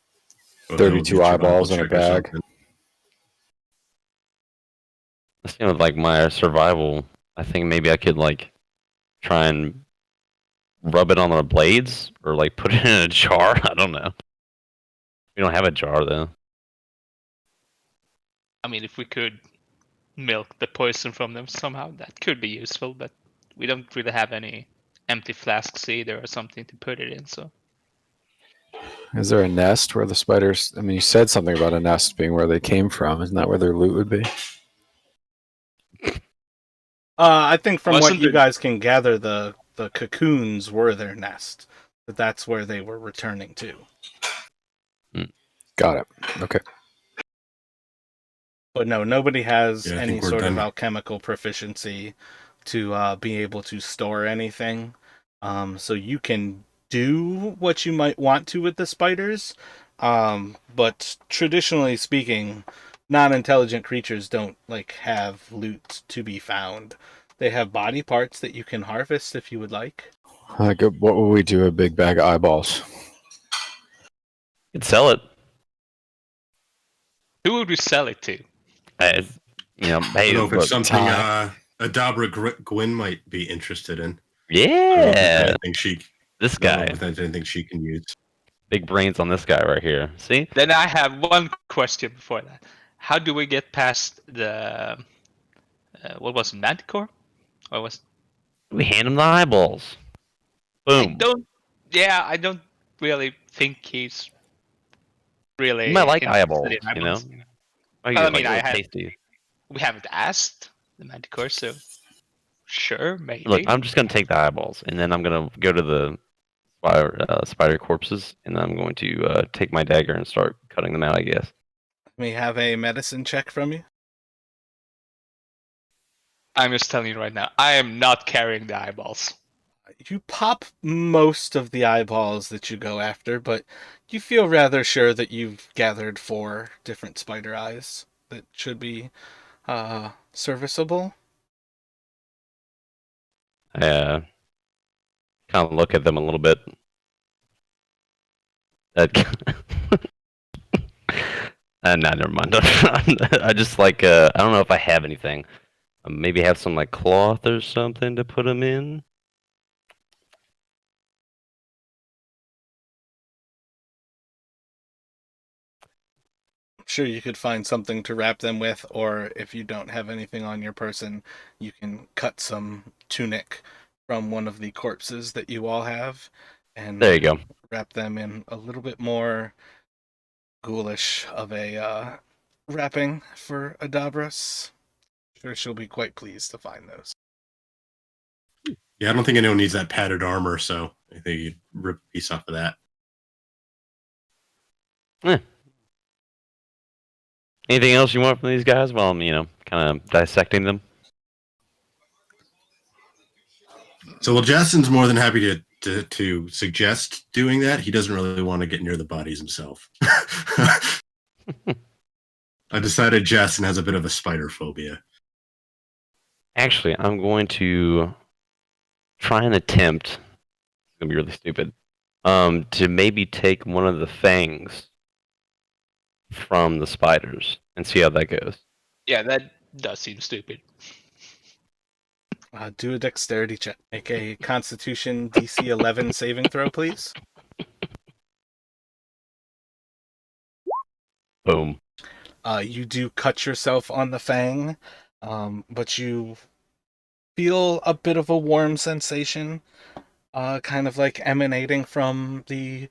[SPEAKER 4] 32 eyeballs in a bag.
[SPEAKER 2] You know, like my survival, I think maybe I could try and rub it on the blades, or put it in a jar. I don't know. We don't have a jar though.
[SPEAKER 5] I mean, if we could milk the poison from them somehow, that could be useful, but we don't really have any empty flasks either or something to put it in, so.
[SPEAKER 4] Is there a nest where the spiders? I mean, you said something about a nest being where they came from. Isn't that where their loot would be?
[SPEAKER 1] I think from what
[SPEAKER 5] Wasn't
[SPEAKER 1] you
[SPEAKER 5] it-
[SPEAKER 1] guys can gather, the cocoons were their nest. But that's where they were returning to.
[SPEAKER 4] Got it. Okay.
[SPEAKER 1] But no, nobody has
[SPEAKER 3] Yeah, I
[SPEAKER 1] any
[SPEAKER 3] think we're
[SPEAKER 1] sort of
[SPEAKER 3] done.
[SPEAKER 1] alchemical proficiency to be able to store anything. So you can do what you might want to with the spiders. But traditionally speaking, non-intelligent creatures don't like have loot to be found. They have body parts that you can harvest if you would like.
[SPEAKER 4] Like, what would we do? A big bag of eyeballs.
[SPEAKER 2] You could sell it.
[SPEAKER 5] Who would we sell it to?
[SPEAKER 2] It's, you know,
[SPEAKER 3] I
[SPEAKER 2] hey,
[SPEAKER 3] don't know if it's
[SPEAKER 2] look,
[SPEAKER 3] something
[SPEAKER 4] Ty.
[SPEAKER 3] Adabra Gwyn might be interested in.
[SPEAKER 2] yeah,
[SPEAKER 3] I think she.
[SPEAKER 2] this
[SPEAKER 3] I don't know
[SPEAKER 2] guy,
[SPEAKER 3] if there's anything she can use.
[SPEAKER 2] big brains on this guy right here. See,
[SPEAKER 5] Then I have one question before that. How do we get past the what was it, Manticore? Or was
[SPEAKER 2] we hand him the eyeballs.
[SPEAKER 5] I
[SPEAKER 2] Boom.
[SPEAKER 5] don't. Yeah, I don't really think he's really
[SPEAKER 2] You might like
[SPEAKER 5] interested
[SPEAKER 2] eyeballs,
[SPEAKER 5] in
[SPEAKER 2] you know.
[SPEAKER 5] eyeballs.
[SPEAKER 2] Oh,
[SPEAKER 5] Well, I
[SPEAKER 2] you
[SPEAKER 5] mean,
[SPEAKER 2] like
[SPEAKER 5] I
[SPEAKER 2] little
[SPEAKER 5] have.
[SPEAKER 2] tasty.
[SPEAKER 5] We haven't asked the Manticore, so sure, maybe.
[SPEAKER 2] Look, I'm just gonna take the eyeballs, and then I'm gonna go to the spider corpses, and then I'm going to take my dagger and start cutting them out. I guess.
[SPEAKER 1] Let me have a medicine check from you.
[SPEAKER 5] I'm just telling you right now, I am not carrying the eyeballs.
[SPEAKER 1] You pop most of the eyeballs that you go after, but you feel rather sure that you've gathered 4 different spider eyes that should be serviceable.
[SPEAKER 2] I kind of look at them a little bit. Nah, never mind. I just like I don't know if I have anything. Maybe have some like cloth or something to put them in.
[SPEAKER 1] Sure, you could find something to wrap them with, or if you don't have anything on your person, you can cut some tunic from one of the corpses that you all have and
[SPEAKER 2] There you go.
[SPEAKER 1] wrap them in a little bit more ghoulish of a wrapping for Adabras. Sure, she'll be quite pleased to find those.
[SPEAKER 3] Yeah, I don't think anyone needs that padded armor, so I think you'd rip a piece off of that.
[SPEAKER 2] Anything else you want from these guys while I'm, kind of dissecting them?
[SPEAKER 3] So, well, Justin's more than happy to suggest doing that. He doesn't really want to get near the bodies himself. I decided Justin has a bit of a spider phobia.
[SPEAKER 2] Actually, I'm going to try and attempt. It's gonna be really stupid. To maybe take one of the fangs from the spiders and see how that goes.
[SPEAKER 5] Yeah, that does seem stupid.
[SPEAKER 1] Do a dexterity check. Make a Constitution DC 11 saving throw, please.
[SPEAKER 2] Boom.
[SPEAKER 1] You do cut yourself on the fang, but you feel a bit of a warm sensation, kind of like emanating from the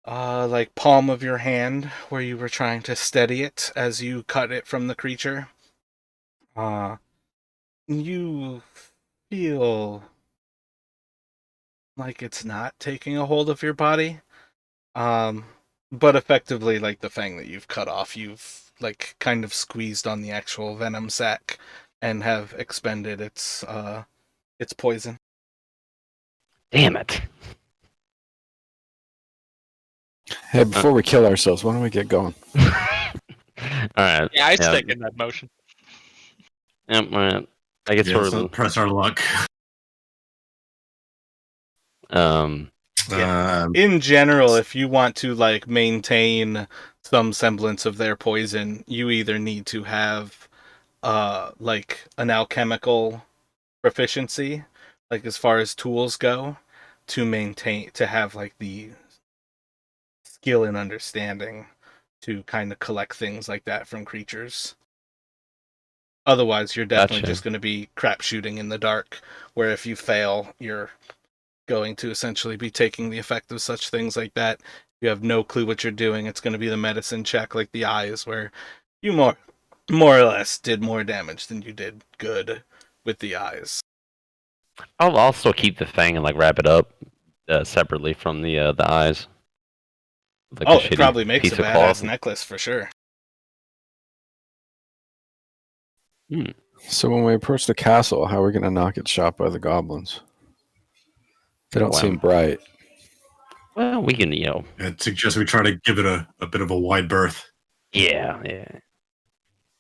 [SPEAKER 1] like palm of your hand where you were trying to steady it as you cut it from the creature. You feel like it's not taking a hold of your body. But effectively, like the fang that you've cut off, you've like kind of squeezed on the actual venom sac and have expended its poison.
[SPEAKER 2] Damn it.
[SPEAKER 4] Hey, before we kill ourselves, why don't we get going?
[SPEAKER 2] All right.
[SPEAKER 5] Yeah, I second that motion.
[SPEAKER 2] Yep, all right. I guess
[SPEAKER 3] Yeah,
[SPEAKER 2] sort
[SPEAKER 3] so
[SPEAKER 2] of.
[SPEAKER 3] press our luck.
[SPEAKER 1] Yeah. In general, if you want to like maintain some semblance of their poison, you either need to have like an alchemical proficiency, like as far as tools go, to have like the skill and understanding to kind of collect things like that from creatures. Otherwise, you're definitely
[SPEAKER 2] Gotcha.
[SPEAKER 1] just going to be crap shooting in the dark, where if you fail, you're going to essentially be taking the effect of such things like that. You have no clue what you're doing. It's going to be the medicine check, like the eyes, where you more or less did more damage than you did good with the eyes.
[SPEAKER 2] I'll still keep the fang and like wrap it up separately from the eyes. Like
[SPEAKER 1] Oh,
[SPEAKER 2] a
[SPEAKER 1] it probably
[SPEAKER 2] shitty
[SPEAKER 1] makes a
[SPEAKER 2] piece of
[SPEAKER 1] badass
[SPEAKER 2] cloth.
[SPEAKER 1] necklace for sure.
[SPEAKER 4] So when we approach the castle, how are we going to not get shot by the goblins? They don't
[SPEAKER 2] Wow.
[SPEAKER 4] seem bright.
[SPEAKER 2] Well, we can,
[SPEAKER 3] I'd suggest we try to give it a bit of a wide berth,
[SPEAKER 2] yeah.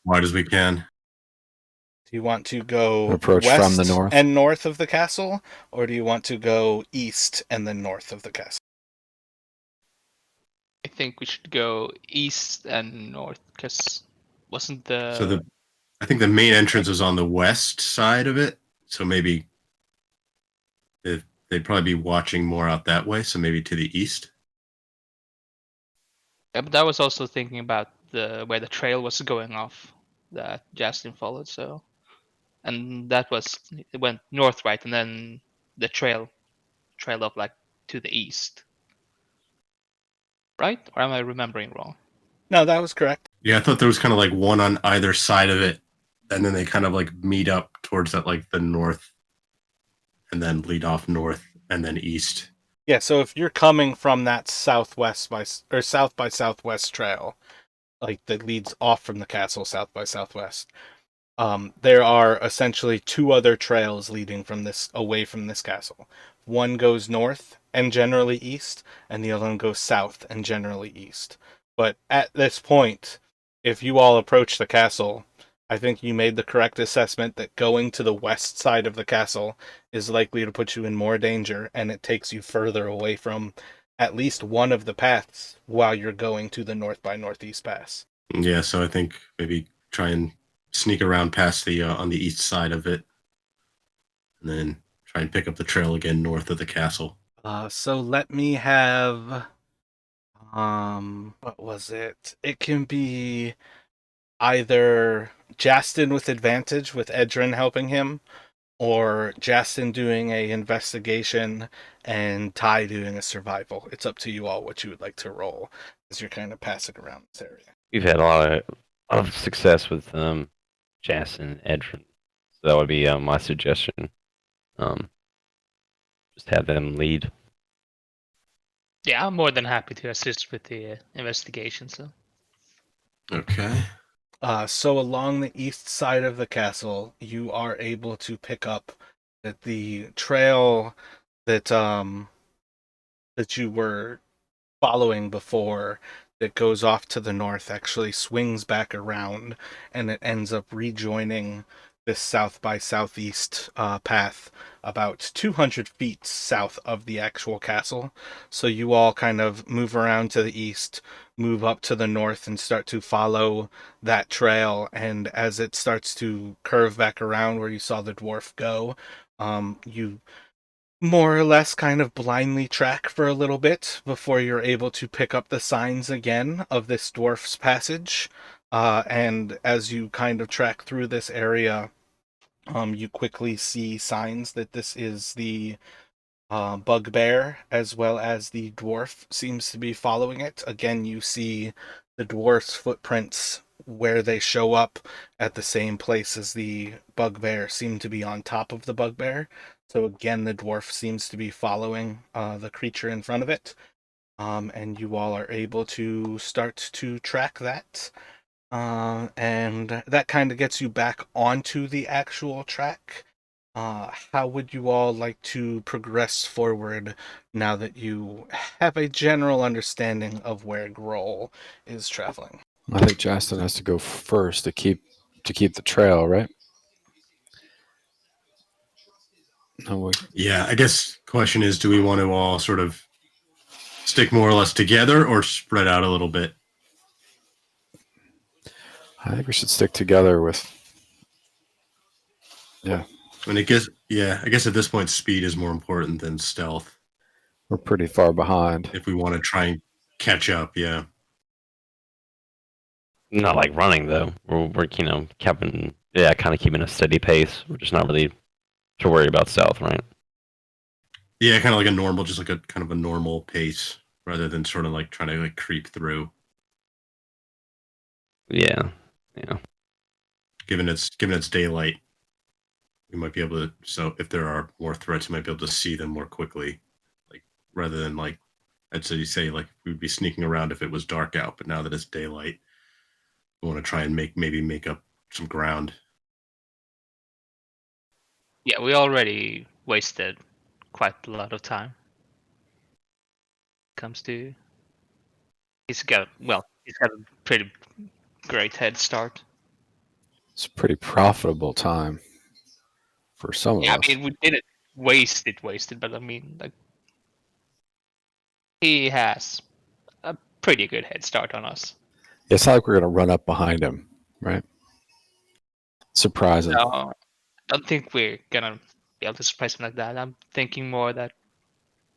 [SPEAKER 3] wide as we can.
[SPEAKER 1] Do you want to go
[SPEAKER 4] Approach
[SPEAKER 1] west
[SPEAKER 4] from the north?
[SPEAKER 1] and north of the castle, or do you want to go east and then north of the castle?
[SPEAKER 5] I think we should go east and north because wasn't
[SPEAKER 3] So I think the main entrance was on the west side of it. So maybe they'd probably be watching more out that way. So maybe to the east.
[SPEAKER 5] Yeah, but I was also thinking about where the trail was going off that Justin followed. So, and that was it went north, right, and then the trailed up like to the east, right? Or am I remembering wrong?
[SPEAKER 1] No, that was correct.
[SPEAKER 3] Yeah, I thought there was kind of like one on either side of it, and then they kind of like meet up towards that like the north, and then lead off north and then east.
[SPEAKER 1] Yeah, so if you're coming from that south by southwest trail, like that leads off from the castle south by southwest, there are essentially two other trails leading from this away from this castle. One goes north and generally east, and the other one goes south and generally east. But at this point, if you all approach the castle, I think you made the correct assessment that going to the west side of the castle is likely to put you in more danger, and it takes you further away from at least one of the paths while you're going to the north by northeast pass.
[SPEAKER 3] Yeah, so I think maybe try and sneak around past the on the east side of it, and then try and pick up the trail again north of the castle.
[SPEAKER 1] So let me have what was it? It can be either Justin with advantage with Edrin helping him, or Justin doing a investigation and Ty doing a survival. It's up to you all what you would like to roll as you're kind of passing around this area.
[SPEAKER 2] We've had a lot of success with Jason and Edrin. So that would be my suggestion. Just have them lead.
[SPEAKER 5] Yeah, I'm more than happy to assist with the investigation. So
[SPEAKER 3] Okay.
[SPEAKER 1] So along the east side of the castle, you are able to pick up that the trail that that you were following before that goes off to the north actually swings back around, and it ends up rejoining this south by southeast path about 200 feet south of the actual castle. So you all kind of move around to the east, move up to the north, and start to follow that trail. And as it starts to curve back around where you saw the dwarf go, you more or less kind of blindly track for a little bit before you're able to pick up the signs again of this dwarf's passage. And as you kind of track through this area, you quickly see signs that this is the bugbear, as well as the dwarf seems to be following it. Again, you see the dwarf's footprints where they show up at the same place as the bugbear seem to be on top of the bugbear. So again, the dwarf seems to be following the creature in front of it. And you all are able to start to track that. And that kind of gets you back onto the actual track. How would you all like to progress forward now that you have a general understanding of where Grohl is traveling?
[SPEAKER 4] I think Justin has to go first to keep the trail, right? No,
[SPEAKER 3] Yeah, I guess question is, do we want to all sort of stick more or less together or spread out a little bit?
[SPEAKER 4] I think we should stick together with. Yeah,
[SPEAKER 3] I mean, I guess at this point, speed is more important than stealth.
[SPEAKER 4] we're pretty far behind.
[SPEAKER 3] If we want to try and catch up. Yeah.
[SPEAKER 2] Not like running though. We're keeping kind of keeping a steady pace. We're just not really to worry about stealth, right?
[SPEAKER 3] Yeah, kind of like a normal, just like a kind of a normal pace, rather than sort of like trying to like creep through.
[SPEAKER 2] Yeah, yeah.
[SPEAKER 3] Given it's daylight, we might be able to. So if there are more threats, we might be able to see them more quickly, like rather than like I'd say like we'd be sneaking around if it was dark out. But now that it's daylight, we want to try and make up some ground.
[SPEAKER 5] Yeah, we already wasted quite a lot of time. Comes to he's got a pretty great head start.
[SPEAKER 4] It's a pretty profitable time for some of
[SPEAKER 5] Yeah,
[SPEAKER 4] us.
[SPEAKER 5] I mean we didn't waste it, but I mean like he has a pretty good head start on us.
[SPEAKER 4] It's not like we're going to run up behind him, right? Surprise him.
[SPEAKER 5] No, I don't think we're gonna be able to surprise him like that. I'm thinking more that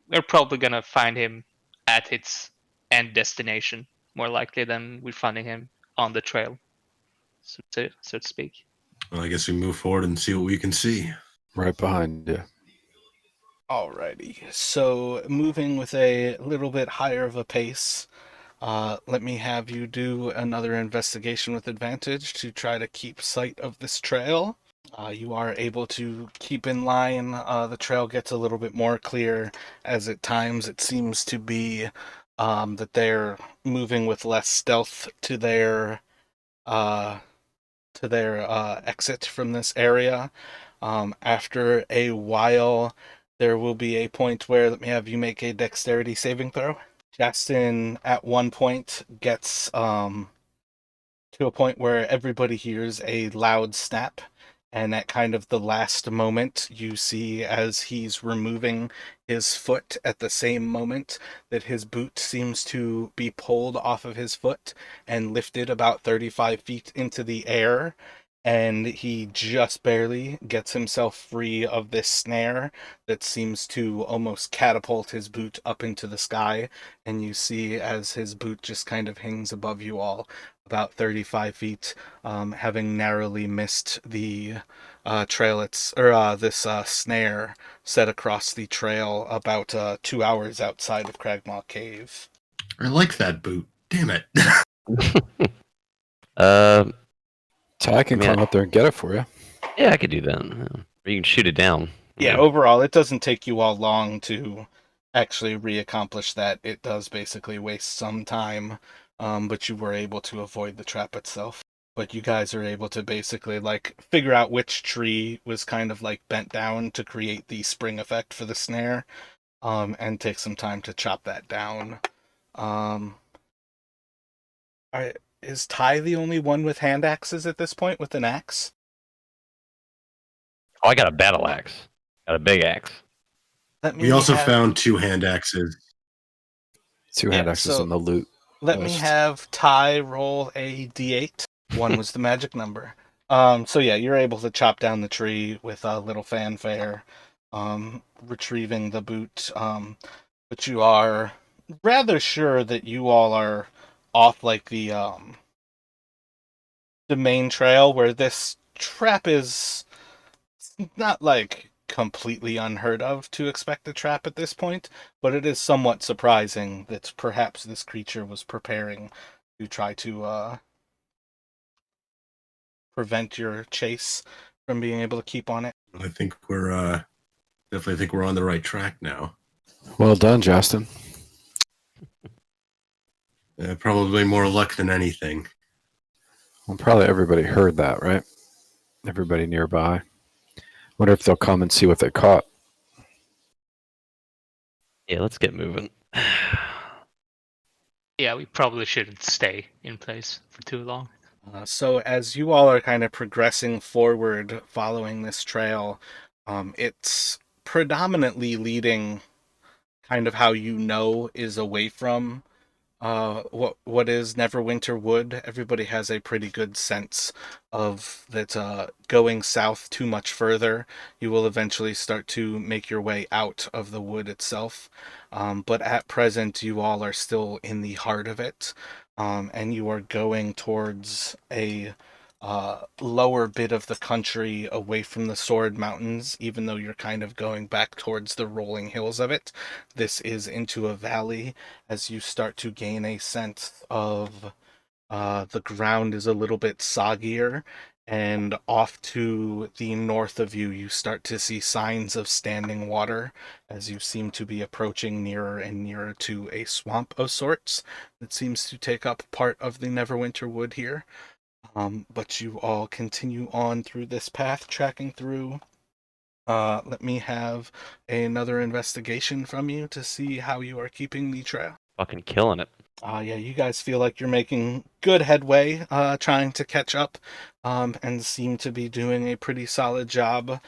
[SPEAKER 5] we're probably gonna find him at its end destination more likely than we're finding him on the trail, so to speak.
[SPEAKER 3] Well, I guess we move forward and see what we can see.
[SPEAKER 4] Right behind you.
[SPEAKER 1] Alrighty, so moving with a little bit higher of a pace, let me have you do another investigation with advantage to try to keep sight of this trail. You are able to keep in line. The trail gets a little bit more clear as at times it seems to be that they're moving with less stealth uh, to their exit from this area. After a while, there will be a point where let me have you make a dexterity saving throw. Justin at one point gets to a point where everybody hears a loud snap, and at kind of the last moment, you see as he's removing his foot at the same moment that his boot seems to be pulled off of his foot and lifted about 35 feet into the air. And he just barely gets himself free of this snare that seems to almost catapult his boot up into the sky. And you see as his boot just kind of hangs above you all about 35 feet, having narrowly missed the trail. This snare set across the trail about 2 hours outside of Cragmaw Cave.
[SPEAKER 3] I like that boot. Damn it.
[SPEAKER 2] uh,
[SPEAKER 4] Ty can climb up there and get it for you.
[SPEAKER 2] yeah, I could do that. Yeah. Or you can shoot it down.
[SPEAKER 1] Yeah, overall, it doesn't take you all long to actually re-accomplish that. It does basically waste some time, but you were able to avoid the trap itself. But you guys are able to basically like figure out which tree was kind of like bent down to create the spring effect for the snare, and take some time to chop that down. Um, is Ty the only one with hand axes at this point with an axe?
[SPEAKER 2] Oh, I got a battle axe. Got a big axe.
[SPEAKER 1] Let me
[SPEAKER 3] We also
[SPEAKER 1] have-
[SPEAKER 3] found 2 hand axes.
[SPEAKER 4] Two hand
[SPEAKER 1] Yeah,
[SPEAKER 4] axes
[SPEAKER 1] so-
[SPEAKER 4] in the loot.
[SPEAKER 1] Let me
[SPEAKER 4] list.
[SPEAKER 1] have Ty roll a d8. One was the magic number. So yeah, you're able to chop down the tree with a little fanfare, retrieving the boot. But you are rather sure that you all are off like the main trail where this trap is not like completely unheard of to expect a trap at this point, but it is somewhat surprising that perhaps this creature was preparing to try to prevent your chase from being able to keep on it.
[SPEAKER 3] I think we're definitely think we're on the right track now.
[SPEAKER 4] Well done, Justin.
[SPEAKER 3] Probably more luck than anything.
[SPEAKER 4] Well, probably everybody heard that, right? Everybody nearby. Wonder if they'll come and see what they caught.
[SPEAKER 2] Yeah, let's get moving.
[SPEAKER 5] Yeah, we probably shouldn't stay in place for too long.
[SPEAKER 1] So as you all are kind of progressing forward following this trail, it's predominantly leading kind of how you know is away from what is Neverwinter Wood. Everybody has a pretty good sense of that. Going south too much further, you will eventually start to make your way out of the wood itself. But at present, you all are still in the heart of it, and you are going towards a lower bit of the country away from the Sword Mountains, even though you're kind of going back towards the rolling hills of it. This is into a valley as you start to gain a sense of the ground is a little bit soggier. And off to the north of you, you start to see signs of standing water as you seem to be approaching nearer and nearer to a swamp of sorts that seems to take up part of the Neverwinter Wood here. But you all continue on through this path, tracking through. Let me have another investigation from you to see how you are keeping the trail.
[SPEAKER 2] Fucking killing it.
[SPEAKER 1] Yeah, you guys feel like you're making good headway, trying to catch up, and seem to be doing a pretty solid job,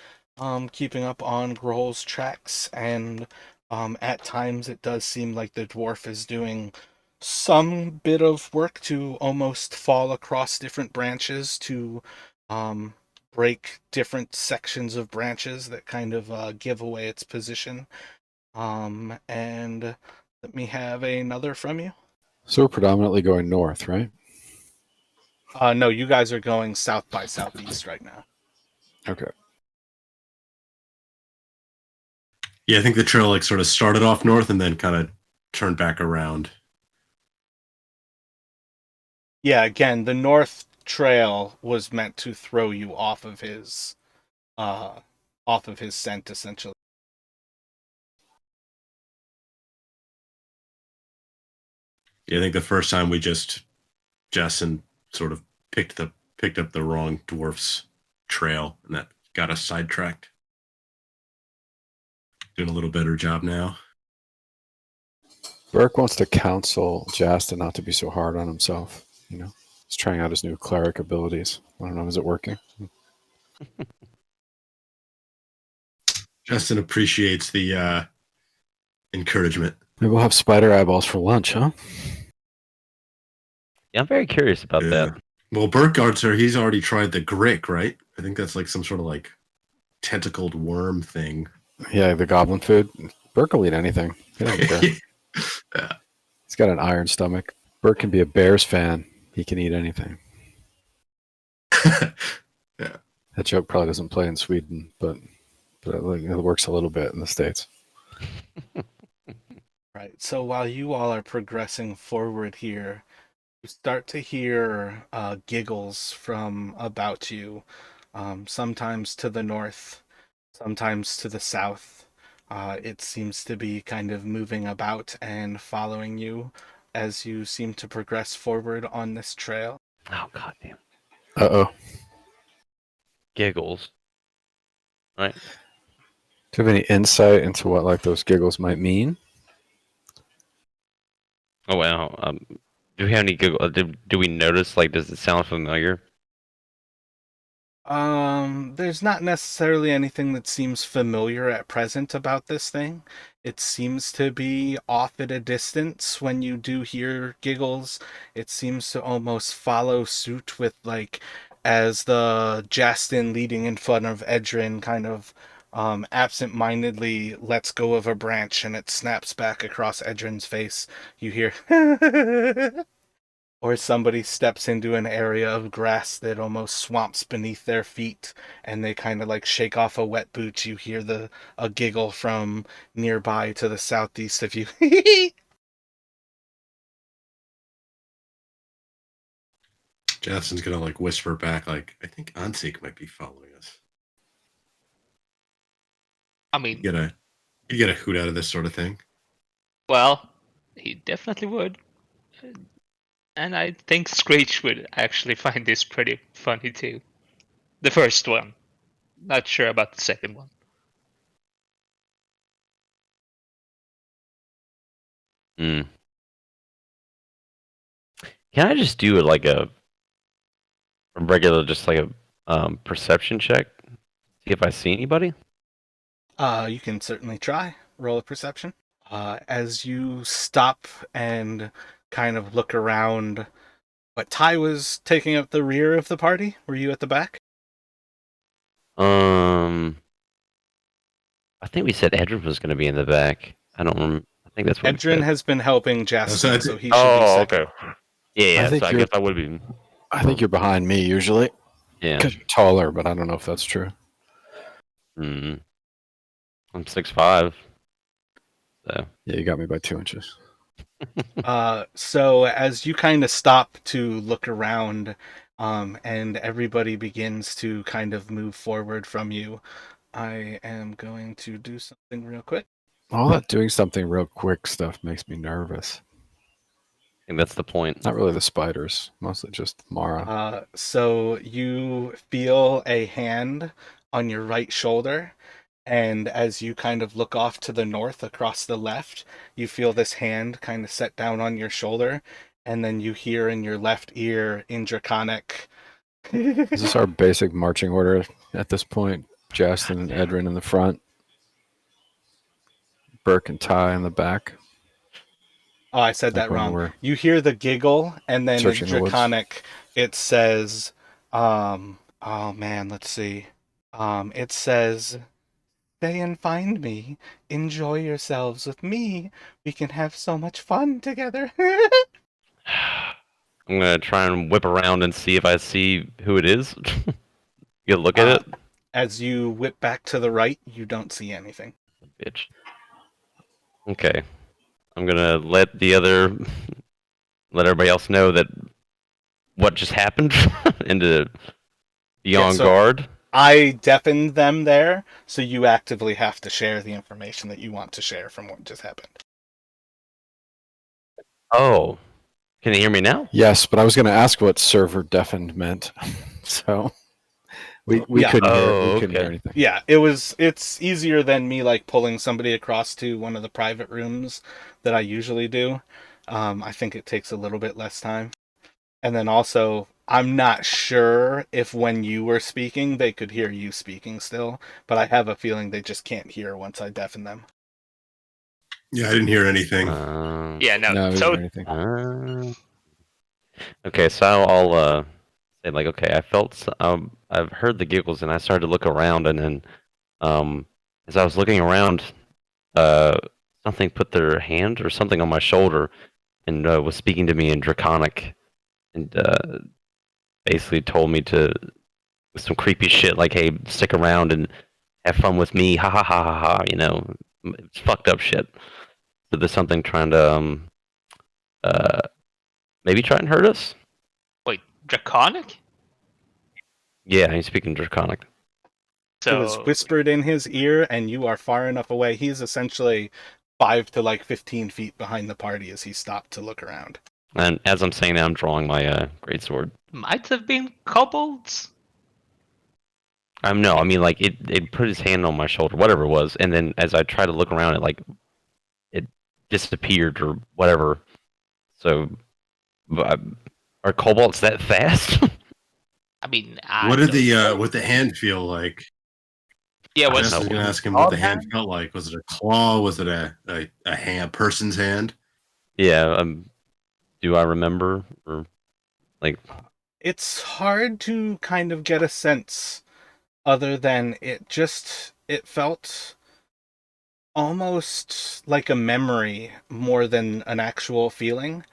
[SPEAKER 1] keeping up on Grohl's tracks. And at times, it does seem like the dwarf is doing some bit of work to almost fall across different branches to um, break different sections of branches that kind of give away its position. And let me have another from you.
[SPEAKER 4] So we're predominantly going north, right?
[SPEAKER 1] No, you guys are going south by southeast right now.
[SPEAKER 4] Okay.
[SPEAKER 3] Yeah, I think the trail like sort of started off north and then kind of turned back around.
[SPEAKER 1] Yeah, again, the north trail was meant to throw you uh off of his scent essentially.
[SPEAKER 3] Yeah, I think the first time we just Justin sort of picked up the wrong dwarf's trail, and that got us sidetracked. Doing a little better job now.
[SPEAKER 4] Burke wants to counsel Justin not to be so hard on himself. You know, he's trying out his new cleric abilities. I don't know, is it working?
[SPEAKER 3] Justin appreciates the encouragement.
[SPEAKER 4] Maybe we'll have spider eyeballs for lunch, huh?
[SPEAKER 2] Yeah, I'm very curious about that.
[SPEAKER 3] Well, Burkhardt, sir, he's already tried the grick, right? I think that's like some sort of like tentacled worm thing.
[SPEAKER 4] Yeah, the goblin food. Burke will eat anything. He doesn't care.
[SPEAKER 3] Yeah.
[SPEAKER 4] He's got an iron stomach. Burke can be a Bears fan. He can eat anything.
[SPEAKER 3] Yeah.
[SPEAKER 4] That joke probably doesn't play in Sweden, but it works a little bit in the States.
[SPEAKER 1] Right. So while you all are progressing forward here, you start to hear giggles from about you, sometimes to the north, sometimes to the south. It seems to be kind of moving about and following you as you seem to progress forward on this trail.
[SPEAKER 2] Oh goddamn.
[SPEAKER 4] Uh-oh.
[SPEAKER 2] Giggles. Right.
[SPEAKER 4] Do you have any insight into what like those giggles might mean?
[SPEAKER 2] Oh wow. Do we have any giggle? Do we notice? Like, does it sound familiar?
[SPEAKER 1] There's not necessarily anything that seems familiar at present about this thing. It seems to be off at a distance when you do hear giggles. It seems to almost follow suit with like as the Justin leading in front of Edrin kind of absent-mindedly lets go of a branch and it snaps back across Edrin's face. You hear or somebody steps into an area of grass that almost swamps beneath their feet and they kind of like shake off a wet boot. You hear the a giggle from nearby to the southeast of you.
[SPEAKER 3] Justin's gonna like whisper back, like, I think Ansik might be following us.
[SPEAKER 5] I mean,
[SPEAKER 3] You get a hoot out of this sort of thing.
[SPEAKER 5] well, he definitely would. And I think Screech would actually find this pretty funny too. The first one. Not sure about the second one.
[SPEAKER 2] Hmm. Can I just do like a regular, just like a perception check? See if I see anybody.
[SPEAKER 1] You can certainly try. Roll a perception. As you stop and kind of look around. But Ty was taking up the rear of the party. Were you at the back?
[SPEAKER 2] I think we said Edward was going to be in the back. I don't remember. I think that's what we
[SPEAKER 1] Edrin
[SPEAKER 2] said.
[SPEAKER 1] has been helping
[SPEAKER 3] So
[SPEAKER 1] Justin,
[SPEAKER 3] I thi-
[SPEAKER 1] so he should be
[SPEAKER 2] Oh,
[SPEAKER 1] second.
[SPEAKER 2] okay. Yeah,
[SPEAKER 4] I think
[SPEAKER 2] so I
[SPEAKER 4] you're-
[SPEAKER 2] guess I would be.
[SPEAKER 4] I think you're behind me usually
[SPEAKER 2] Yeah.
[SPEAKER 4] because you're taller, but I don't know if that's true.
[SPEAKER 2] Mm. I'm 6'5". So.
[SPEAKER 4] Yeah, you got me by 2 inches.
[SPEAKER 1] So as you kind of stop to look around, and everybody begins to kind of move forward from you, I am going to do something real quick.
[SPEAKER 4] All that doing something real quick stuff makes me nervous.
[SPEAKER 2] I think that's the point.
[SPEAKER 4] Not really the spiders, mostly just Mara.
[SPEAKER 1] So you feel a hand on your right shoulder, and as you kind of look off to the north across the left, you feel this hand kind of set down on your shoulder, and then you hear in your left ear in Draconic.
[SPEAKER 4] Is this our basic marching order at this point? Justin and Edrin in the front, Burke and Ty in the back.
[SPEAKER 1] Oh, I said that
[SPEAKER 4] Like when
[SPEAKER 1] wrong.
[SPEAKER 4] we're
[SPEAKER 1] You hear the giggle, and then in
[SPEAKER 4] searching the woods.
[SPEAKER 1] Draconic, it says, oh man, let's see. It says, "Stay and find me. Enjoy yourselves with me. We can have so much fun together."
[SPEAKER 2] I'm gonna try and whip around and see if I see who it is. You look at it,
[SPEAKER 1] As you whip back to the right, you don't see anything.
[SPEAKER 2] bitch. Okay, I'm gonna let everybody else know that what just happened, and to be
[SPEAKER 1] Yeah,
[SPEAKER 2] on
[SPEAKER 1] so-
[SPEAKER 2] guard.
[SPEAKER 1] I deafened them there, so you actively have to share the information that you want to share from what just happened.
[SPEAKER 2] Oh, can you hear me now?
[SPEAKER 4] Yes, but I was going to ask what server deafened meant. So we
[SPEAKER 1] Yeah.
[SPEAKER 4] couldn't hear
[SPEAKER 2] Oh,
[SPEAKER 4] we couldn't hear
[SPEAKER 2] okay.
[SPEAKER 4] anything.
[SPEAKER 1] Yeah, it's easier than me like pulling somebody across to one of the private rooms that I usually do. I think it takes a little bit less time. And then also, I'm not sure if when you were speaking, they could hear you speaking still, but I have a feeling they just can't hear once I deafen them.
[SPEAKER 3] Yeah, I didn't hear anything.
[SPEAKER 5] Yeah, no.
[SPEAKER 4] No, we didn't
[SPEAKER 5] So
[SPEAKER 4] hear anything.
[SPEAKER 2] Okay, so I'll say like, okay, I've heard the giggles, and I started to look around, and then as I was looking around, something put their hand or something on my shoulder, and was speaking to me in Draconic, and basically told me to, with some creepy shit like, "Hey, stick around and have fun with me, ha ha ha ha ha." You know, it's fucked up shit. So there's something trying to maybe try and hurt us.
[SPEAKER 5] wait, Draconic?
[SPEAKER 2] Yeah, he's speaking Draconic.
[SPEAKER 1] It was
[SPEAKER 5] So
[SPEAKER 1] whispered in his ear, and you are far enough away. He's essentially 5 to like 15 feet behind the party as he stopped to look around.
[SPEAKER 2] And as I'm saying that, I'm drawing my greatsword.
[SPEAKER 5] might have been kobolds.
[SPEAKER 2] No, I mean like it put his hand on my shoulder, whatever it was, and then as I tried to look around, it disappeared or whatever. So, are kobolds that fast?
[SPEAKER 5] I mean,
[SPEAKER 3] What did
[SPEAKER 5] don't know.
[SPEAKER 3] what the hand feel like?
[SPEAKER 5] Yeah,
[SPEAKER 2] I
[SPEAKER 5] was
[SPEAKER 3] I was
[SPEAKER 2] know.
[SPEAKER 3] going to ask him what the hand felt like. Was it a claw? Was it a hand, a person's hand?
[SPEAKER 2] Yeah. Do I remember or like?
[SPEAKER 1] It's hard to kind of get a sense other than it felt almost like a memory more than an actual feeling.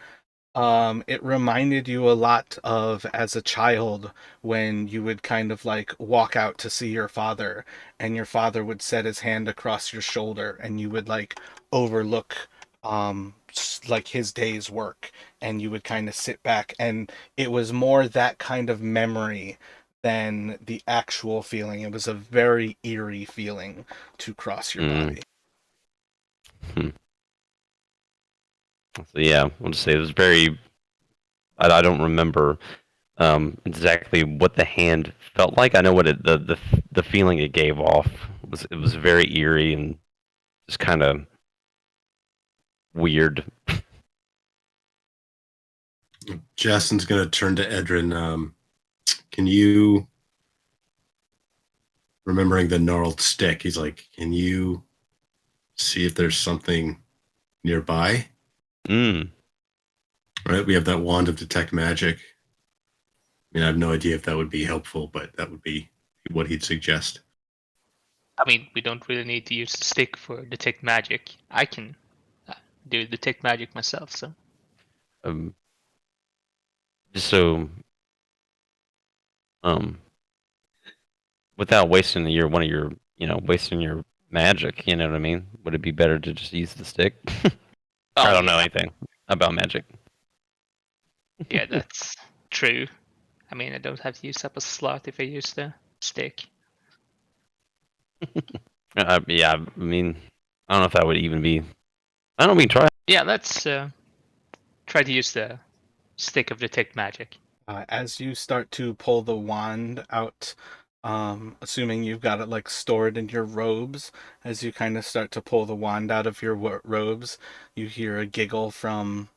[SPEAKER 1] It reminded you a lot of as a child when you would kind of like walk out to see your father, and your father would set his hand across your shoulder, and you would like overlook like his day's work, and you would kind of sit back, and it was more that kind of memory than the actual feeling. It was a very eerie feeling to cross your body.
[SPEAKER 2] So yeah, we'll just say it was very. I don't remember exactly what the hand felt like. I know what the feeling it gave off was. It was very eerie and just kind of weird.
[SPEAKER 3] Justin's going to turn to Edrin. Can you, remembering the gnarled stick, he's like, can you see if there's something nearby? Right? We have that wand of detect magic. I mean, I have no idea if that would be helpful, but that would be what he'd suggest.
[SPEAKER 5] I mean, we don't really need to use the stick for detect magic. I can do detect magic myself. So
[SPEAKER 2] Um, just so um, without wasting one of your, wasting your magic. You know what I mean? Would it be better to just use the stick? I don't know anything about magic.
[SPEAKER 5] Yeah, that's true. I mean, I don't have to use up a slot if I use the stick.
[SPEAKER 2] Yeah, I mean, I don't know if that would even be. I don't mean try.
[SPEAKER 5] Yeah, let's try to use the stick of detect magic.
[SPEAKER 1] As you start to pull the wand out, assuming you've got it like stored in your robes, as you kind of start to pull the wand out of your robes, you hear a giggle from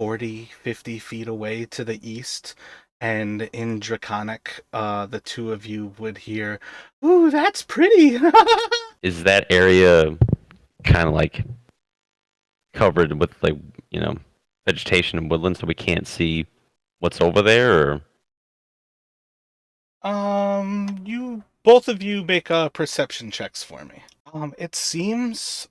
[SPEAKER 1] 40, 50 feet away to the east. And in Draconic, the two of you would hear, "Ooh, that's pretty."
[SPEAKER 2] Is that area kind of like covered with like vegetation and woodland, so we can't see what's over there? Or
[SPEAKER 1] You both of you make perception checks for me. It seems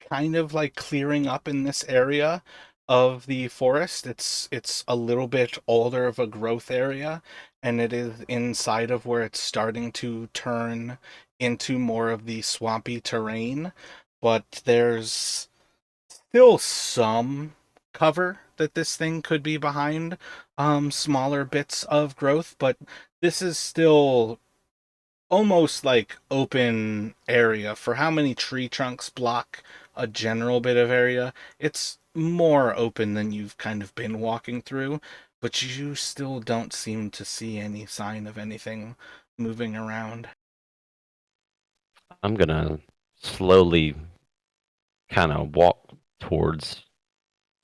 [SPEAKER 1] kind of like clearing up in this area of the forest. It's a little bit older of a growth area, and it is inside of where it's starting to turn into more of the swampy terrain, but there's still some cover that this thing could be behind, smaller bits of growth, but this is still almost like open area for how many tree trunks block a general bit of area. It's more open than you've kind of been walking through, but you still don't seem to see any sign of anything moving around.
[SPEAKER 2] I'm gonna slowly kind of walk towards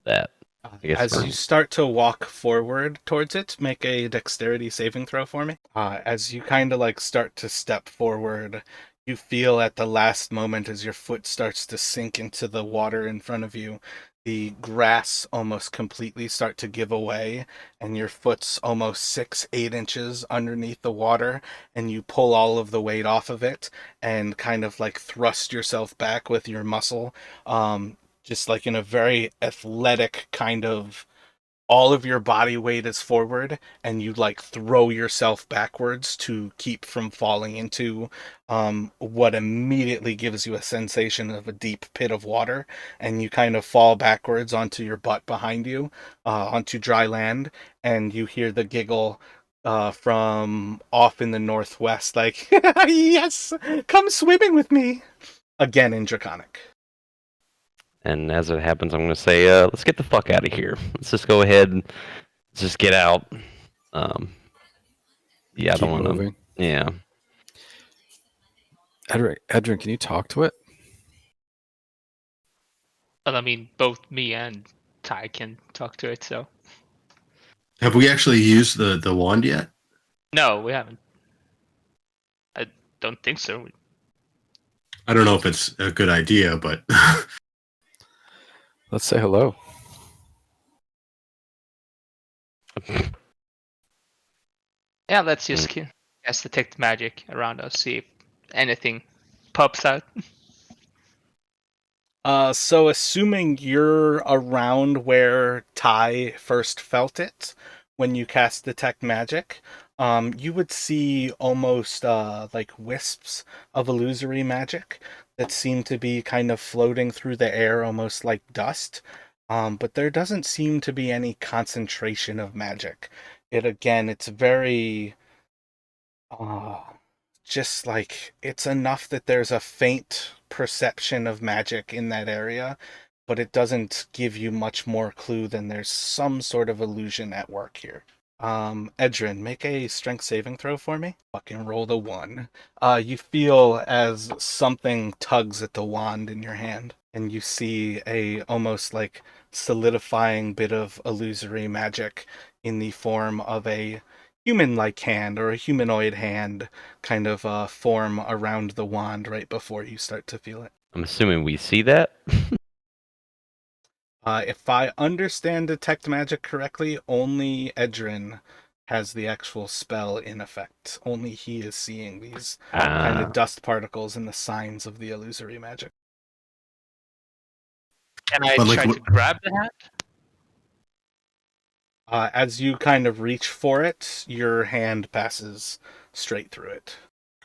[SPEAKER 2] that. I guess
[SPEAKER 1] As you start to walk forward towards it, make a dexterity saving throw for me. As you kind of like start to step forward, you feel at the last moment as your foot starts to sink into the water in front of you, the grass almost completely start to give away, and your foot's almost 8 inches underneath the water, and you pull all of the weight off of it and kind of like thrust yourself back with your muscle. Just like in a very athletic kind of, all of your body weight is forward and you like throw yourself backwards to keep from falling into what immediately gives you a sensation of a deep pit of water, and you kind of fall backwards onto your butt behind you, onto dry land, and you hear the giggle from off in the northwest, like, "Yes, come swimming with me," again in Draconic.
[SPEAKER 2] And as it happens, I'm gonna say, let's get the fuck out of here. Let's just go ahead and let's just get out. Yeah, I
[SPEAKER 4] Keep
[SPEAKER 2] don't want to.
[SPEAKER 4] moving.
[SPEAKER 2] Yeah.
[SPEAKER 4] Edrin, can you talk to it?
[SPEAKER 5] But I mean, both me and Ty can talk to it, so.
[SPEAKER 3] Have we actually used the wand yet?
[SPEAKER 5] No, we haven't. I don't think so.
[SPEAKER 3] I don't know if it's a good idea, but
[SPEAKER 4] Let's say hello.
[SPEAKER 5] Yeah, let's just cast detect magic around us, see if anything pops out.
[SPEAKER 1] So assuming you're around where Ty first felt it when you cast Detect Magic, you would see almost like wisps of illusory magic that seem to be kind of floating through the air, almost like dust. But there doesn't seem to be any concentration of magic. It's very uh, just like it's enough that there's a faint perception of magic in that area, but it doesn't give you much more clue than there's some sort of illusion at work here. Edrin, make a strength saving throw for me. Fucking roll the 1. You feel as something tugs at the wand in your hand, and you see a almost like solidifying bit of illusory magic in the form of a human-like hand or a humanoid hand kind of form around the wand right before you start to feel it.
[SPEAKER 2] I'm assuming we see that.
[SPEAKER 1] If I understand Detect Magic correctly, only Edrin has the actual spell in effect. Only he is seeing these kind of dust particles and the signs of the illusory magic.
[SPEAKER 5] Can I
[SPEAKER 3] But, like,
[SPEAKER 5] try to grab the hat?
[SPEAKER 1] As you kind of reach for it, your hand passes straight through it.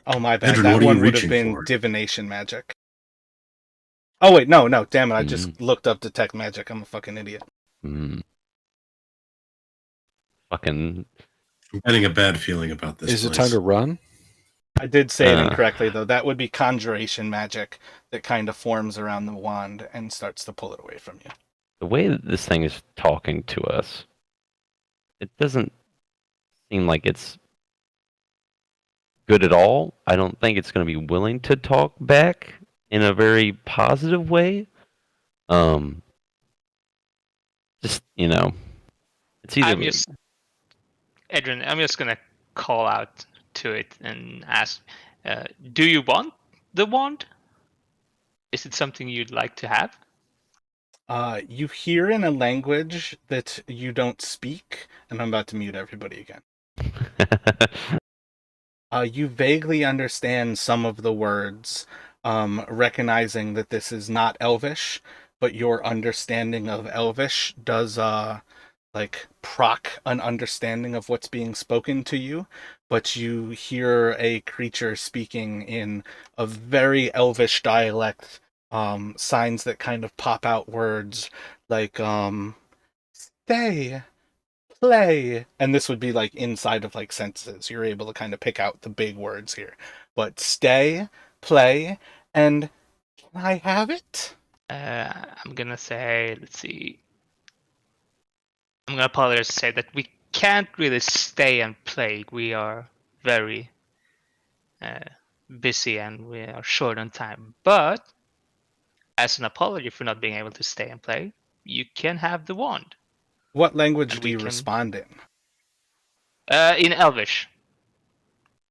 [SPEAKER 1] Oh, my bad.
[SPEAKER 3] Edrin,
[SPEAKER 1] That
[SPEAKER 3] what are you
[SPEAKER 1] one would have
[SPEAKER 3] reaching
[SPEAKER 1] been
[SPEAKER 3] for?
[SPEAKER 1] divination magic. Oh, wait, no, damn it. I
[SPEAKER 2] Mm.
[SPEAKER 1] just looked up Detect Magic. I'm a fucking idiot.
[SPEAKER 2] Fucking.
[SPEAKER 3] I'm getting a bad feeling about this
[SPEAKER 4] Is it
[SPEAKER 3] place.
[SPEAKER 4] time to run?
[SPEAKER 1] I did say it incorrectly, though. That would be conjuration magic that kind of forms around the wand and starts to pull it away from you.
[SPEAKER 2] The way that this thing is talking to us, it doesn't seem like it's good at all. I don't think it's going to be willing to talk back in a very positive way. Just it's either.
[SPEAKER 5] Adrian, I'm just gonna call out to it and ask, do you want the wand? Is it something you'd like to have?
[SPEAKER 1] You hear in a language that you don't speak, and I'm about to mute everybody again. You vaguely understand some of the words, recognizing that this is not Elvish, but your understanding of Elvish does like proc an understanding of what's being spoken to you, but you hear a creature speaking in a very Elvish dialect, signs that kind of pop out words like stay, play, and this would be like inside of like sentences. You're able to kind of pick out the big words here, but stay, play, and can I have it?
[SPEAKER 5] I'm gonna say, let's see. I'm gonna apologize to say that we can't really stay and play. We are very busy and we are short on time. But as an apology for not being able to stay and play, you can have the wand.
[SPEAKER 1] What language
[SPEAKER 5] And
[SPEAKER 1] do
[SPEAKER 5] we
[SPEAKER 1] you
[SPEAKER 5] can
[SPEAKER 1] respond in?
[SPEAKER 5] in Elvish.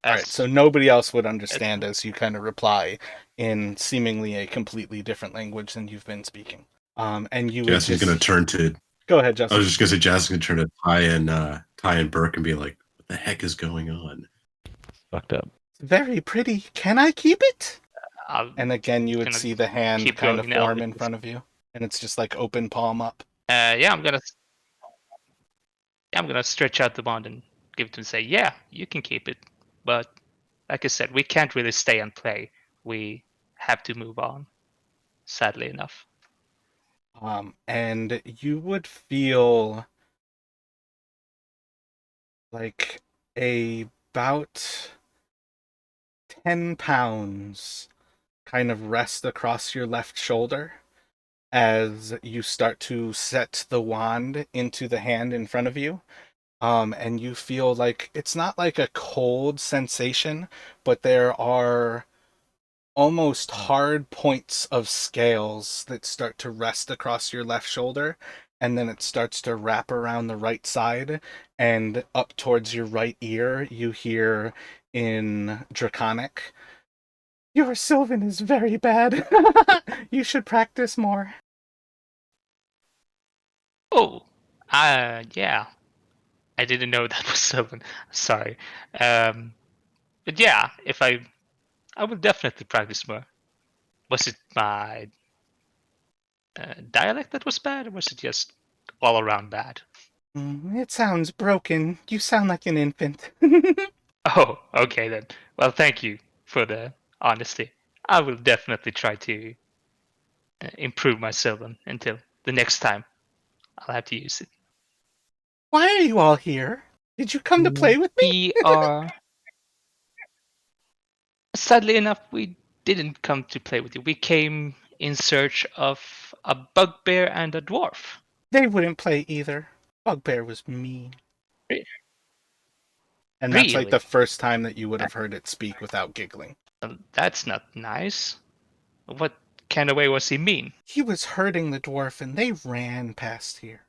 [SPEAKER 1] All right, so nobody else would understand as you kind of reply in seemingly a completely different language than you've been speaking. And you would
[SPEAKER 3] Justin's
[SPEAKER 1] just
[SPEAKER 3] going to turn to.
[SPEAKER 1] go ahead,
[SPEAKER 3] I
[SPEAKER 1] Justin.
[SPEAKER 3] was just going to say, Justin's going to turn to Ty and Burke and be like, "What the heck is going on?"
[SPEAKER 2] Fucked up.
[SPEAKER 1] Very pretty. Can I keep it?
[SPEAKER 5] I'm
[SPEAKER 1] And again, you would
[SPEAKER 5] gonna
[SPEAKER 1] see the hand
[SPEAKER 5] keep
[SPEAKER 1] kind of
[SPEAKER 5] going
[SPEAKER 1] form
[SPEAKER 5] Elvish.
[SPEAKER 1] in front of you, and it's just like open palm up.
[SPEAKER 5] I'm gonna stretch out the wand and give it to him and say, yeah, you can keep it. But like I said, we can't really stay and play. We have to move on, sadly enough.
[SPEAKER 1] And you would feel like about 10 pounds kind of rest across your left shoulder as you start to set the wand into the hand in front of you. And you feel like it's not like a cold sensation, but there are almost hard points of scales that start to rest across your left shoulder, and then it starts to wrap around the right side and up towards your right ear. You hear in Draconic, "Your Sylvan is very bad. You should practice more."
[SPEAKER 5] Oh, yeah. I didn't know that was someone. Sorry. But yeah, I will definitely practice more. Was it my dialect that was bad, or was it just all around bad?
[SPEAKER 1] It sounds broken. You sound like an infant.
[SPEAKER 5] Oh, okay then. Well, thank you for the honesty. I will definitely try to improve my Sylvan until the next time I'll have to use it.
[SPEAKER 1] Why are you all here? Did you come to play with me?
[SPEAKER 5] We are. Sadly enough, we didn't come to play with you. We came in search of a bugbear and a dwarf.
[SPEAKER 1] They wouldn't play either. Bugbear was mean. And that's like
[SPEAKER 5] Really?
[SPEAKER 1] the first time that you would have heard it speak without giggling.
[SPEAKER 5] That's not nice. What kind of way was he mean?
[SPEAKER 1] He was hurting the dwarf and they ran past here.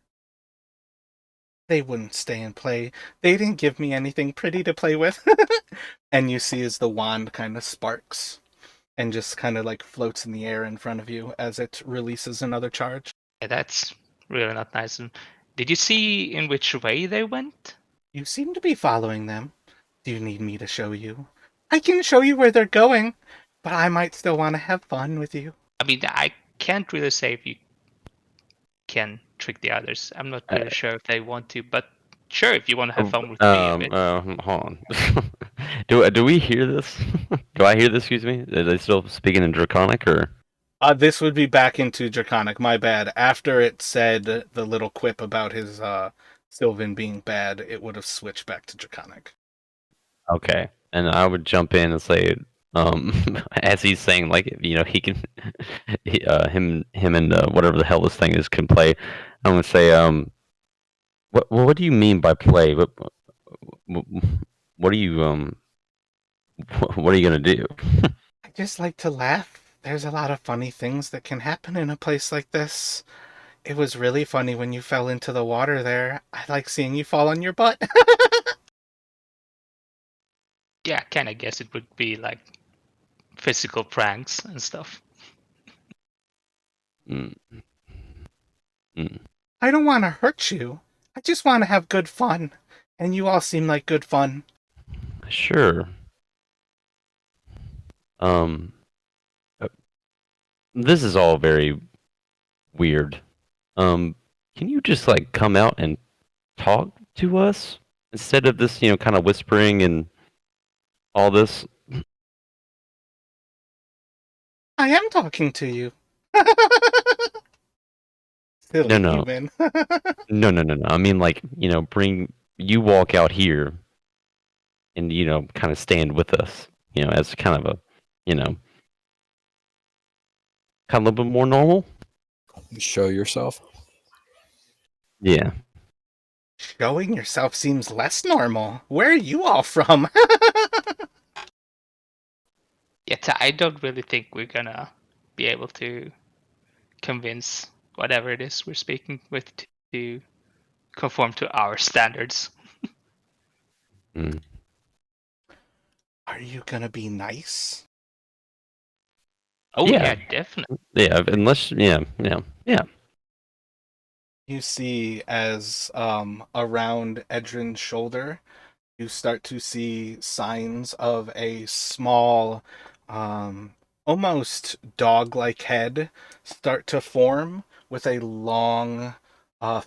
[SPEAKER 1] They wouldn't stay and play. They didn't give me anything pretty to play with. And you see as the wand kind of sparks and just kind of like floats in the air in front of you as it releases another charge.
[SPEAKER 5] That's really not nice. And did you see in which way they went?
[SPEAKER 1] You seem to be following them. Do you need me to show you? I can show you where they're going, but I might still want to have fun with you.
[SPEAKER 5] I mean, I can't really say if you can trick the others. I'm not really sure if they want to, but sure, if you want to have fun with me a bit.
[SPEAKER 2] Hold on. Do we hear this? Do I hear this? Excuse me. Are they still speaking in Draconic or?
[SPEAKER 1] This would be back into Draconic. My bad. After it said the little quip about his Sylvan being bad, it would have switched back to Draconic.
[SPEAKER 2] Okay, and I would jump in and say, as he's saying, like, you know, he can, him and whatever the hell this thing is can play. I'm gonna say, what do you mean by play? What do you what are you gonna do?
[SPEAKER 1] I just like to laugh. There's a lot of funny things that can happen in a place like this. It was really funny when you fell into the water there. I like seeing you fall on your butt.
[SPEAKER 5] Yeah, I kind of guess it would be like physical pranks and stuff.
[SPEAKER 2] Mm. Mm.
[SPEAKER 1] I don't want to hurt you. I just want to have good fun. And you all seem like good fun.
[SPEAKER 2] Sure. This is all very weird. Can you just like come out and talk to us instead of this, you know, kind of whispering and all this?
[SPEAKER 1] I am talking to you. Silly
[SPEAKER 2] No.
[SPEAKER 1] human.
[SPEAKER 2] No. I mean, like, you know, you walk out here and, you know, kind of stand with us, you know, as kind of a, you know, kind of a little bit more normal.
[SPEAKER 4] Show yourself.
[SPEAKER 2] Yeah.
[SPEAKER 1] Showing yourself seems less normal. Where are you all from?
[SPEAKER 5] Yet I don't really think we're gonna be able to convince whatever it is we're speaking with to conform to our standards.
[SPEAKER 2] Mm.
[SPEAKER 1] Are you gonna be nice?
[SPEAKER 5] Oh
[SPEAKER 2] Yeah.
[SPEAKER 5] yeah, definitely.
[SPEAKER 2] Yeah. Unless, yeah.
[SPEAKER 1] You see as around Edrin's shoulder, you start to see signs of a small, almost dog-like head start to form with a long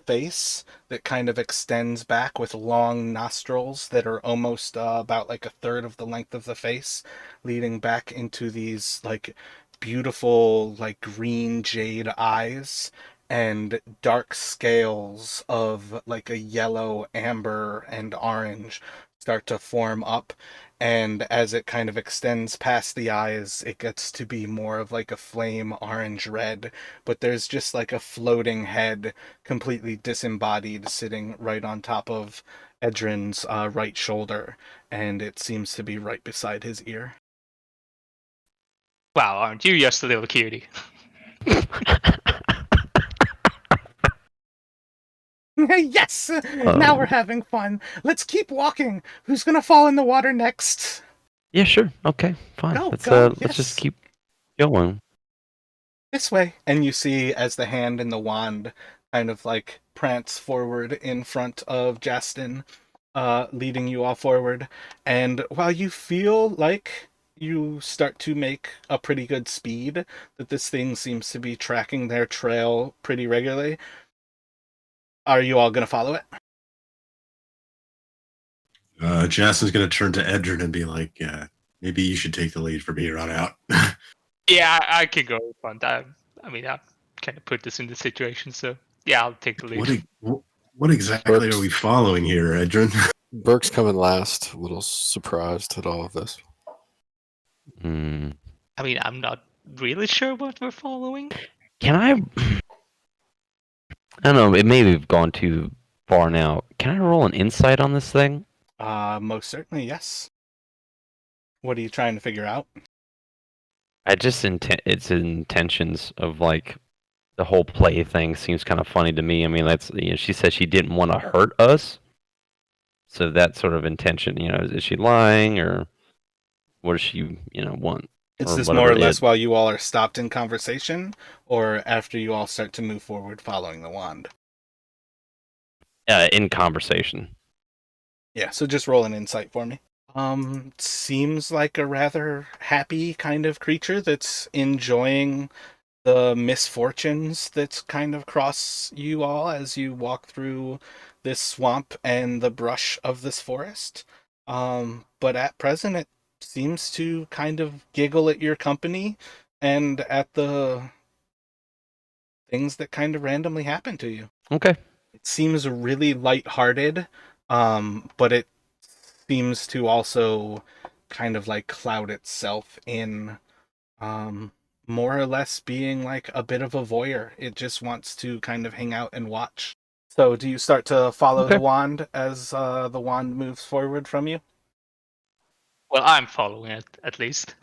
[SPEAKER 1] face that kind of extends back with long nostrils that are almost about like a third of the length of the face, leading back into these like beautiful like green jade eyes and dark scales of like a yellow, amber, and orange start to form up. And as it kind of extends past the eyes, it gets to be more of like a flame orange red. But there's just like a floating head, completely disembodied, sitting right on top of Edrin's right shoulder. And it seems to be right beside his ear.
[SPEAKER 5] Wow, aren't you just a little cutie?
[SPEAKER 1] Yes! Now we're having fun. Let's keep walking. Who's gonna fall in the water next?
[SPEAKER 2] Yeah, sure. Okay, fine.
[SPEAKER 1] Go,
[SPEAKER 2] Let's
[SPEAKER 1] go,
[SPEAKER 2] let's
[SPEAKER 1] yes.
[SPEAKER 2] just keep going.
[SPEAKER 1] This way. And you see as the hand and the wand kind of like prance forward in front of Justin, leading you all forward. And while you feel like you start to make a pretty good speed, that this thing seems to be tracking their trail pretty regularly, are you all gonna follow it?
[SPEAKER 3] Justin's going to turn to Edrin and be like, maybe you should take the lead from here on out.
[SPEAKER 5] Yeah, I can go in front. I mean, I kind of put this in the situation, so yeah, I'll take the lead.
[SPEAKER 3] What exactly are we following here, Edrin?
[SPEAKER 4] Burke's coming last. A little surprised at all of this.
[SPEAKER 2] Mm.
[SPEAKER 5] I mean, I'm not really sure what we're following.
[SPEAKER 2] Can I don't know. It may have gone too far now. Can I roll an insight on this thing?
[SPEAKER 1] Most certainly, yes. What are you trying to figure out?
[SPEAKER 2] I just its intentions of like the whole play thing seems kind of funny to me. I mean, that's, you know, she said she didn't want to hurt us, so that sort of intention, you know, is she lying or what does she, you know, want?
[SPEAKER 1] Is
[SPEAKER 2] or
[SPEAKER 1] this more
[SPEAKER 2] whatever
[SPEAKER 1] or less
[SPEAKER 2] it.
[SPEAKER 1] while you all are stopped in conversation, or after you all start to move forward following the wand?
[SPEAKER 2] In conversation.
[SPEAKER 1] Yeah, so just roll an insight for me. Seems like a rather happy kind of creature that's enjoying the misfortunes that kind of cross you all as you walk through this swamp and the brush of this forest. But at present, it seems to kind of giggle at your company and at the things that kind of randomly happen to you.
[SPEAKER 2] Okay.
[SPEAKER 1] It seems really lighthearted, but it seems to also kind of like cloud itself in um, more or less being like a bit of a voyeur. It just wants to kind of hang out and watch. So, do you start to follow the
[SPEAKER 2] Okay.
[SPEAKER 1] wand as the wand moves forward from you?
[SPEAKER 5] Well, I'm following it at least.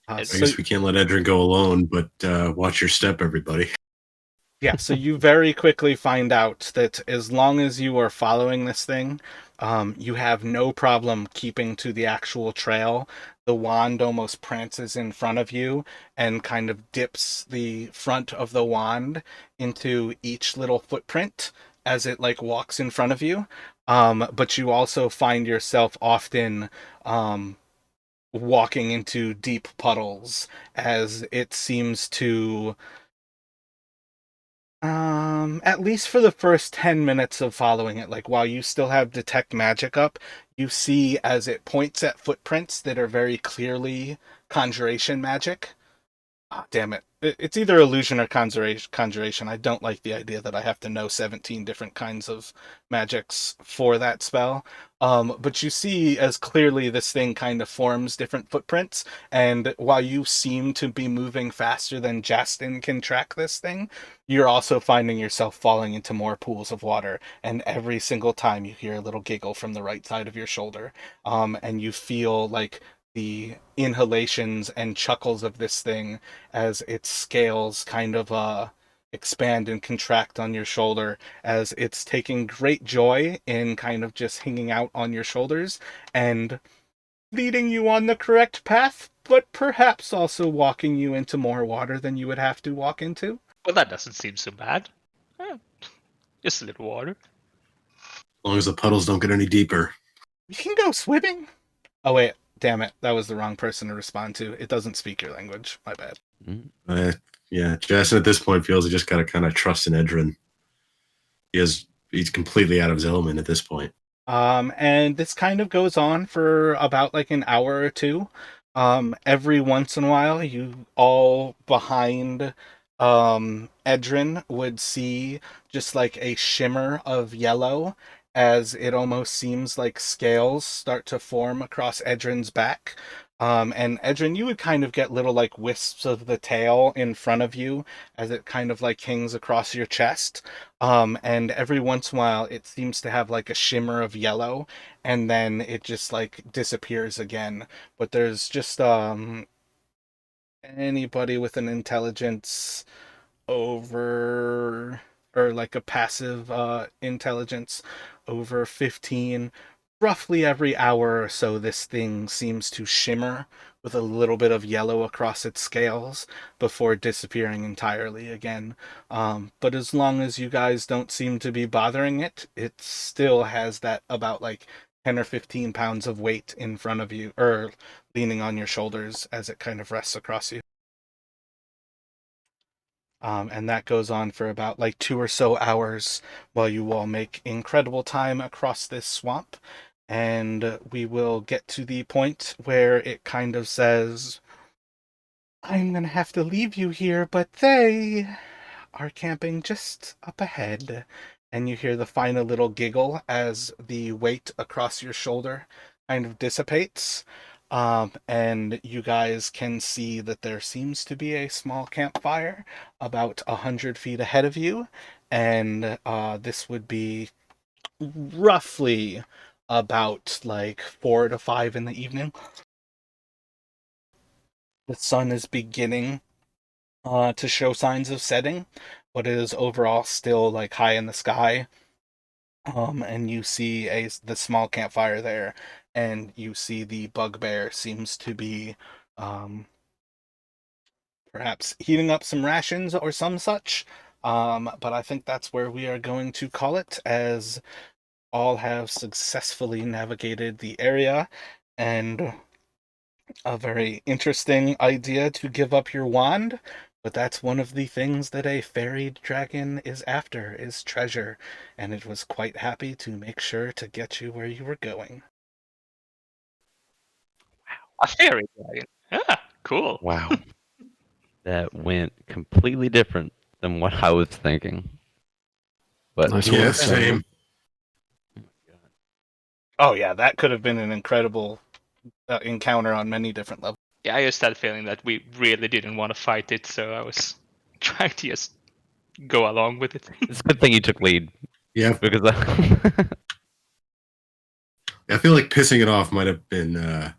[SPEAKER 3] I
[SPEAKER 1] So,
[SPEAKER 3] guess we can't let Edrin go alone, but watch your step, everybody.
[SPEAKER 1] yeah, so you very quickly find out that as long as you are following this thing, you have no problem keeping to the actual trail. The wand almost prances in front of you and kind of dips the front of the wand into each little footprint as it like walks in front of you. But you also find yourself often walking into deep puddles as it seems to at least for the first 10 minutes of following it, like while you still have detect magic up, you see as it points at footprints that are very clearly conjuration magic. Ah, damn it. It's either illusion or conjuration. I don't like the idea that I have to know 17 different kinds of magics for that spell. But you see as clearly this thing kind of forms different footprints, and while you seem to be moving faster than Justin can track this thing, you're also finding yourself falling into more pools of water, and every single time you hear a little giggle from the right side of your shoulder. And you feel like the inhalations and chuckles of this thing as its scales kind of expand and contract on your shoulder as it's taking great joy in kind of just hanging out on your shoulders and leading you on the correct path, but perhaps also walking you into more water than you would have to walk into.
[SPEAKER 5] Well, that doesn't seem so bad. Eh, just a little water.
[SPEAKER 3] As long as the puddles don't get any deeper.
[SPEAKER 1] You can go swimming. Oh wait, damn it, that was the wrong person to respond to. It doesn't speak your language. My bad.
[SPEAKER 3] Yeah, Jason at this point feels he just got to kind of trust in Edrin. He's completely out of his element at this point.
[SPEAKER 1] And this kind of goes on for about like an hour or two. Every once in a while, you all behind Edrin would see just like a shimmer of yellow as it almost seems like scales start to form across Edrin's back. And Edrin, you would kind of get little like wisps of the tail in front of you as it kind of like hangs across your chest. And every once in a while, it seems to have like a shimmer of yellow, and then it just like disappears again. But there's just anybody with an intelligence over or like a passive intelligence over 15, roughly every hour or so this thing seems to shimmer with a little bit of yellow across its scales before disappearing entirely again. But as long as you guys don't seem to be bothering it, it still has that about like 10 or 15 pounds of weight in front of you or leaning on your shoulders as it kind of rests across you. And that goes on for about like 2 or so hours while you all make incredible time across this swamp. And we will get to the point where it kind of says, I'm going to have to leave you here, but they are camping just up ahead. And you hear the final little giggle as the weight across your shoulder kind of dissipates. And you guys can see that there seems to be a small campfire about 100 feet ahead of you. And this would be roughly about like 4 to 5 in the evening. The sun is beginning to show signs of setting, but it is overall still like high in the sky. And you see the small campfire there and you see the bugbear seems to be perhaps heating up some rations or some such. But I think that's where we are going to call it, as all have successfully navigated the area, and a very interesting idea to give up your wand. But that's one of the things that a fairy dragon is after, is treasure, and it was quite happy to make sure to get you where you were going.
[SPEAKER 5] A fairy dragon. Ah, cool.
[SPEAKER 2] Wow. That went completely different than what I was thinking. But
[SPEAKER 4] Nice
[SPEAKER 3] Yeah,
[SPEAKER 4] work,
[SPEAKER 3] same.
[SPEAKER 1] Oh yeah, that could have been an incredible encounter on many different levels.
[SPEAKER 5] Yeah, I just had a feeling that we really didn't want to fight it, so I was trying to just go along with it.
[SPEAKER 2] it's a good thing you took lead
[SPEAKER 3] Yeah,
[SPEAKER 2] because
[SPEAKER 3] I feel like pissing it off might have been a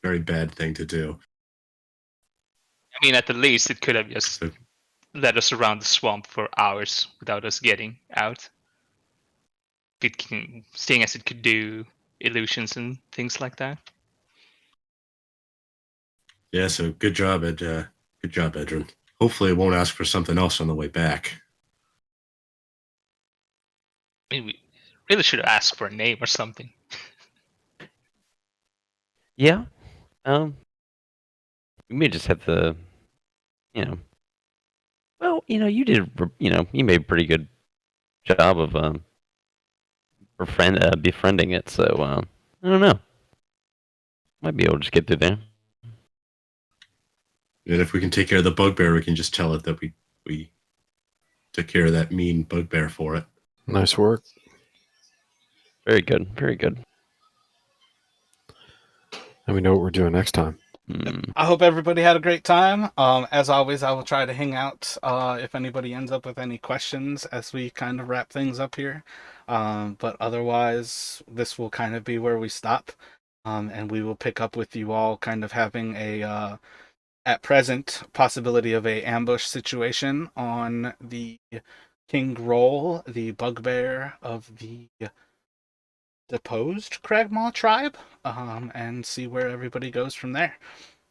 [SPEAKER 3] very bad thing to do.
[SPEAKER 5] I mean, at the least, it could have just
[SPEAKER 3] So,
[SPEAKER 5] led us around the swamp for hours without us getting out. Seeing as it could do illusions and things like that.
[SPEAKER 3] yeah, so good job, Edrin. Hopefully, it won't ask for something else on the way back.
[SPEAKER 5] I mean, we really should have asked for a name or something.
[SPEAKER 2] yeah, we may just have to, you know. Well, you did, you made a pretty good job of befriending it. So I don't know. Might be able to just get through there.
[SPEAKER 3] And if we can take care of the bugbear, we can just tell it that we took care of that mean bugbear for it.
[SPEAKER 4] Nice work.
[SPEAKER 2] Very good. Very good.
[SPEAKER 4] And we know what we're doing next time.
[SPEAKER 1] I hope everybody had a great time. As always, I will try to hang out if anybody ends up with any questions as we kind of wrap things up here. But otherwise, this will kind of be where we stop. And we will pick up with you all kind of having a, at present, possibility of a ambush situation on the King Roll, the bugbear of the deposed Cragmaw tribe, and see where everybody goes from there.